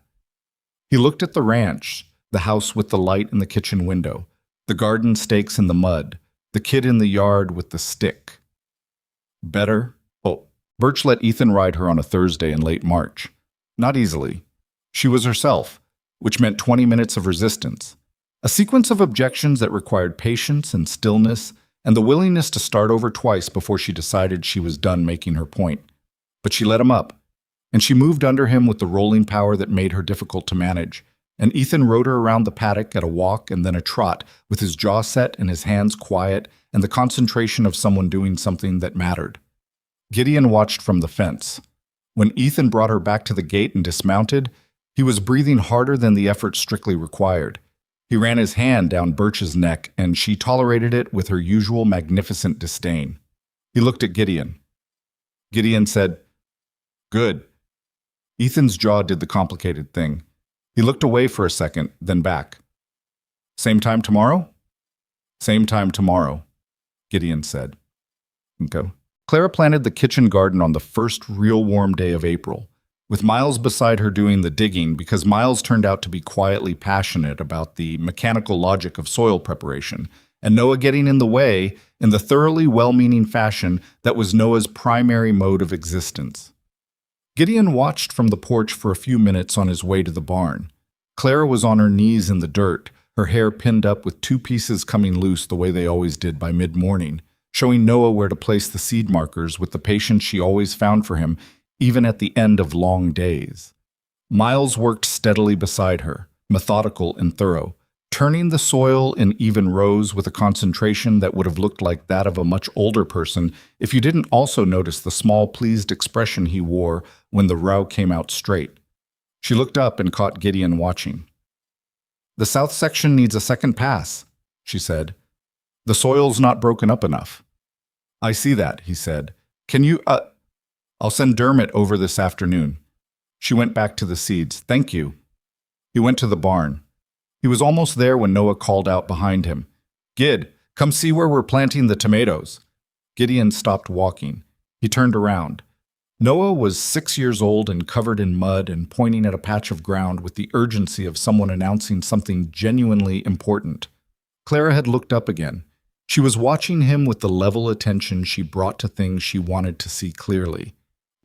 He looked at the ranch, the house with the light in the kitchen window, the garden stakes in the mud, the kid in the yard with the stick. Better? Oh, Birch let Ethan ride her on a Thursday in late March. Not easily. She was herself, which meant 20 minutes of resistance. A sequence of objections that required patience and stillness and the willingness to start over twice before she decided she was done making her point. But she let him up, and she moved under him with the rolling power that made her difficult to manage, and Ethan rode her around the paddock at a walk and then a trot, with his jaw set and his hands quiet and the concentration of someone doing something that mattered. Gideon watched from the fence. When Ethan brought her back to the gate and dismounted, he was breathing harder than the effort strictly required. He ran his hand down Birch's neck, and she tolerated it with her usual magnificent disdain. He looked at Gideon. Gideon said, "Good." Ethan's jaw did the complicated thing. He looked away for a second, then back. "Same time tomorrow?" "Same time tomorrow," Gideon said. Okay. Clara planted the kitchen garden on the first real warm day of April, with Miles beside her doing the digging because Miles turned out to be quietly passionate about the mechanical logic of soil preparation, and Noah getting in the way in the thoroughly well-meaning fashion that was Noah's primary mode of existence. Gideon watched from the porch for a few minutes on his way to the barn. Clara was on her knees in the dirt, her hair pinned up with two pieces coming loose the way they always did by mid-morning, showing Noah where to place the seed markers with the patience she always found for him, even at the end of long days. Miles worked steadily beside her, methodical and thorough, turning the soil in even rows with a concentration that would have looked like that of a much older person if you didn't also notice the small pleased expression he wore when the row came out straight. She looked up and caught Gideon watching. "The south section needs a second pass," she said. "The soil's not broken up enough." "I see that," he said. "Can you, I'll send Dermot over this afternoon." She went back to the seeds. "Thank you." He went to the barn. He was almost there when Noah called out behind him. "Gid, come see where we're planting the tomatoes." Gideon stopped walking. He turned around. Noah was 6 years old and covered in mud and pointing at a patch of ground with the urgency of someone announcing something genuinely important. Clara had looked up again. She was watching him with the level attention she brought to things she wanted to see clearly.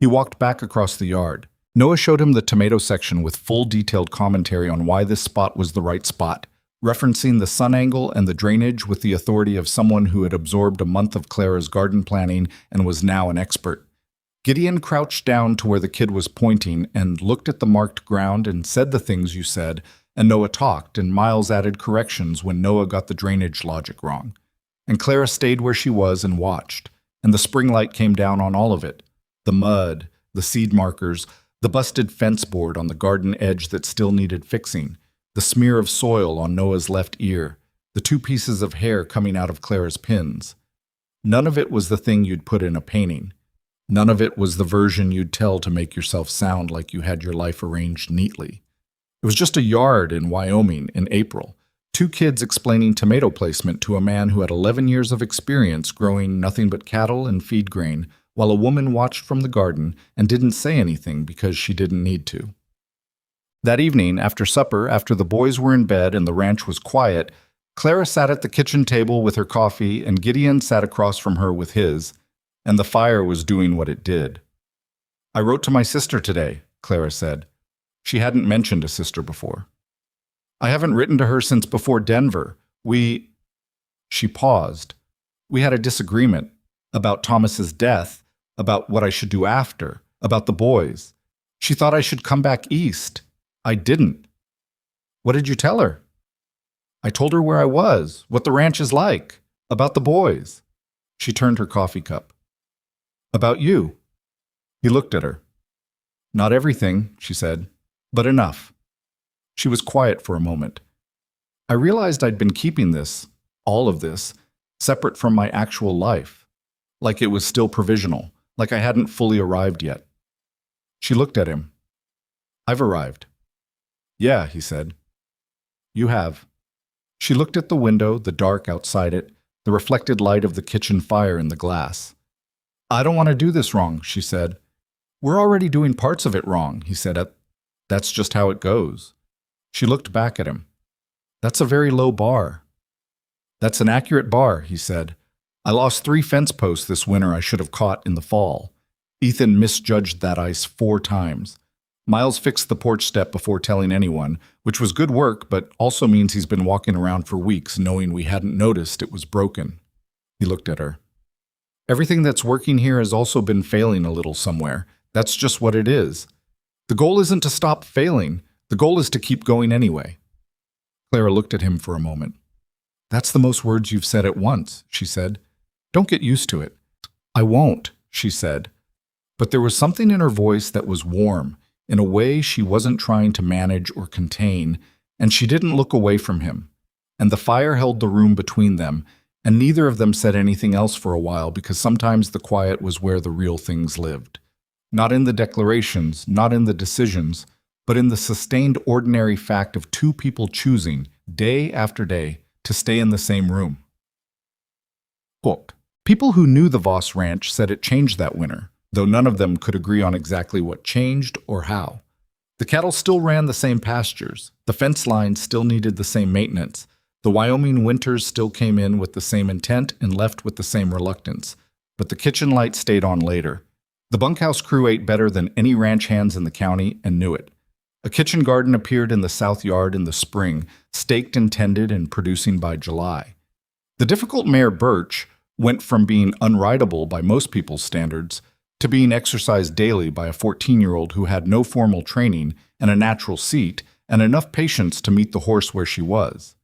He walked back across the yard. Noah showed him the tomato section with full detailed commentary on why this spot was the right spot, referencing the sun angle and the drainage with the authority of someone who had absorbed a month of Clara's garden planning and was now an expert. Gideon crouched down to where the kid was pointing and looked at the marked ground and said the things you said, and Noah talked, and Miles added corrections when Noah got the drainage logic wrong. And Clara stayed where she was and watched, and the spring light came down on all of it. The mud, the seed markers, the busted fence board on the garden edge that still needed fixing, the smear of soil on Noah's left ear, the 2 pieces of hair coming out of Clara's pins. None of it was the thing you'd put in a painting. None of it was the version you'd tell to make yourself sound like you had your life arranged neatly. It was just a yard in Wyoming in April, 2 kids explaining tomato placement to a man who had 11 years of experience growing nothing but cattle and feed grain, while a woman watched from the garden and didn't say anything because she didn't need to. That evening, after supper, after the boys were in bed and the ranch was quiet, Clara sat at the kitchen table with her coffee and Gideon sat across from her with his, and the fire was doing what it did. "I wrote to my sister today," Clara said. She hadn't mentioned a sister before. "I haven't written to her since before Denver. She paused. "We had a disagreement about Thomas's death, about what I should do after, about the boys. She thought I should come back east. I didn't." "What did you tell her?" "I told her where I was, what the ranch is like, about the boys." She turned her coffee cup. "About you." He looked at her. "Not everything," she said, "but enough." She was quiet for a moment. I realized I'd been keeping this, all of this, separate from my actual life, like it was still provisional, like I hadn't fully arrived yet. She looked at him. "I've arrived." Yeah, he said. You have. She looked at the window, the dark outside it, the reflected light of the kitchen fire in the glass. I don't want to do this wrong, she said. We're already doing parts of it wrong, he said. That's just how it goes. She looked back at him. That's a very low bar. That's an accurate bar, he said. I lost 3 fence posts this winter I should have caught in the fall. Ethan misjudged that ice 4 times. Miles fixed the porch step before telling anyone, which was good work, but also means he's been walking around for weeks knowing we hadn't noticed it was broken. He looked at her. Everything that's working here has also been failing a little somewhere. That's just what it is. The goal isn't to stop failing. The goal is to keep going anyway. Clara looked at him for a moment. That's the most words you've said at once, she said. Don't get used to it. I won't, she said. But there was something in her voice that was warm, in a way she wasn't trying to manage or contain, and she didn't look away from him. And the fire held the room between them, and neither of them said anything else for a while because sometimes the quiet was where the real things lived. Not in the declarations, not in the decisions, but in the sustained ordinary fact of 2 people choosing, day after day, to stay in the same room. Quote, people who knew the Voss ranch said it changed that winter, though none of them could agree on exactly what changed or how. The cattle still ran the same pastures, the fence lines still needed the same maintenance, the Wyoming winters still came in with the same intent and left with the same reluctance, but the kitchen light stayed on later. The bunkhouse crew ate better than any ranch hands in the county and knew it. A kitchen garden appeared in the south yard in the spring, staked and tended and producing by July. The difficult mare Birch went from being unrideable by most people's standards to being exercised daily by a 14-year-old who had no formal training and a natural seat and enough patience to meet the horse where she was.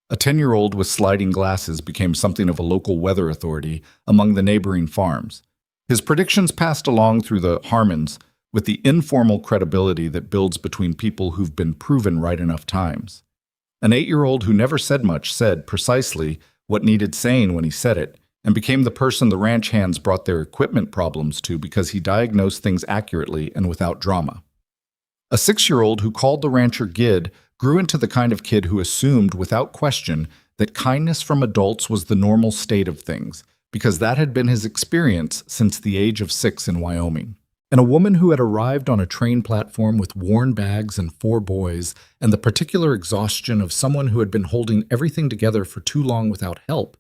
A 10-year-old with sliding glasses became something of a local weather authority among the neighboring farms. His predictions passed along through the Harmons with the informal credibility that builds between people who've been proven right enough times. An 8-year-old who never said much said precisely what needed saying when he said it, and became the person the ranch hands brought their equipment problems to because he diagnosed things accurately and without drama. A 6-year-old who called the rancher Gid grew into the kind of kid who assumed without question that kindness from adults was the normal state of things, because that had been his experience since the age of 6 in Wyoming. And a woman who had arrived on a train platform with worn bags and 4 boys, and the particular exhaustion of someone who had been holding everything together for too long without help.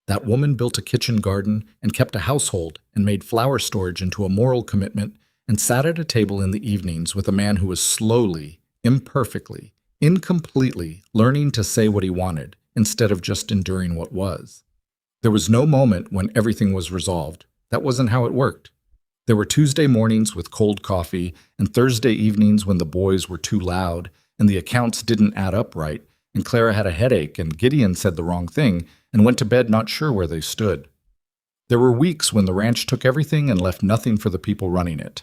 That woman built a kitchen garden and kept a household and made flower storage into a moral commitment and sat at a table in the evenings with a man who was slowly, imperfectly, incompletely learning to say what he wanted instead of just enduring what was. There was no moment when everything was resolved. That wasn't how it worked. There were Tuesday mornings with cold coffee and Thursday evenings when the boys were too loud and the accounts didn't add up right, and Clara had a headache and Gideon said the wrong thing and went to bed not sure where they stood. There were weeks when the ranch took everything and left nothing for the people running it.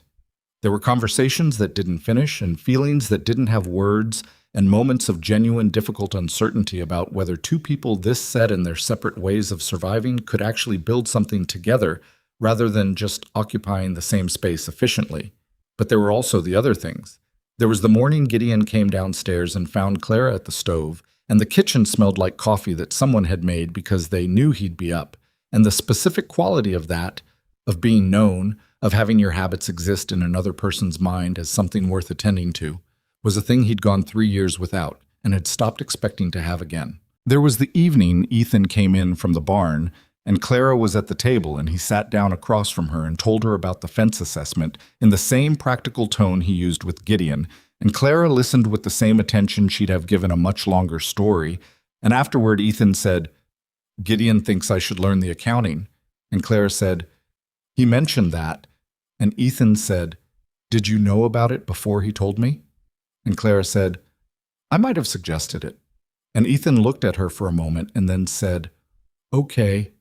There were conversations that didn't finish and feelings that didn't have words and moments of genuine difficult uncertainty about whether 2 people this set in their separate ways of surviving could actually build something together rather than just occupying the same space efficiently. But there were also the other things. There was the morning Gideon came downstairs and found Clara at the stove, and the kitchen smelled like coffee that someone had made because they knew he'd be up, and the specific quality of that, of being known, of having your habits exist in another person's mind as something worth attending to, was a thing he'd gone 3 years without and had stopped expecting to have again. There was the evening Ethan came in from the barn, and Clara was at the table, and he sat down across from her and told her about the fence assessment in the same practical tone he used with Gideon, and Clara listened with the same attention she'd have given a much longer story, and afterward Ethan said, "Gideon thinks I should learn the accounting," and Clara said, "He mentioned that," and Ethan said, "Did you know about it before he told me?" And Clara said, "I might have suggested it." And Ethan looked at her for a moment and then said, "Okay."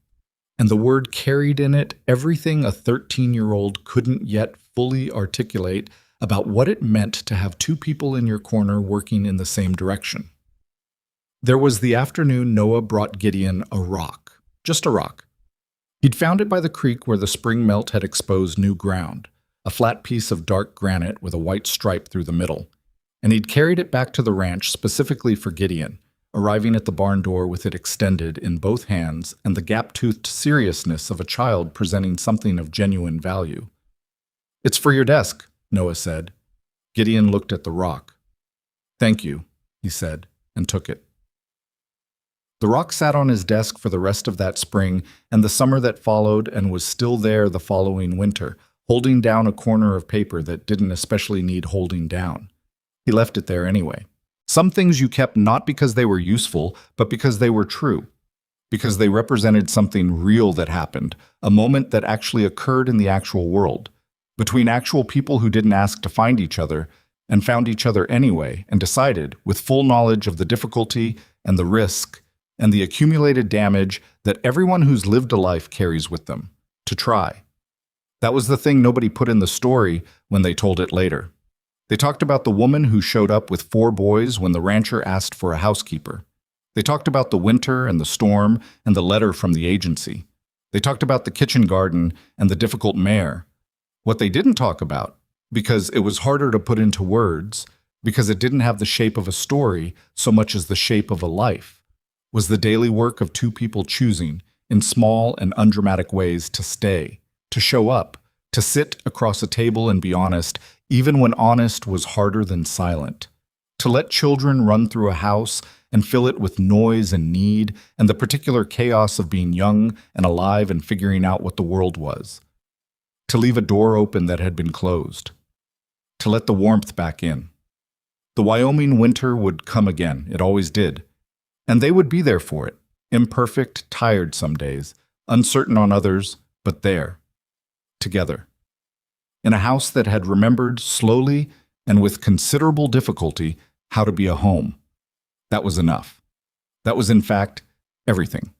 And the word carried in it everything a 13-year-old couldn't yet fully articulate about what it meant to have 2 people in your corner working in the same direction. There was the afternoon Noah brought Gideon a rock, just a rock. He'd found it by the creek where the spring melt had exposed new ground, a flat piece of dark granite with a white stripe through the middle. and he'd carried it back to the ranch specifically for Gideon, arriving at the barn door with it extended in both hands and the gap-toothed seriousness of a child presenting something of genuine value. "It's for your desk," Noah said. Gideon looked at the rock. "Thank you," he said, and took it. The rock sat on his desk for the rest of that spring and the summer that followed, and was still there the following winter, holding down a corner of paper that didn't especially need holding down. He left it there anyway. Some things you kept not because they were useful, but because they were true, because they represented something real that happened, a moment that actually occurred in the actual world, between actual people who didn't ask to find each other and found each other anyway and decided, with full knowledge of the difficulty and the risk and the accumulated damage that everyone who's lived a life carries with them, to try. That was the thing nobody put in the story when they told it later. They talked about the woman who showed up with 4 boys when the rancher asked for a housekeeper. They talked about the winter and the storm and the letter from the agency. They talked about the kitchen garden and the difficult mayor. What they didn't talk about, because it was harder to put into words, because it didn't have the shape of a story so much as the shape of a life, was the daily work of 2 people choosing, in small and undramatic ways, to stay, to show up, to sit across a table and be honest, even when honest was harder than silent, to let children run through a house and fill it with noise and need and the particular chaos of being young and alive and figuring out what the world was, to leave a door open that had been closed, to let the warmth back in. The Wyoming winter would come again, it always did, and they would be there for it, imperfect, tired some days, uncertain on others, but there, together. In a house that had remembered slowly and with considerable difficulty how to be a home. That was enough. That was, in fact, everything.